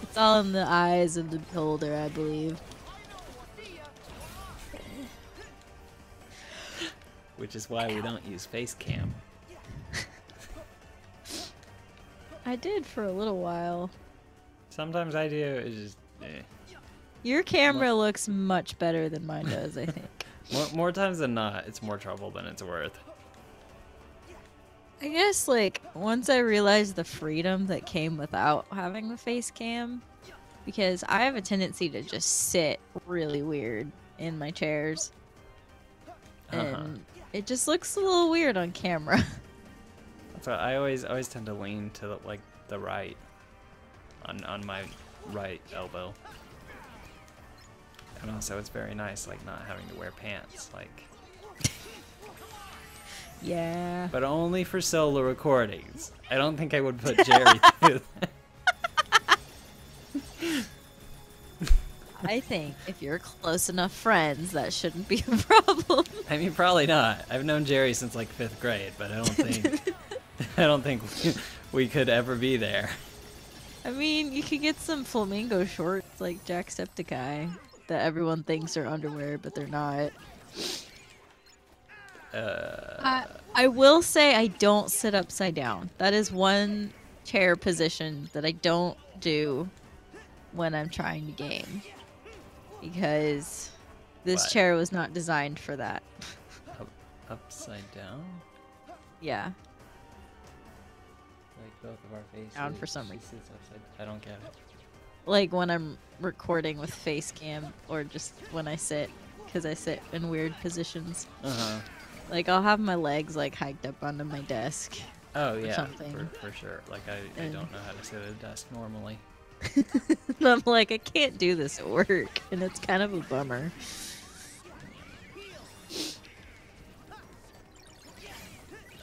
It's all in the eyes of the beholder, I believe. Which is why we don't use face cam. I did for a little while. Sometimes I do. It's just... Your camera looks much better than mine does, I think. More times than not, it's more trouble than it's worth. I guess, like, once I realized the freedom that came without having the face cam, because I have a tendency to just sit really weird in my chairs. And it just looks a little weird on camera. So I always tend to lean to like the right on my right elbow. And also it's very nice like not having to wear pants like Yeah. But only for solo recordings. I don't think I would put Jerry through that. I think if you're close enough friends, that shouldn't be a problem. I mean, probably not. I've known Jerry since like 5th grade, but I don't think we could ever be there. I mean, you could get some flamingo shorts like Jacksepticeye that everyone thinks are underwear, but they're not. I will say I don't sit upside down. That is one chair position that I don't do when I'm trying to game. Because this What? chair was not designed for that. Upside down? Yeah. Like both of our faces. Down for some She reason. sits upside. I don't get it. Like when I'm recording with face cam or just when I sit, because I sit in weird positions. Uh-huh. Like I'll have my legs like hiked up onto my desk. Oh yeah, something. for sure. Like I And- don't know how to sit at a desk normally. And I'm like, I can't do this at work, and it's kind of a bummer.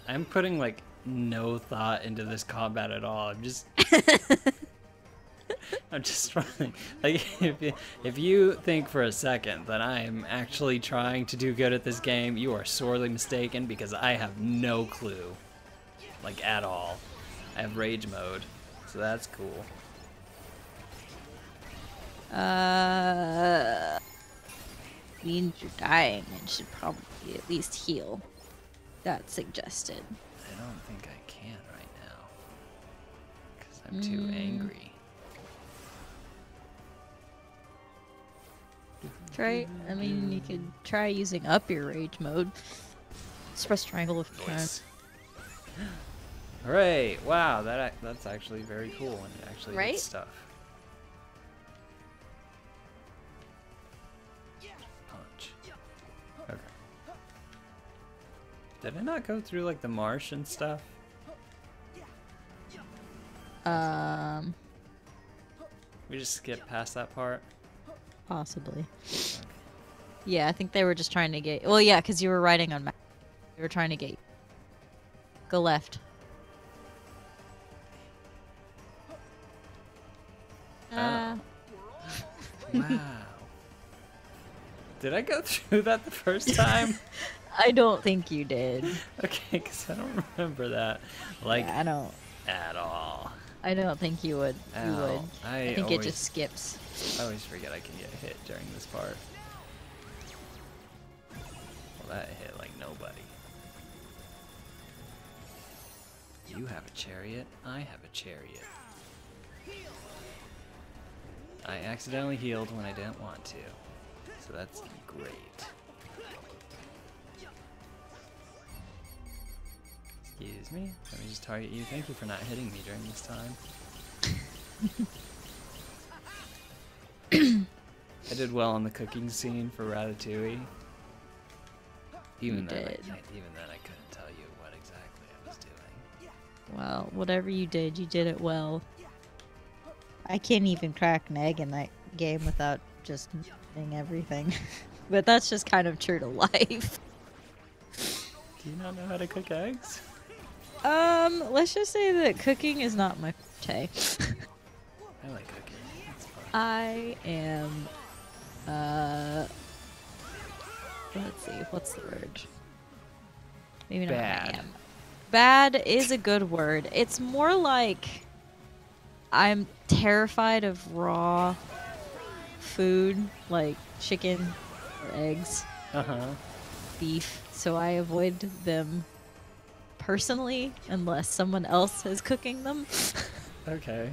I'm putting like no thought into this combat at all. I'm just trying. Like if you think for a second that I am actually trying to do good at this game, you are sorely mistaken because I have no clue. Like at all. I have rage mode, so that's cool. Means you're dying and should probably at least heal. That's suggested. I don't think I can right now. Because I'm too angry. Try. I mean, you could try using up your rage mode. Just press triangle if you can. Voice. Hooray! Wow, that's actually very cool when it actually Right? hits stuff. Punch. Okay. Did I not go through like the marsh and stuff? We just skipped past that part. Possibly. Yeah, I think they were just trying to get. Well, yeah, because you were riding on. They were trying to get. Go left. Wow. Did I go through that the first time? I don't think you did. Okay, because I don't remember that. Like, Yeah, I don't. at all. I don't think you would. You Ow. would. I think it always- just skips. I always forget I can get hit during this part. Well, that hit like nobody. You have a chariot, I have a chariot. I accidentally healed when I didn't want to. So that's great. Excuse me? Let me just target you. Thank you for not hitting me during this time. I did well on the cooking scene for Ratatouille. Even then, I couldn't tell you what exactly I was doing. Well, whatever you did it well. I can't even crack an egg in that game without just doing everything. But that's just kind of true to life. Do you not know how to cook eggs? Let's just say that cooking is not my forte. I like cooking. It's fun. I am, let's see, what's the word? Maybe not Bad. I am. Bad is a good word. It's more like I'm terrified of raw food, like chicken or eggs, Uh-huh. beef, so I avoid them personally unless someone else is cooking them. Okay.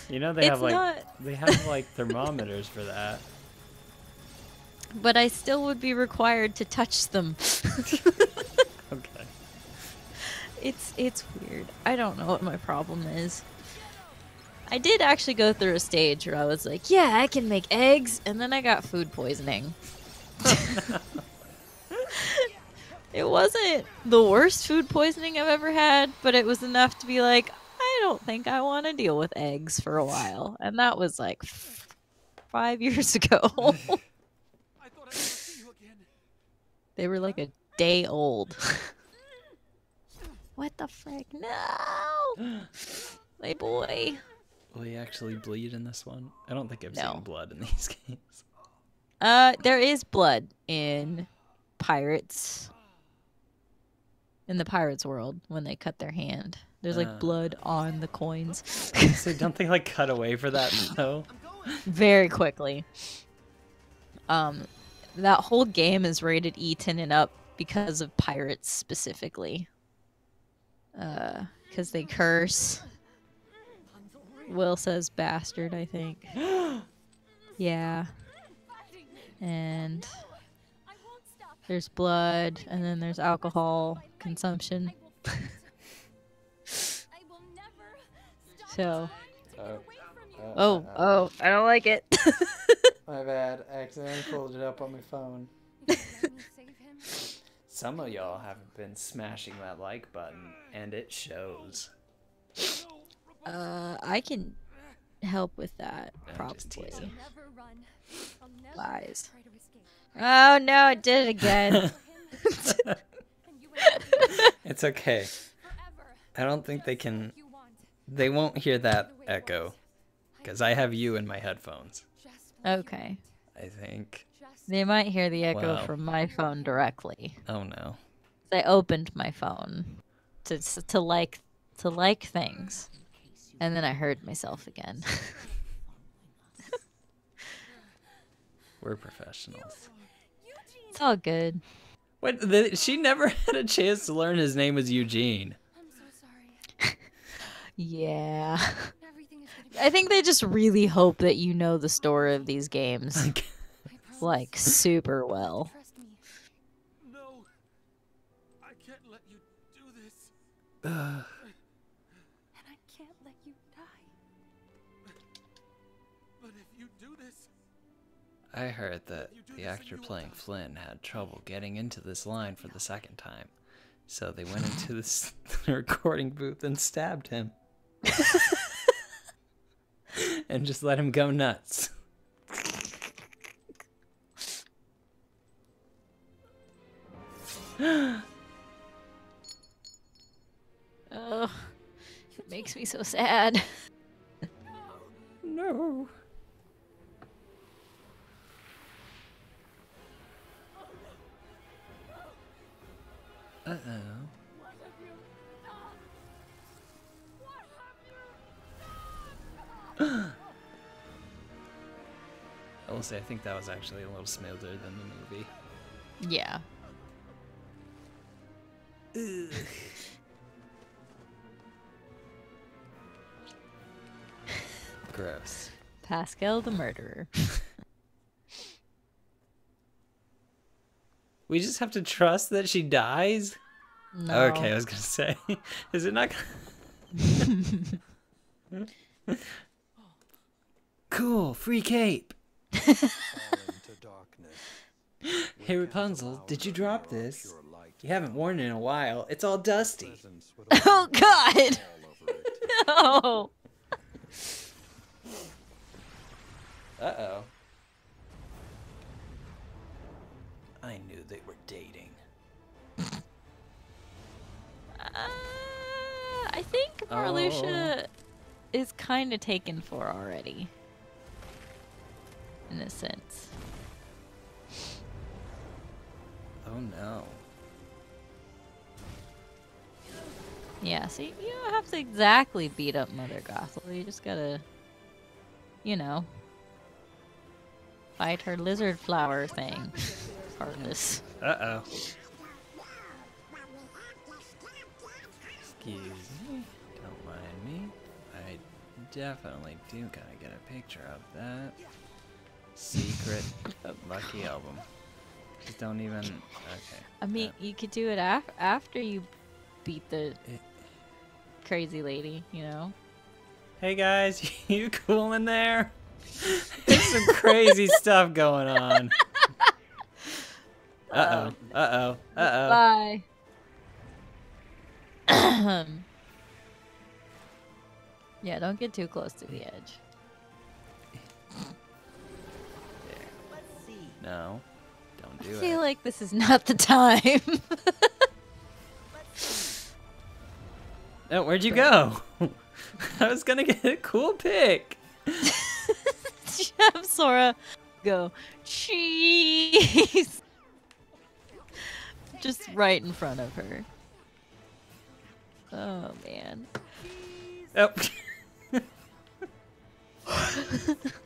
You know they It's have like not- they have like thermometers for that. But I still would be required to touch them. Okay. It's weird. I don't know what my problem is. I did actually go through a stage where I was like, yeah, I can make eggs, and then I got food poisoning. It wasn't the worst food poisoning I've ever had, but it was enough to be like, I don't think I want to deal with eggs for a while. And that was like 5 years ago. I thought I'd never see you again. They were like a day old. What the frick? No! My boy. Will he actually bleed in this one? I don't think I've No. seen blood in these games. There is blood in Pirates. In the Pirates world, when they cut their hand. There's like blood on the coins. So don't they like cut away for that though? Very quickly. That whole game is rated E10 and up because of pirates specifically. Because they curse. Will says bastard, I think. Yeah. And there's blood, and then there's alcohol consumption. So. Oh, I don't like it. My bad. I accidentally pulled it up on my phone. Some of y'all haven't been smashing that like button, and it shows. I can help with that, probably. Lies. Oh no, it did it again. It's okay. I don't think they can... They won't hear that echo. Because I have you in my headphones. Okay. I think. They might hear the echo Wow. from my phone directly. Oh no. I opened my phone to like things, and then I heard myself again. We're professionals. It's all good. What? She never had a chance to learn his name was Eugene. Yeah. I think they just really hope that you know the story of these games, like, super well. No, I can't let you do this. And I can't let you die. But if you do this, I heard that the actor playing Flynn had trouble getting into this line for the second time. So they went into this recording booth and stabbed him. And just let him go nuts. Oh, it makes me so sad. No. Uh-oh. I will say, I think that was actually a little smoother than the movie. Yeah. Gross. Pascal the murderer. We just have to trust that she dies? No. Okay, I was gonna say. Is it not Cool, free cape. Hey Rapunzel, did you drop this? You haven't worn it in a while. It's all dusty. Oh God! No! Uh-oh. I knew they were dating. I think Marluxia is kind of taken for already. In a sense. Oh no. Yeah, so you don't have to exactly beat up Mother Gothel. You just gotta, you know, fight her lizard flower thing. Heartless. Uh-oh. Excuse me. Don't mind me. I definitely do gotta get a picture of that. Secret Lucky album. Just don't even... Okay. I mean, you could do it after you beat the crazy lady, you know? Hey guys, you cool in there? There's some crazy stuff going on. Uh-oh. Uh-oh. Uh-oh. Bye. Yeah, don't get too close to the edge. No. Don't do I it. feel like this is not the time. Oh, where'd you go? I was gonna get a cool pic. Have Sora go, cheese! Just right in front of her. Oh, man. Oh.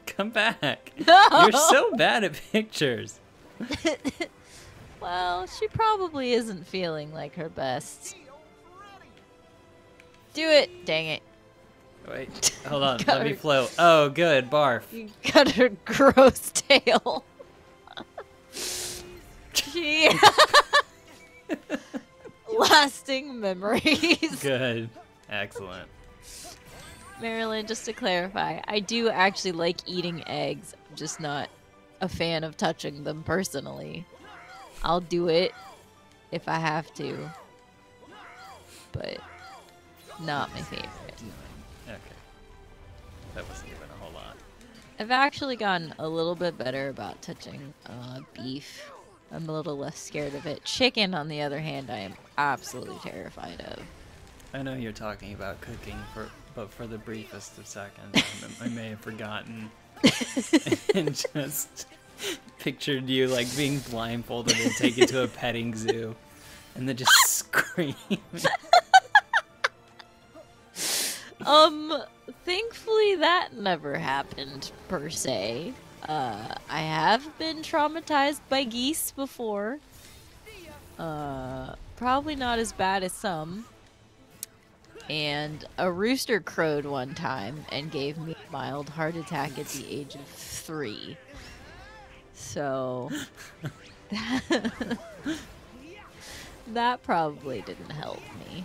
Come back. No! You're so bad at pictures. Well, she probably isn't feeling like her best. Do it! Dang it. Wait, hold on. Got Let me her- float. Oh, good. Barf. You got her gross tail. She... Lasting memories. Good. Excellent. Marilyn, just to clarify, I do actually like eating eggs. I'm just not a fan of touching them personally. I'll do it if I have to. But not my favorite. Okay. That wasn't even a whole lot. I've actually gotten a little bit better about touching beef. I'm a little less scared of it. Chicken, on the other hand, I am absolutely terrified of. I know you're talking about cooking, but for the briefest of seconds, I may have forgotten and just pictured you like being blindfolded and taken to a petting zoo, and then just screaming. Thankfully that never happened per se. I have been traumatized by geese before. Probably not as bad as some. And a rooster crowed one time and gave me a mild heart attack at the age of 3. So that probably didn't help me.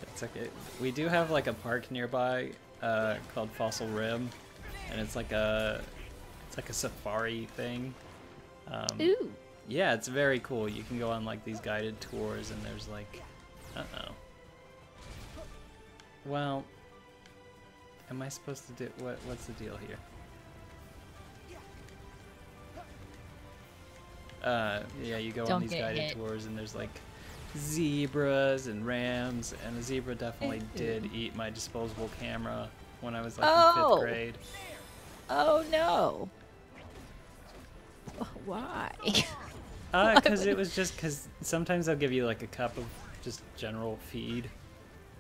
It's okay. We do have like a park nearby called Fossil Rim, and it's like a safari thing. Ooh. Yeah, it's very cool. You can go on like these guided tours, and there's like, uh-oh. Well, am I supposed to do what's the deal here? Yeah, you go on Don't these get guided hit. tours, and there's like zebras and rams, and a zebra definitely did eat my disposable camera when I was like in 5th grade. Oh no. Why? Because sometimes they'll give you like a cup of just general feed,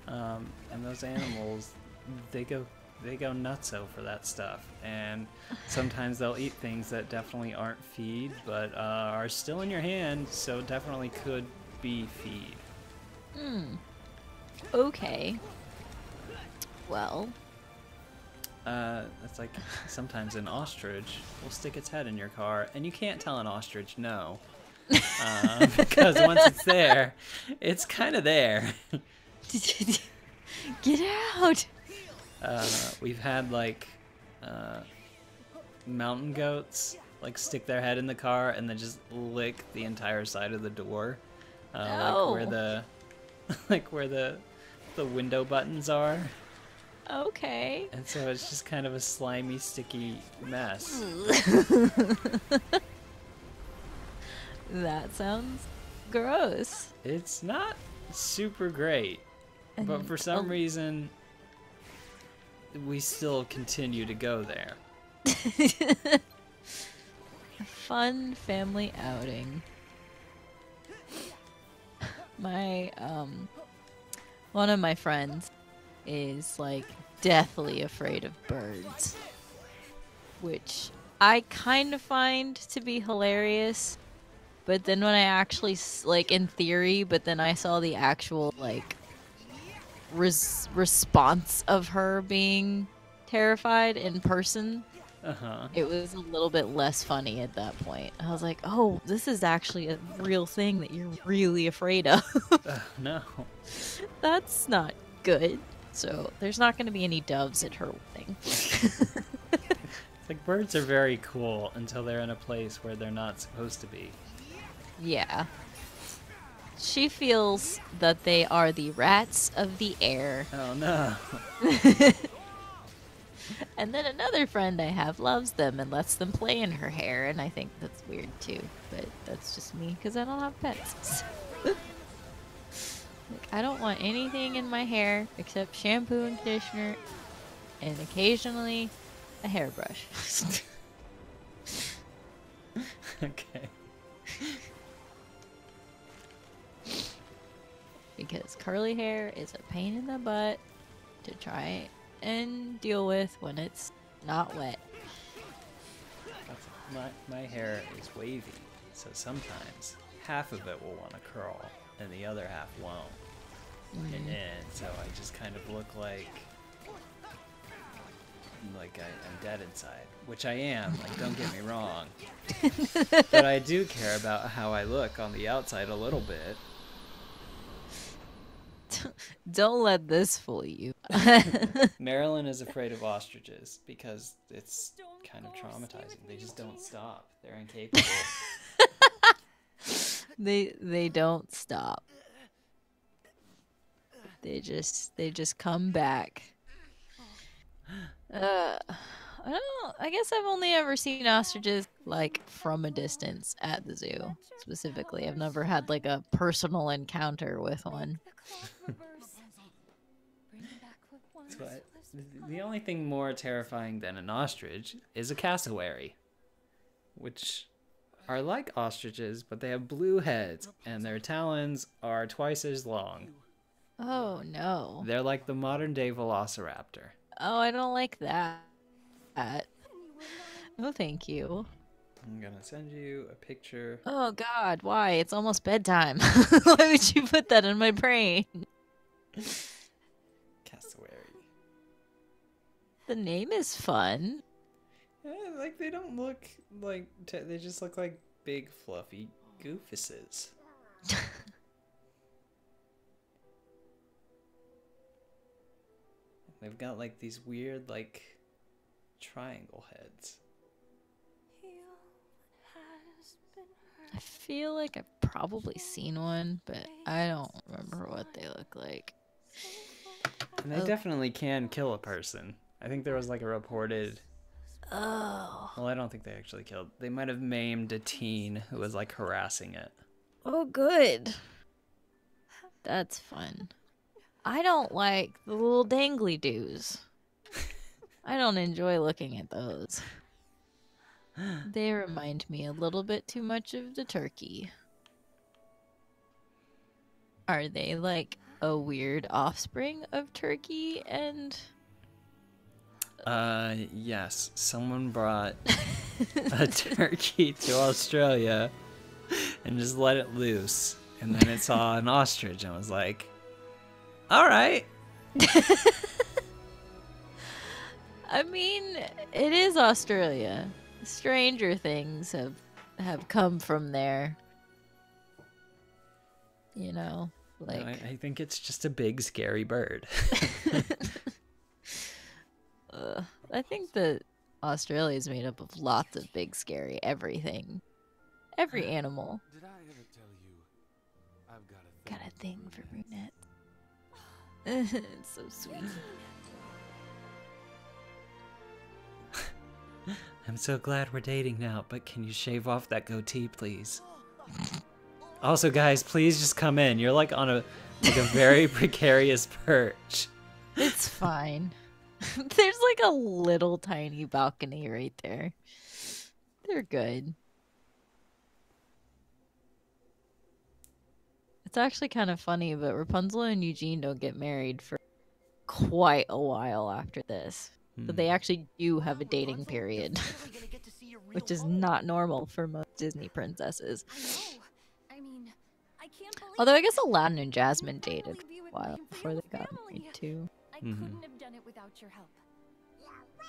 and those animals, they go nutso for that stuff, and sometimes they'll eat things that definitely aren't feed, but are still in your hand, so definitely could be feed. Okay. Well. It's like sometimes an ostrich will stick its head in your car, and you can't tell an ostrich no. Because once it's there, it's kind of there. Get out! We've had like mountain goats like stick their head in the car and then just lick the entire side of the door, like where the window buttons are. Okay. And so it's just kind of a slimy, sticky mess. That sounds gross. It's not super great, but for some reason, we still continue to go there. A fun family outing. My, one of my friends is like deathly afraid of birds, which I kind of find to be hilarious. But then when I actually, like, in theory, but then I saw the actual, like, response of her being terrified in person, it was a little bit less funny at that point. I was like, oh, this is actually a real thing that you're really afraid of. No. That's not good. So there's not going to be any doves at her wedding. It's like birds are very cool until they're in a place where they're not supposed to be. Yeah. She feels that they are the rats of the air. Oh no. And then another friend I have loves them and lets them play in her hair, and I think that's weird too. But that's just me because I don't have pets. Like, I don't want anything in my hair except shampoo and conditioner, and occasionally a hairbrush. Okay. Because curly hair is a pain in the butt to try and deal with when it's not wet. My hair is wavy, so sometimes half of it will want to curl and the other half won't. And so I just kind of look like I'm dead inside, which I am, like, don't get me wrong. But I do care about how I look on the outside a little bit. Don't let this fool you. Marilyn is afraid of ostriches because it's kind of traumatizing. They just don't stop. They're incapable. They don't stop. They just come back. I guess I've only ever seen ostriches like from a distance at the zoo. Specifically, I've never had like a personal encounter with one. The only thing more terrifying than an ostrich is a cassowary, which are like ostriches, but they have blue heads, and their talons are twice as long. Oh, no. They're like the modern-day velociraptor. Oh, I don't like that. No, thank you. I'm gonna send you a picture. Oh, God, why? It's almost bedtime. Why would you put that in my brain? Cassowary. The name is fun. Yeah, like, they don't look like... they just look like big, fluffy goofuses. They've got, like, these weird, like, triangle heads. I feel like I've probably seen one, but I don't remember what they look like. And they definitely can kill a person. I think there was, like, a reported... Oh. Well, I don't think they actually killed... They might have maimed a teen who was, like, harassing it. Oh, good. That's fun. I don't like the little dangly doos. I don't enjoy looking at those. They remind me a little bit too much of the turkey. Are they like a weird offspring of turkey and... Yes. Someone brought a turkey to Australia and just let it loose. And then it saw an ostrich and was like, all right. I mean, it is Australia. Stranger things have come from there. You know, like... No, I think it's just a big, scary bird. I think that Australia is made up of lots of big, scary everything. Every animal. Did I ever tell you I've Got a thing for brunettes. It's so sweet. I'm so glad we're dating now, but can you shave off that goatee, please? Also, guys, please just come in. You're like on a very precarious perch. It's fine. There's like a little tiny balcony right there. They're good. It's actually kind of funny, but Rapunzel and Eugene don't get married for quite a while after this. So they actually do have a dating period, which is not normal for most Disney princesses. I mean, I can't believe Although I guess Aladdin and Jasmine dated for a while before they got married too. I couldn't have done it without your help.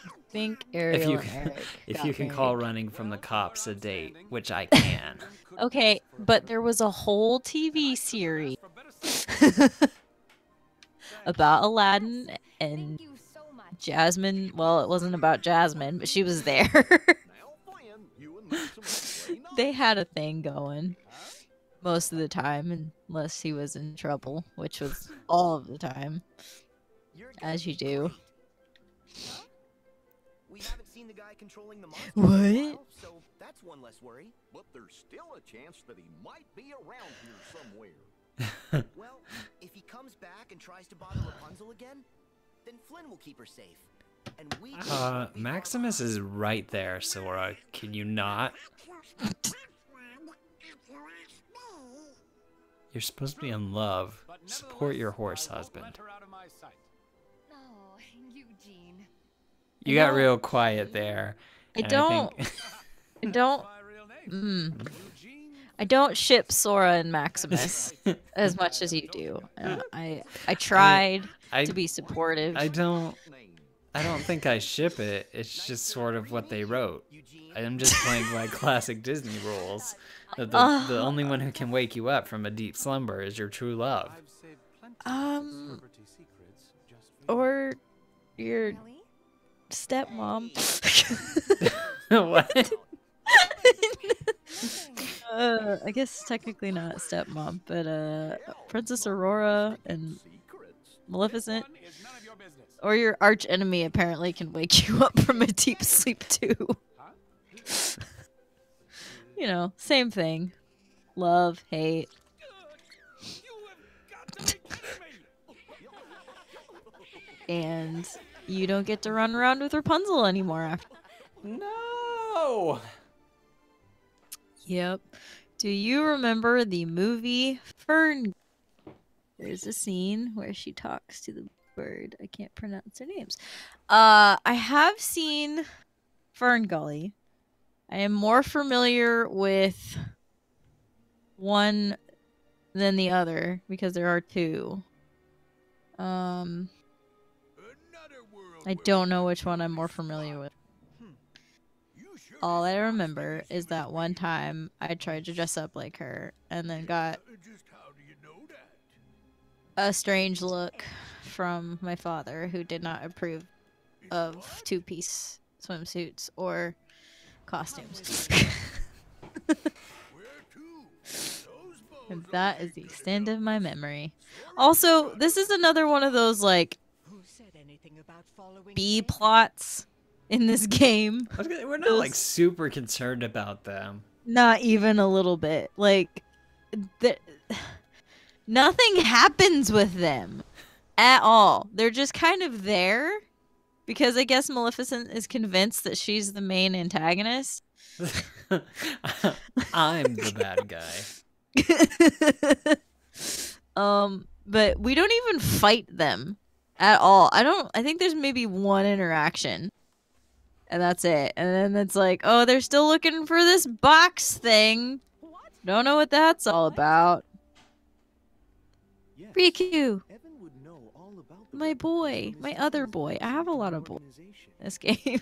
I think Ariel and Eric if got you can married. call running from the cops a date, which I can. Okay, but there was a whole TV series about Aladdin and Jasmine. Well, it wasn't about Jasmine, but she was there. They had a thing going most of the time, unless he was in trouble, which was all of the time, as you do. seen the guy controlling the monster What? for a while, so that's one less worry. But there's still a chance that he might be around here somewhere. Well, if he comes back and tries to bother Rapunzel again, then Flynn will keep her safe. And we Maximus is right there, Sora. Can you not? You're supposed to be in love. Support your horse husband. Oh, Eugene. You got real quiet there. I and don't. think- I don't. I don't ship Sora and Maximus as much as you do. I tried to be supportive. I don't think I ship it. It's just sort of what they wrote. I'm just playing by classic Disney rules. That the only one who can wake you up from a deep slumber is your true love. Or your stepmom. What? I guess technically not stepmom, but Princess Aurora and Maleficent. Or your arch enemy apparently can wake you up from a deep sleep too. You know, same thing. Love, hate. And you don't get to run around with Rapunzel anymore after. No. Yep. Do you remember the movie Fern? There's a scene where she talks to the bird. I can't pronounce their names. I have seen Fern Gully. I am more familiar with one than the other because there are two. I don't know which one I'm more familiar with. All I remember is that one time I tried to dress up like her and then got a strange look from my father who did not approve of two-piece swimsuits or costumes. And that is the extent of my memory. Also, this is another one of those like B plots in this game. We're not like super concerned about them. Not even a little bit. Like, nothing happens with them at all. They're just kind of there because I guess Maleficent is convinced that she's the main antagonist. I'm the bad guy. But we don't even fight them at all. I think there's maybe one interaction. And that's it. And then it's like, oh, they're still looking for this box thing. Don't know what that's all about. Riku. My boy. My other boy. I have a lot of boys in this game.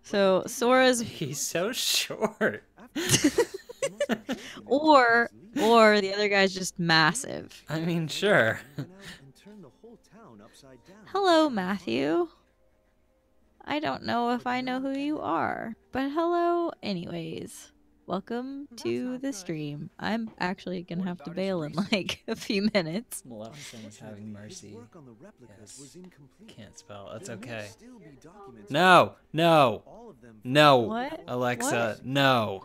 So, Sora's... He's so short. or the other guy's just massive. I mean, sure. Hello, Matthew. I don't know if I know who you are, but hello anyways. Welcome to the stream. I'm actually gonna have to bail in like a few minutes. Maleficent is having mercy. Yes. Can't spell. That's okay. No, no, no. What? Alexa, What? no.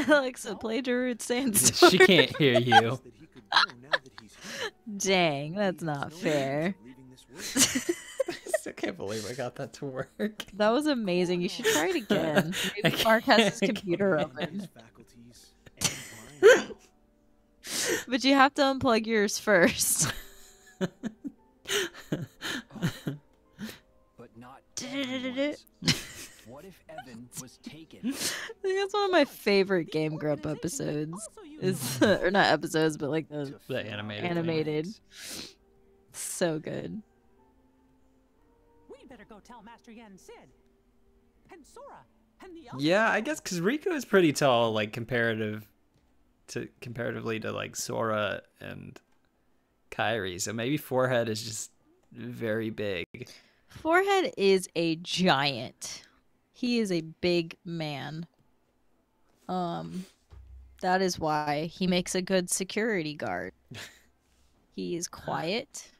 Alexa, play Druid Sandstorm. She can't hear you. Dang, that's not fair. I still can't believe I got that to work. That was amazing. You should try it again. Maybe Mark has his computer open. But you have to unplug yours first. But not what if Evan was taken? I think that's one of my favorite Game Grump episodes. Is or not episodes, but like the animated. So good. We better go tell Master Yen Sid and Sora and the Yeah, I guess because Riku is pretty tall, like comparatively to like Sora and Kairi. So maybe Forehead is just very big. Forehead is a giant. He is a big man. That is why he makes a good security guard. He is quiet.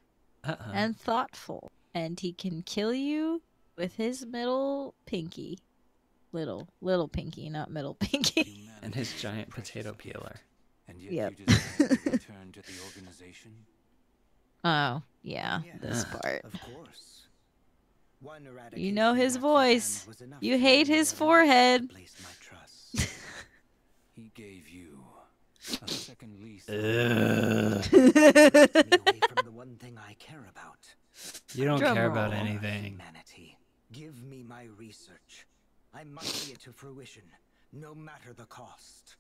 and thoughtful, and he can kill you with his middle pinky. Little pinky, not middle pinky. And his giant potato peeler. And yet Yep. you decided to return to the organization? Oh, yeah, this part. Of course. One You know his eradication voice. was enough You to hate win his their forehead. place my trust. He gave you a second lease. Take me away from the one thing I care about. You don't Drum care roll. about anything. Humanity. Give me my research. I must see it to fruition, no matter the cost.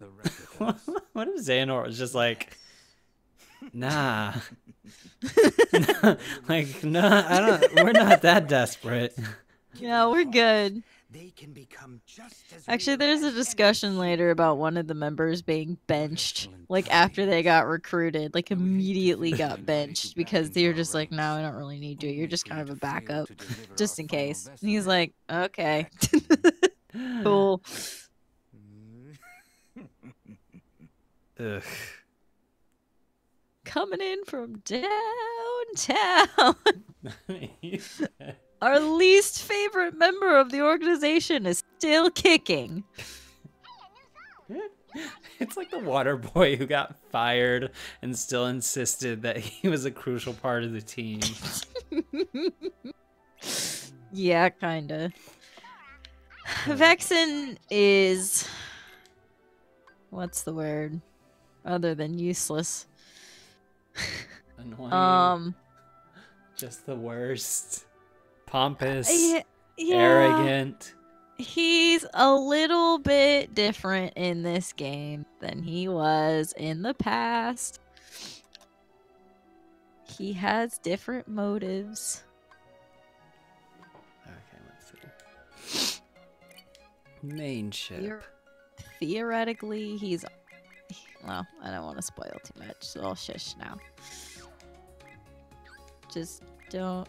The replicas. What if Xehanort was just like, nah. Like, nah, I don't, we're not that desperate. Yeah, we're good. They can become just as Actually, real there's a as discussion enemies. later about one of the members being benched. Like, after they got recruited, like, immediately got benched because they were just like, no, I don't really need you. You're just kind of a backup, just in case. And he's like, okay. Cool. Ugh. Coming in from downtown. Our least favorite member of the organization is still kicking. It's like the water boy who got fired and still insisted that he was a crucial part of the team. Yeah, kinda. Vexen is... what's the word? Other than useless. Annoying. Just the worst. Pompous. Yeah. Arrogant. He's a little bit different in this game than he was in the past. He has different motives. Okay, let's see. Main ship. Theoretically, he's... well, I don't want to spoil too much, so I'll shush now. Just don't...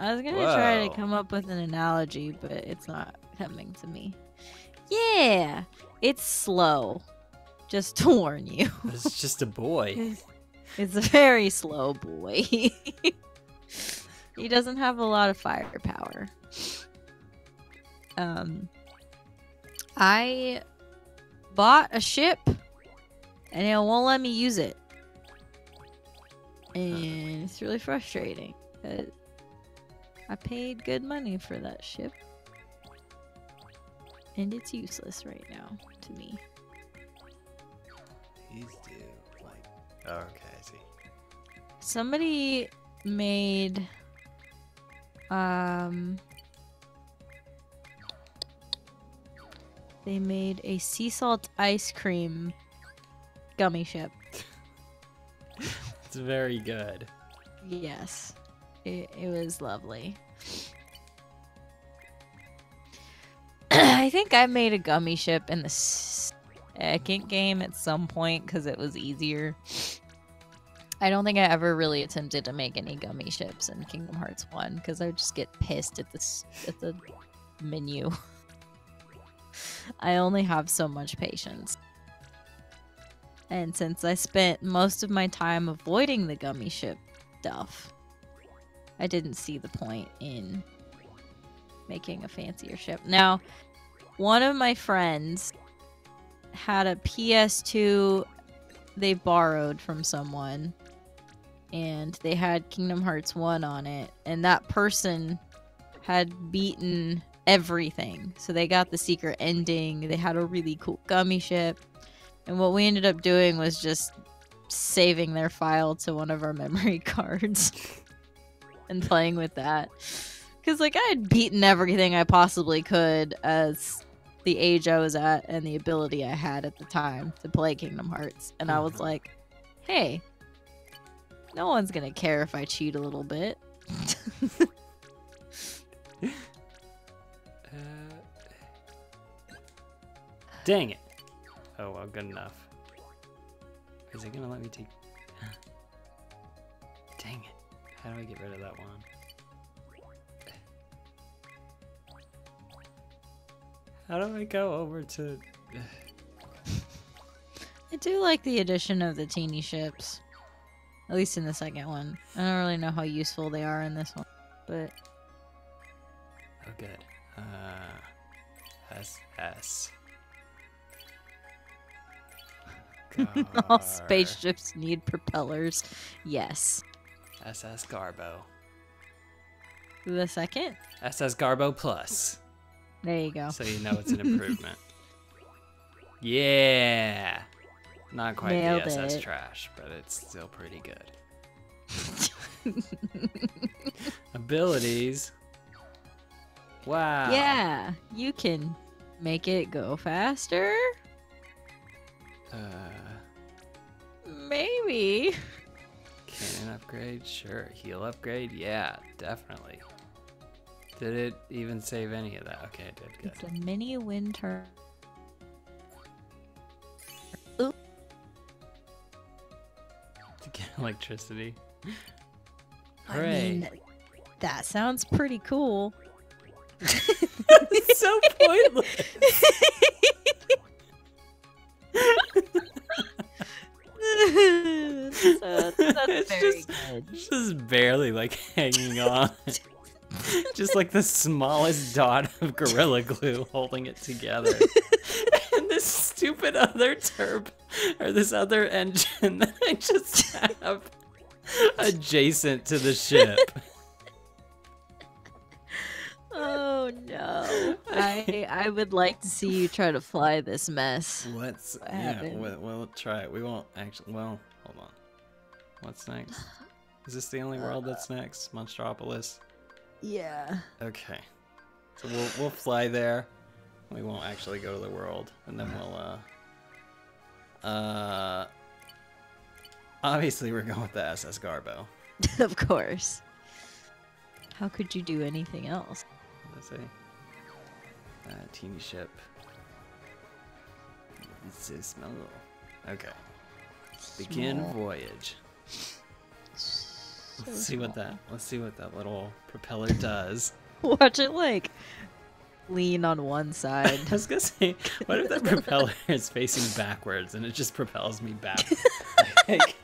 I was gonna try to Whoa. come up with an analogy, but it's not coming to me. Yeah! It's slow. Just to warn you. It's just a boy. It's a very slow boy. He doesn't have a lot of firepower. I bought a ship and it won't let me use it. And it's really frustrating. I paid good money for that ship. And it's useless right now to me. He's due. Like, oh, okay, I see. Somebody made they made a sea salt ice cream gummy ship. It's very good. Yes. It was lovely. I think I made a gummy ship in the second game at some point because it was easier. I don't think I ever really attempted to make any gummy ships in Kingdom Hearts 1 because I would just get pissed at the menu. I only have so much patience. And since I spent most of my time avoiding the gummy ship stuff, I didn't see the point in making a fancier ship. Now, one of my friends had a PS2 they borrowed from someone, and they had Kingdom Hearts 1 on it, and that person had beaten everything. So they got the secret ending, they had a really cool gummy ship, and what we ended up doing was just saving their file to one of our memory cards and playing with that. Because, like, I had beaten everything I possibly could as the age I was at and the ability I had at the time to play Kingdom Hearts. And I was like, hey, no one's gonna care if I cheat a little bit. Dang it. Oh, well, good enough. Is it gonna let me take... Dang it. How do I get rid of that one? How do I go over to... do like the addition of the teeny ships. At least in the second one. I don't really know how useful they are in this one, but... Oh, good. SS. All spaceships need propellers. Yes. SS Garbo. The second? SS Garbo Plus. There you go. So you know it's an improvement. Yeah! Not quite Nailed the SS it. trash, but it's still pretty good. Abilities. Wow. Yeah, you can make it go faster? Maybe. Cannon upgrade? Sure. Heal upgrade? Yeah, definitely. Did it even save any of that? Okay, it did. Good. It's a mini wind turbine. To get electricity. I Hooray. mean, that sounds pretty cool. It's so pointless. That's very good. It's just barely like hanging on. Just like the smallest dot of Gorilla Glue holding it together. And this stupid other or this other engine that I just have adjacent to the ship. Oh no. I would like to see you try to fly this mess. We'll try it. We won't actually, well, hold on. What's next? Is this the only world that's next? Monstropolis? Yeah. Okay. So we'll fly there. We won't actually go to the world, and then we'll obviously we're going with the SS Garbo. Of course. How could you do anything else? Let's see. Teeny ship. It's so small. Okay. Begin Small. voyage. So Let's see what that little propeller does. Watch it like lean on one side. I was gonna say, what if that propeller is facing backwards and it just propels me back? like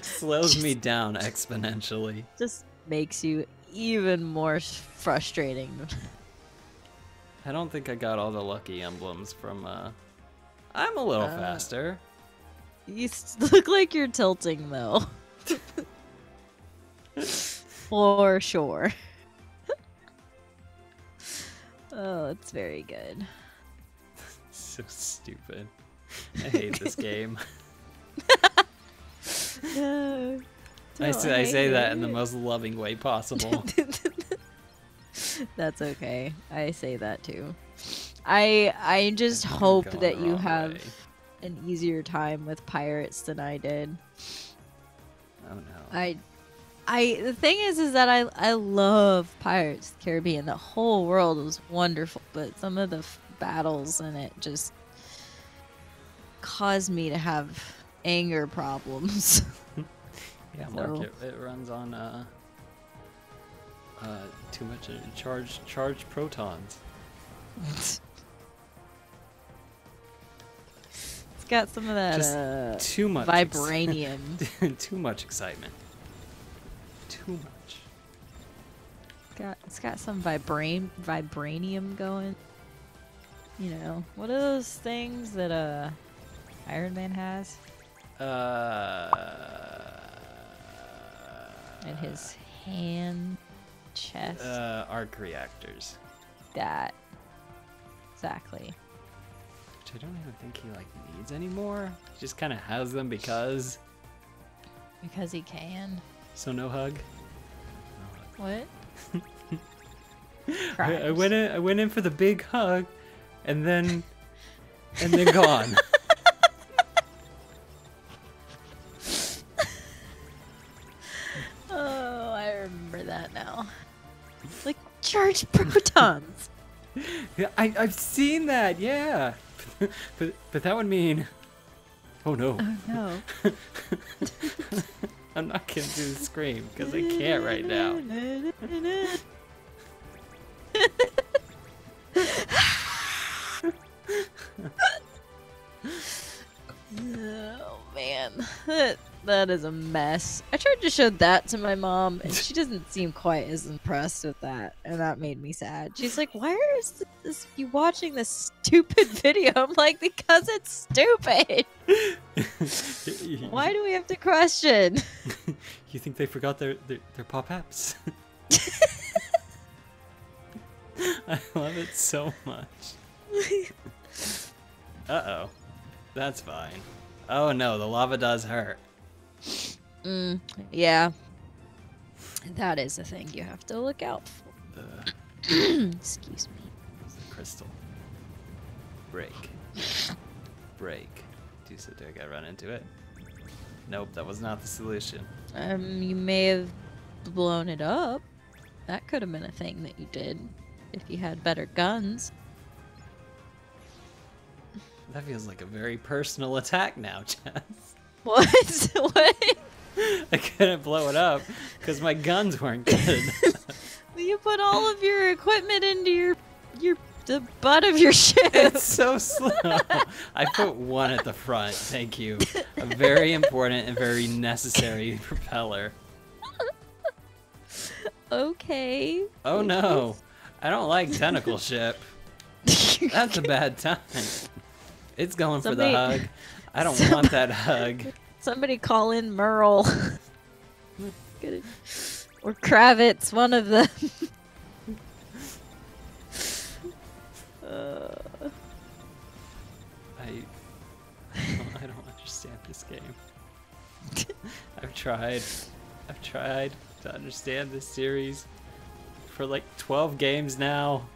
slows me down exponentially. Just makes you even more frustrating. I don't think I got all the lucky emblems from I'm a little faster. You look like you're tilting though. For sure. Oh, it's very good. So stupid. I hate this game. No, I say that in the most loving way possible. That's okay. I say that too. I just hope going that the you wrong have way. an easier time with pirates than I did. Oh no. The thing is that I love Pirates of the Caribbean. The whole world was wonderful, but some of the battles in it just caused me to have anger problems. Yeah, Mark, it runs on too much charged protons. It's got some of that Just too much vibranium. too much excitement. Too much. It's got some vibranium going. You know, what are those things that Iron Man has? In his hand, chest. Arc reactors. That. Exactly. Which I don't even think he like needs anymore. He just kind of has them because. Because he can. So no hug. What? I went in for the big hug, and then gone. Oh, I remember that now. Like charged protons. Yeah, I've seen that. Yeah, but that would mean. Oh no. Oh no. I'm not gonna do the scream because I can't right now. Oh man, that is a mess. I tried to show that to my mom, and she doesn't seem quite as impressed with that, and that made me sad. She's like, "Why is this you watching this stupid video?" I'm like, "Because it's stupid. Why do we have to question?" You think they forgot their pop-ups? I love it so much. Uh-oh. That's fine. Oh no, the lava does hurt. Yeah. That is a thing you have to look out for. Excuse me. Crystal. Break. Break. Did I run into it? Nope, that was not the solution. You may have blown it up. That could have been a thing that you did if you had better guns. That feels like a very personal attack now, Jess. What? What? I couldn't blow it up because my guns weren't good. You put all of your equipment into the butt of your ship. It's so slow. I put one at the front. Thank you. A very important and very necessary propeller. Okay. Oh no. I don't like tentacle ship. That's a bad time. It's going for the hug. I don't want that hug. Somebody call in Merle. Or Kravitz, one of them. I don't understand this game. I've tried to understand this series for like 12 games now.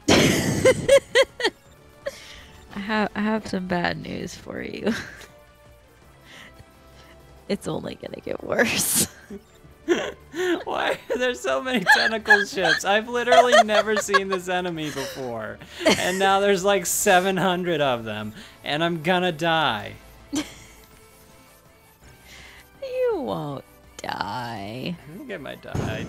I have some bad news for you. It's only gonna get worse. Why are there so many tentacle ships? I've literally never seen this enemy before. And now there's like 700 of them. And I'm gonna die. You won't die. I think I might die. I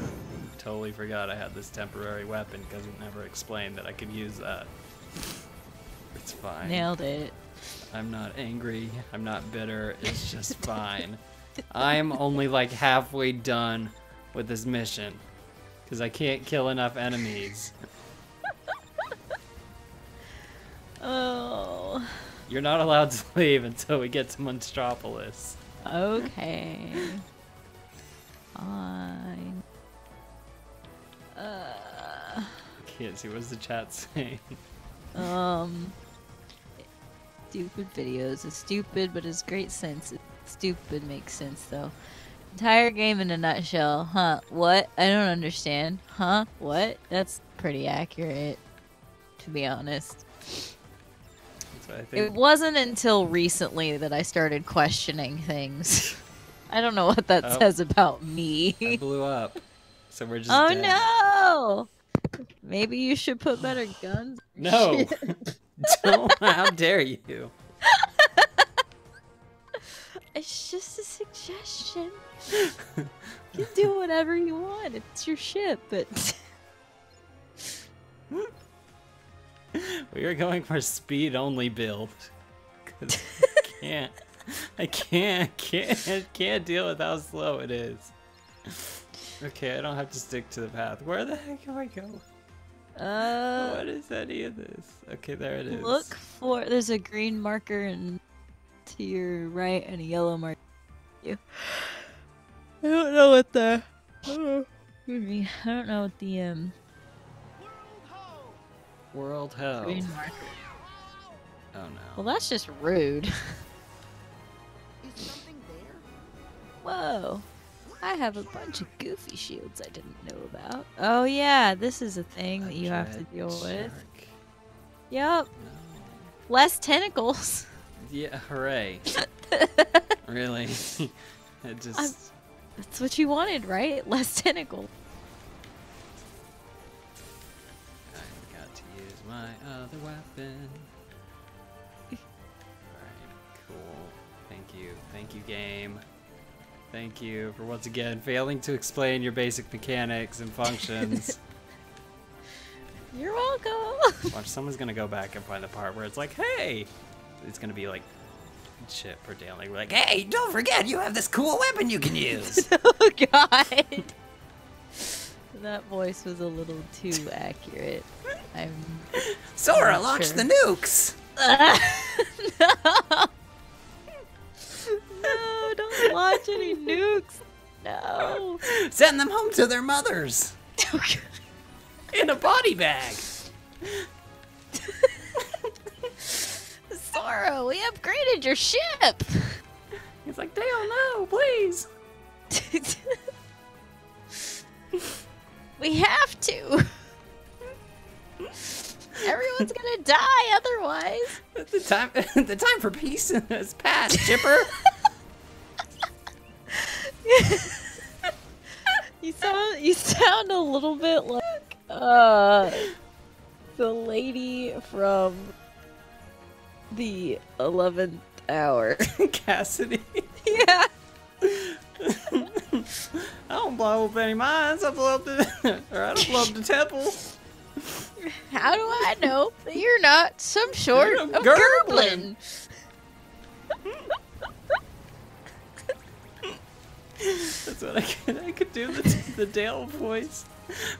totally forgot I had this temporary weapon because it never explained that I could use that. It's fine. Nailed it. I'm not angry. I'm not bitter. It's just fine. I'm only like halfway done with this mission because I can't kill enough enemies. Oh. You're not allowed to leave until we get to Monstropolis. Okay. Fine. I can't see. What's the chat saying? Stupid videos is stupid, but it's great sense. Stupid makes sense though. Entire game in a nutshell. Huh? What? I don't understand. Huh? What? That's pretty accurate, to be honest. I think. It wasn't until recently that I started questioning things. I don't know what that says about me. I blew up, so we're just. Oh dead. no! Maybe you should put better guns. No! Don't! How dare you? It's just a suggestion. You can do whatever you want. It's your ship, but. We are going for speed only build. 'Cause I can't deal with how slow it is. Okay, I don't have to stick to the path. Where the heck do I go? What is any of this? Okay, there it is. Look for. There's a green marker and to your right and a yellow marker. I don't know what the. I don't know what the World Hell. green marker. Oh no. Well, that's just rude. Is something there? Whoa. I have a bunch of goofy shields I didn't know about. Oh yeah, this is a thing that you have to deal with. Yep. No. Less tentacles. Yeah, hooray. Really? It just... That's what you wanted, right? Less tentacles. I got to use my other weapon. Alright, cool. Thank you. Thank you, game. Thank you for once again failing to explain your basic mechanics and functions. You're welcome. Watch, someone's gonna go back and find the part where it's like, hey! It's gonna be like shit for Dale. Like, we're like, hey, don't forget, you have this cool weapon you can use. Oh god. That voice was a little too accurate. I'm Sora, not launch sure. the nukes. No. No, don't launch any nukes. No. Send them home to their mothers. In a body bag. Sora, we upgraded your ship. He's like, Dale, no, please. We have to. Everyone's gonna die otherwise. The time for peace has passed, Chipper. You sound a little bit like the lady from the 11th hour. Cassidy. Yeah. I don't blow up any mines. I blow up the temple. How do I know that you're not some sort You're a of gerblin? gerblin? That's what I could do the Dale voice,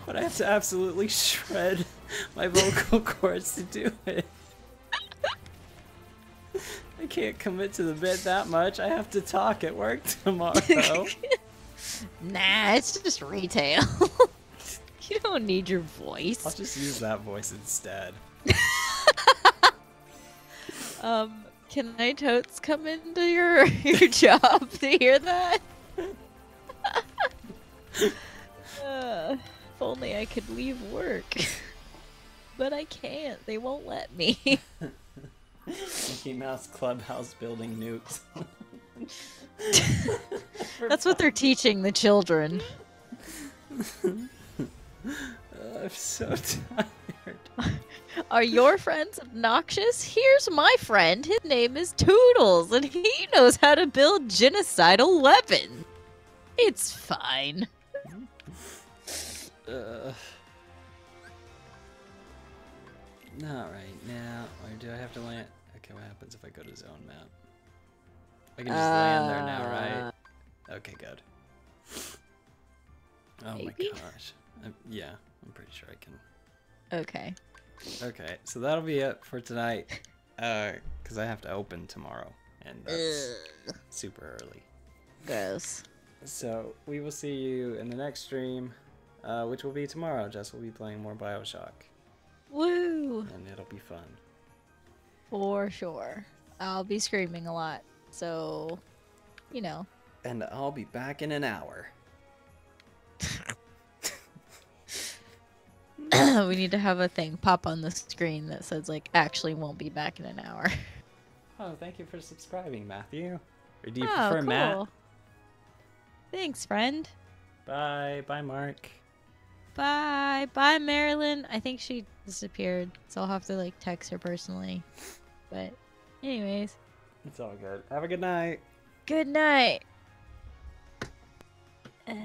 but I have to absolutely shred my vocal cords to do it. I can't commit to the bit that much. I have to talk at work tomorrow. Nah, it's just retail. You don't need your voice. I'll just use that voice instead. Can I totes come into your job to hear that? If only I could leave work. But I can't. They won't let me. Mickey Mouse Clubhouse building nukes. That's what they're teaching the children. I'm so tired. Are your friends obnoxious? Here's my friend. His name is Toodles, and he knows how to build genocidal weapons. It's fine. Not right now. Or do I have to land? Okay, what happens if I go to zone map? I can just land there now, right? Okay, good. Oh Maybe? my gosh. Yeah, I'm pretty sure I can. Okay. Okay, so that'll be it for tonight. Because I have to open tomorrow, and that's super early. Gross. So we will see you in the next stream, which will be tomorrow. Jess will be playing more BioShock. Woo! And it'll be fun. For sure. I'll be screaming a lot, so, you know. And I'll be back in an hour. We need to have a thing pop on the screen that says, like, actually won't be back in an hour. Oh, thank you for subscribing, Matthew. Or do you Oh, prefer cool. Matt? Thanks, friend. Bye. Bye, Mark. Bye. Bye, Marilyn. I think she disappeared, so I'll have to, like, text her personally. But, anyways. It's all good. Have a good night. Good night. Ugh.